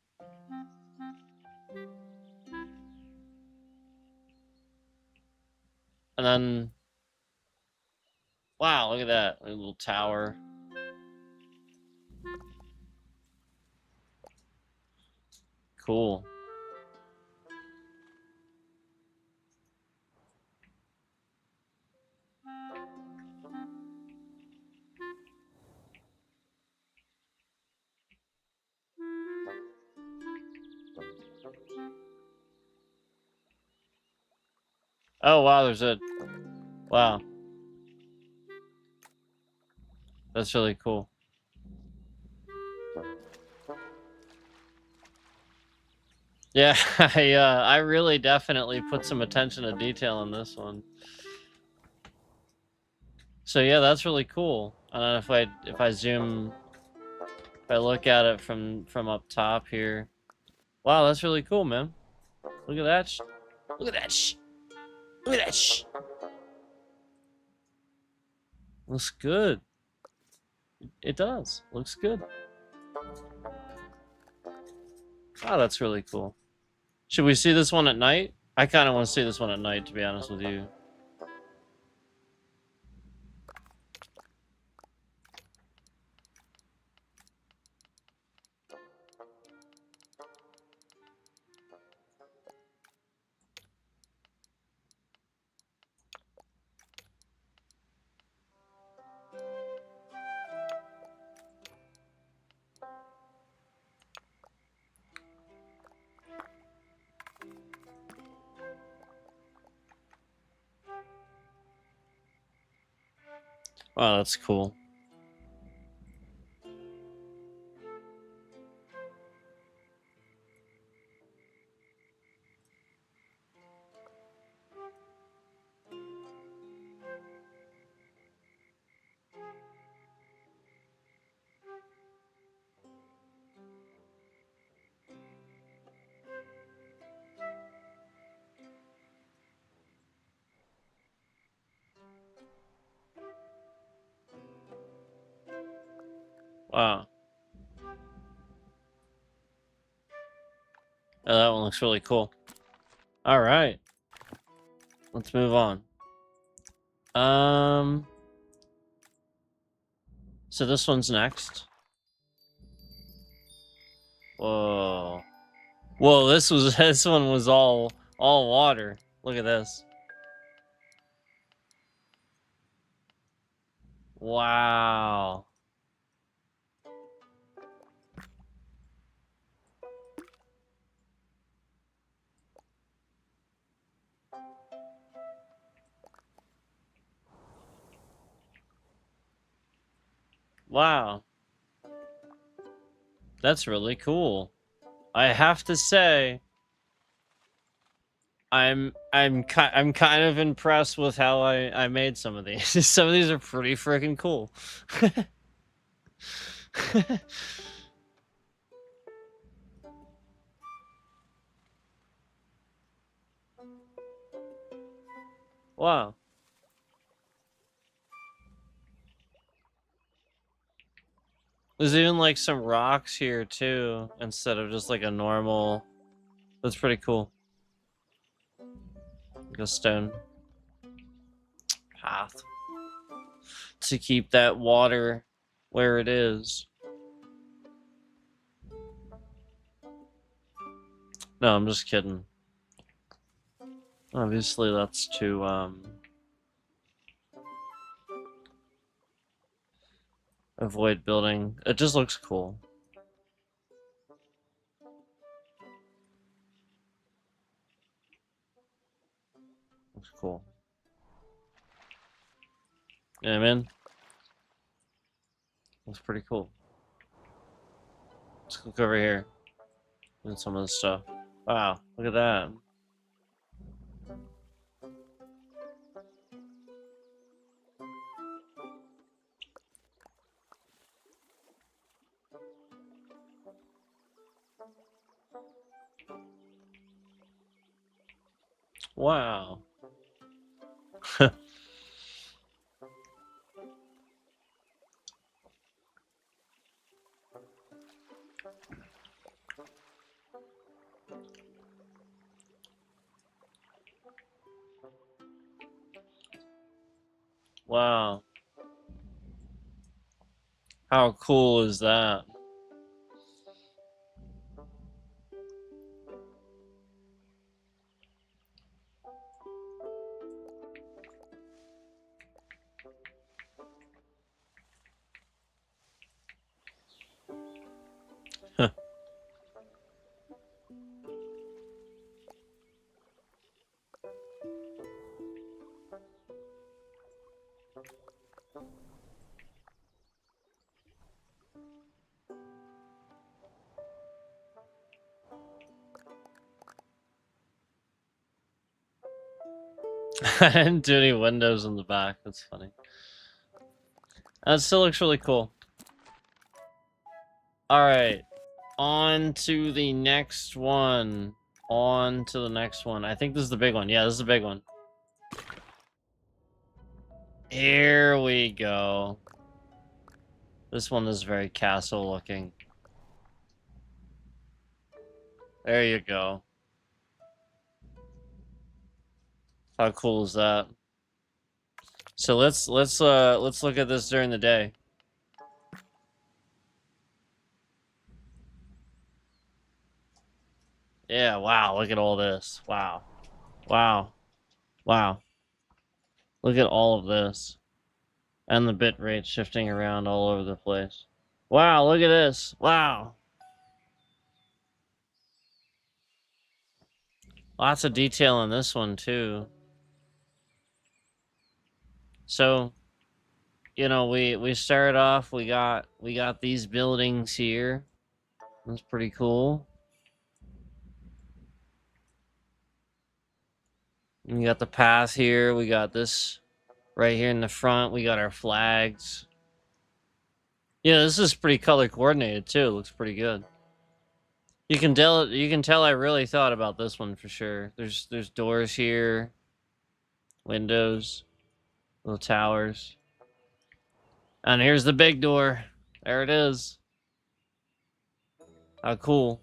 And then wow, look at that. A little tower. Cool. Oh wow, wow. That's really cool. Yeah, I really definitely put some attention to detail on this one. So yeah, that's really cool. And then if I zoom, if I look at it from up top here, wow, that's really cool, man. Look at that. Look at that. Look at that. Looks good. It does. Looks good. Wow, that's really cool. Should we see this one at night? I kind of want to see this one at night, to be honest with you. Wow, that's cool. Wow. Oh, that one looks really cool. All right. Let's move on. So this one's next. Whoa. Whoa, this one was all water. Look at this. Wow. Wow. That's really cool. I have to say, I'm kind of impressed with how I made some of these. Some of these are pretty freaking cool. Wow. There's even like some rocks here too, instead of just like a normal. That's pretty cool. Like a stone path to keep that water where it is. No, I'm just kidding. Obviously, that's to avoid building. It just looks cool. Looks cool. Yeah, man. Looks pretty cool. Let's look over here. And some of the stuff. Wow, look at that. Wow. Wow. How cool is that? I didn't do any windows in the back. That's funny. That still looks really cool. Alright. On to the next one. On to the next one. I think this is the big one. Yeah, this is the big one. Here we go. This one is very castle looking. There you go. How cool is that? So let's look at this during the day. Yeah, wow, look at all this. Wow. Wow. Wow. Look at all of this. And the bit rate shifting around all over the place. Wow, look at this. Wow. Lots of detail in this one too. So, you know, we started off, we got these buildings here. That's pretty cool. We got the path here, we got this right here in the front, we got our flags. Yeah, this is pretty color coordinated too. It looks pretty good. You can tell I really thought about this one for sure. There's doors here, windows, little towers. And here's the big door. There it is. How cool.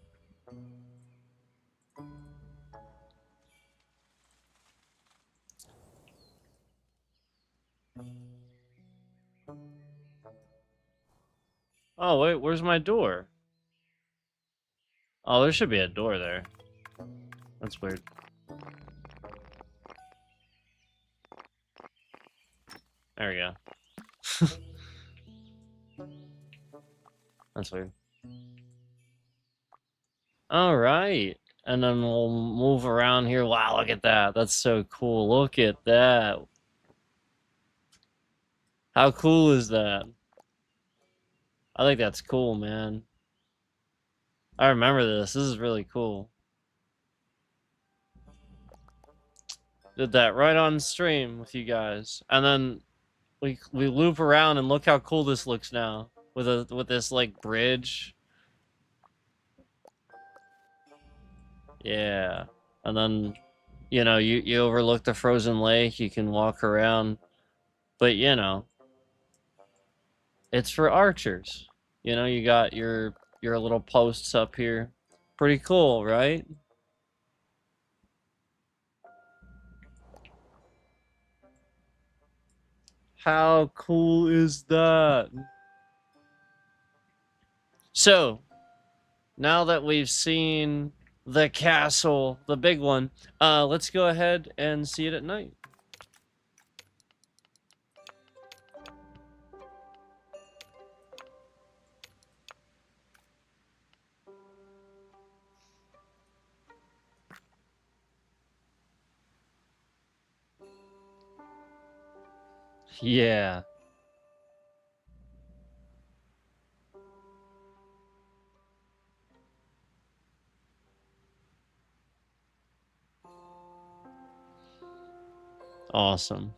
Oh, wait, where's my door? Oh, there should be a door there. That's weird. There we go. That's weird. All right. And then we'll move around here. Wow, look at that. That's so cool. Look at that. How cool is that? I think that's cool, man. I remember this. This is really cool. Did that right on stream with you guys. And then we loop around and look how cool this looks now. With this like bridge. Yeah. And then you know, you overlook the frozen lake, you can walk around. But you know, it's for archers. You know, you got your little posts up here. Pretty cool, right? How cool is that? So, now that we've seen the castle, the big one, let's go ahead and see it at night. Yeah. Awesome.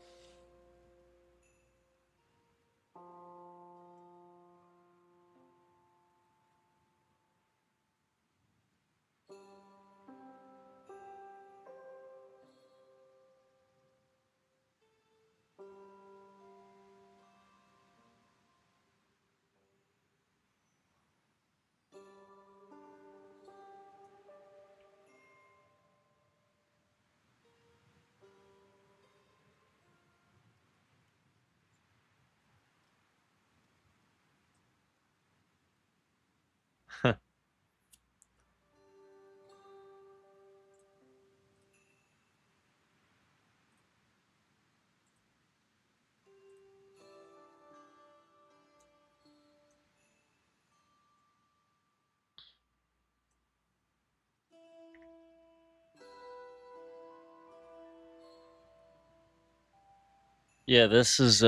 Yeah, this was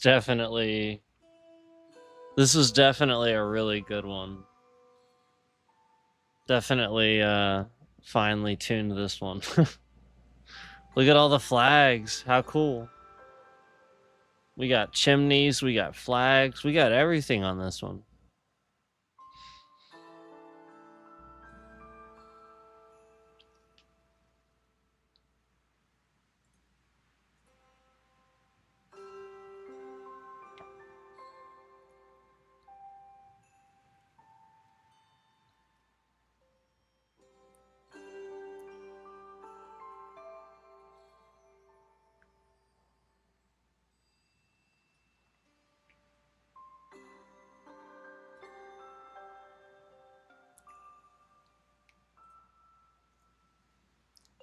definitely a really good one. Definitely finely tuned this one. Look at all the flags. How cool. We got chimneys, we got flags, we got everything on this one.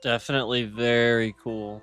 Definitely very cool.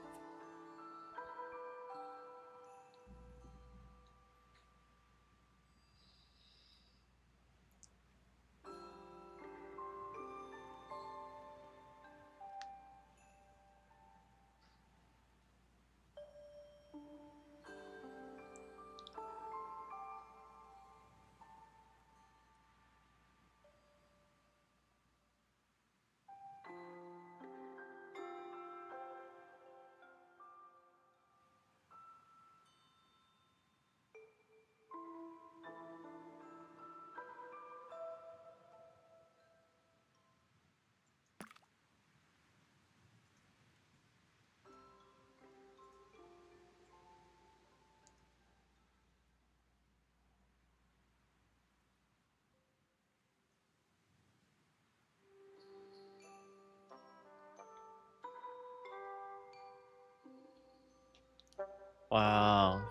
Wow.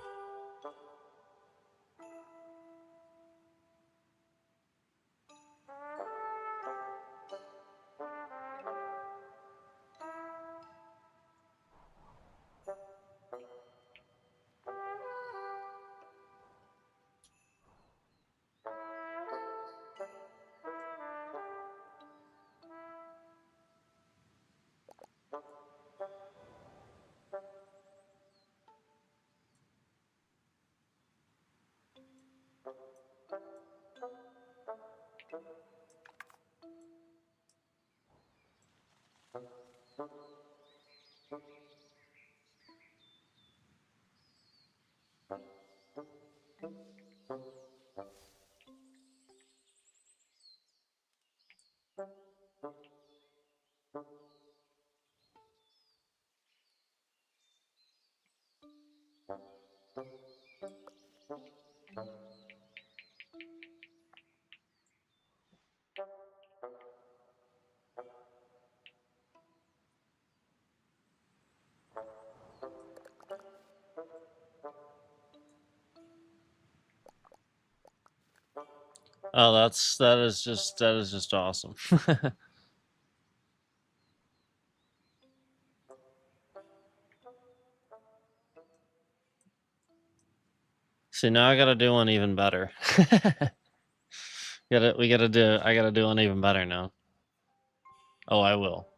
Oh, that is just awesome. See, now I gotta do one even better. I gotta do one even better now. Oh, I will.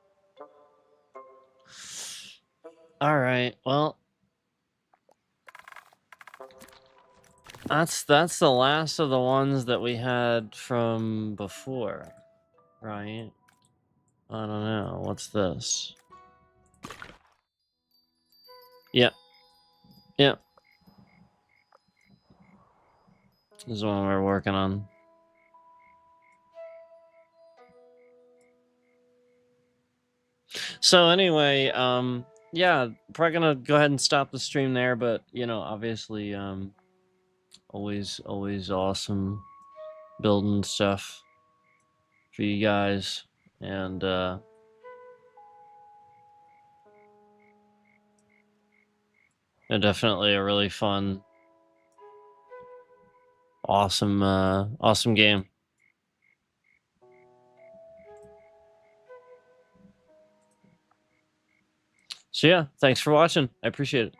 All right. Well, that's the last of the ones that we had from before, right? I don't know. What's this? Yeah, yeah. This is one we're working on. So anyway, yeah, probably gonna go ahead and stop the stream there, but you know, obviously, always awesome building stuff for you guys, and definitely a really fun, awesome game. So yeah, thanks for watching. I appreciate it.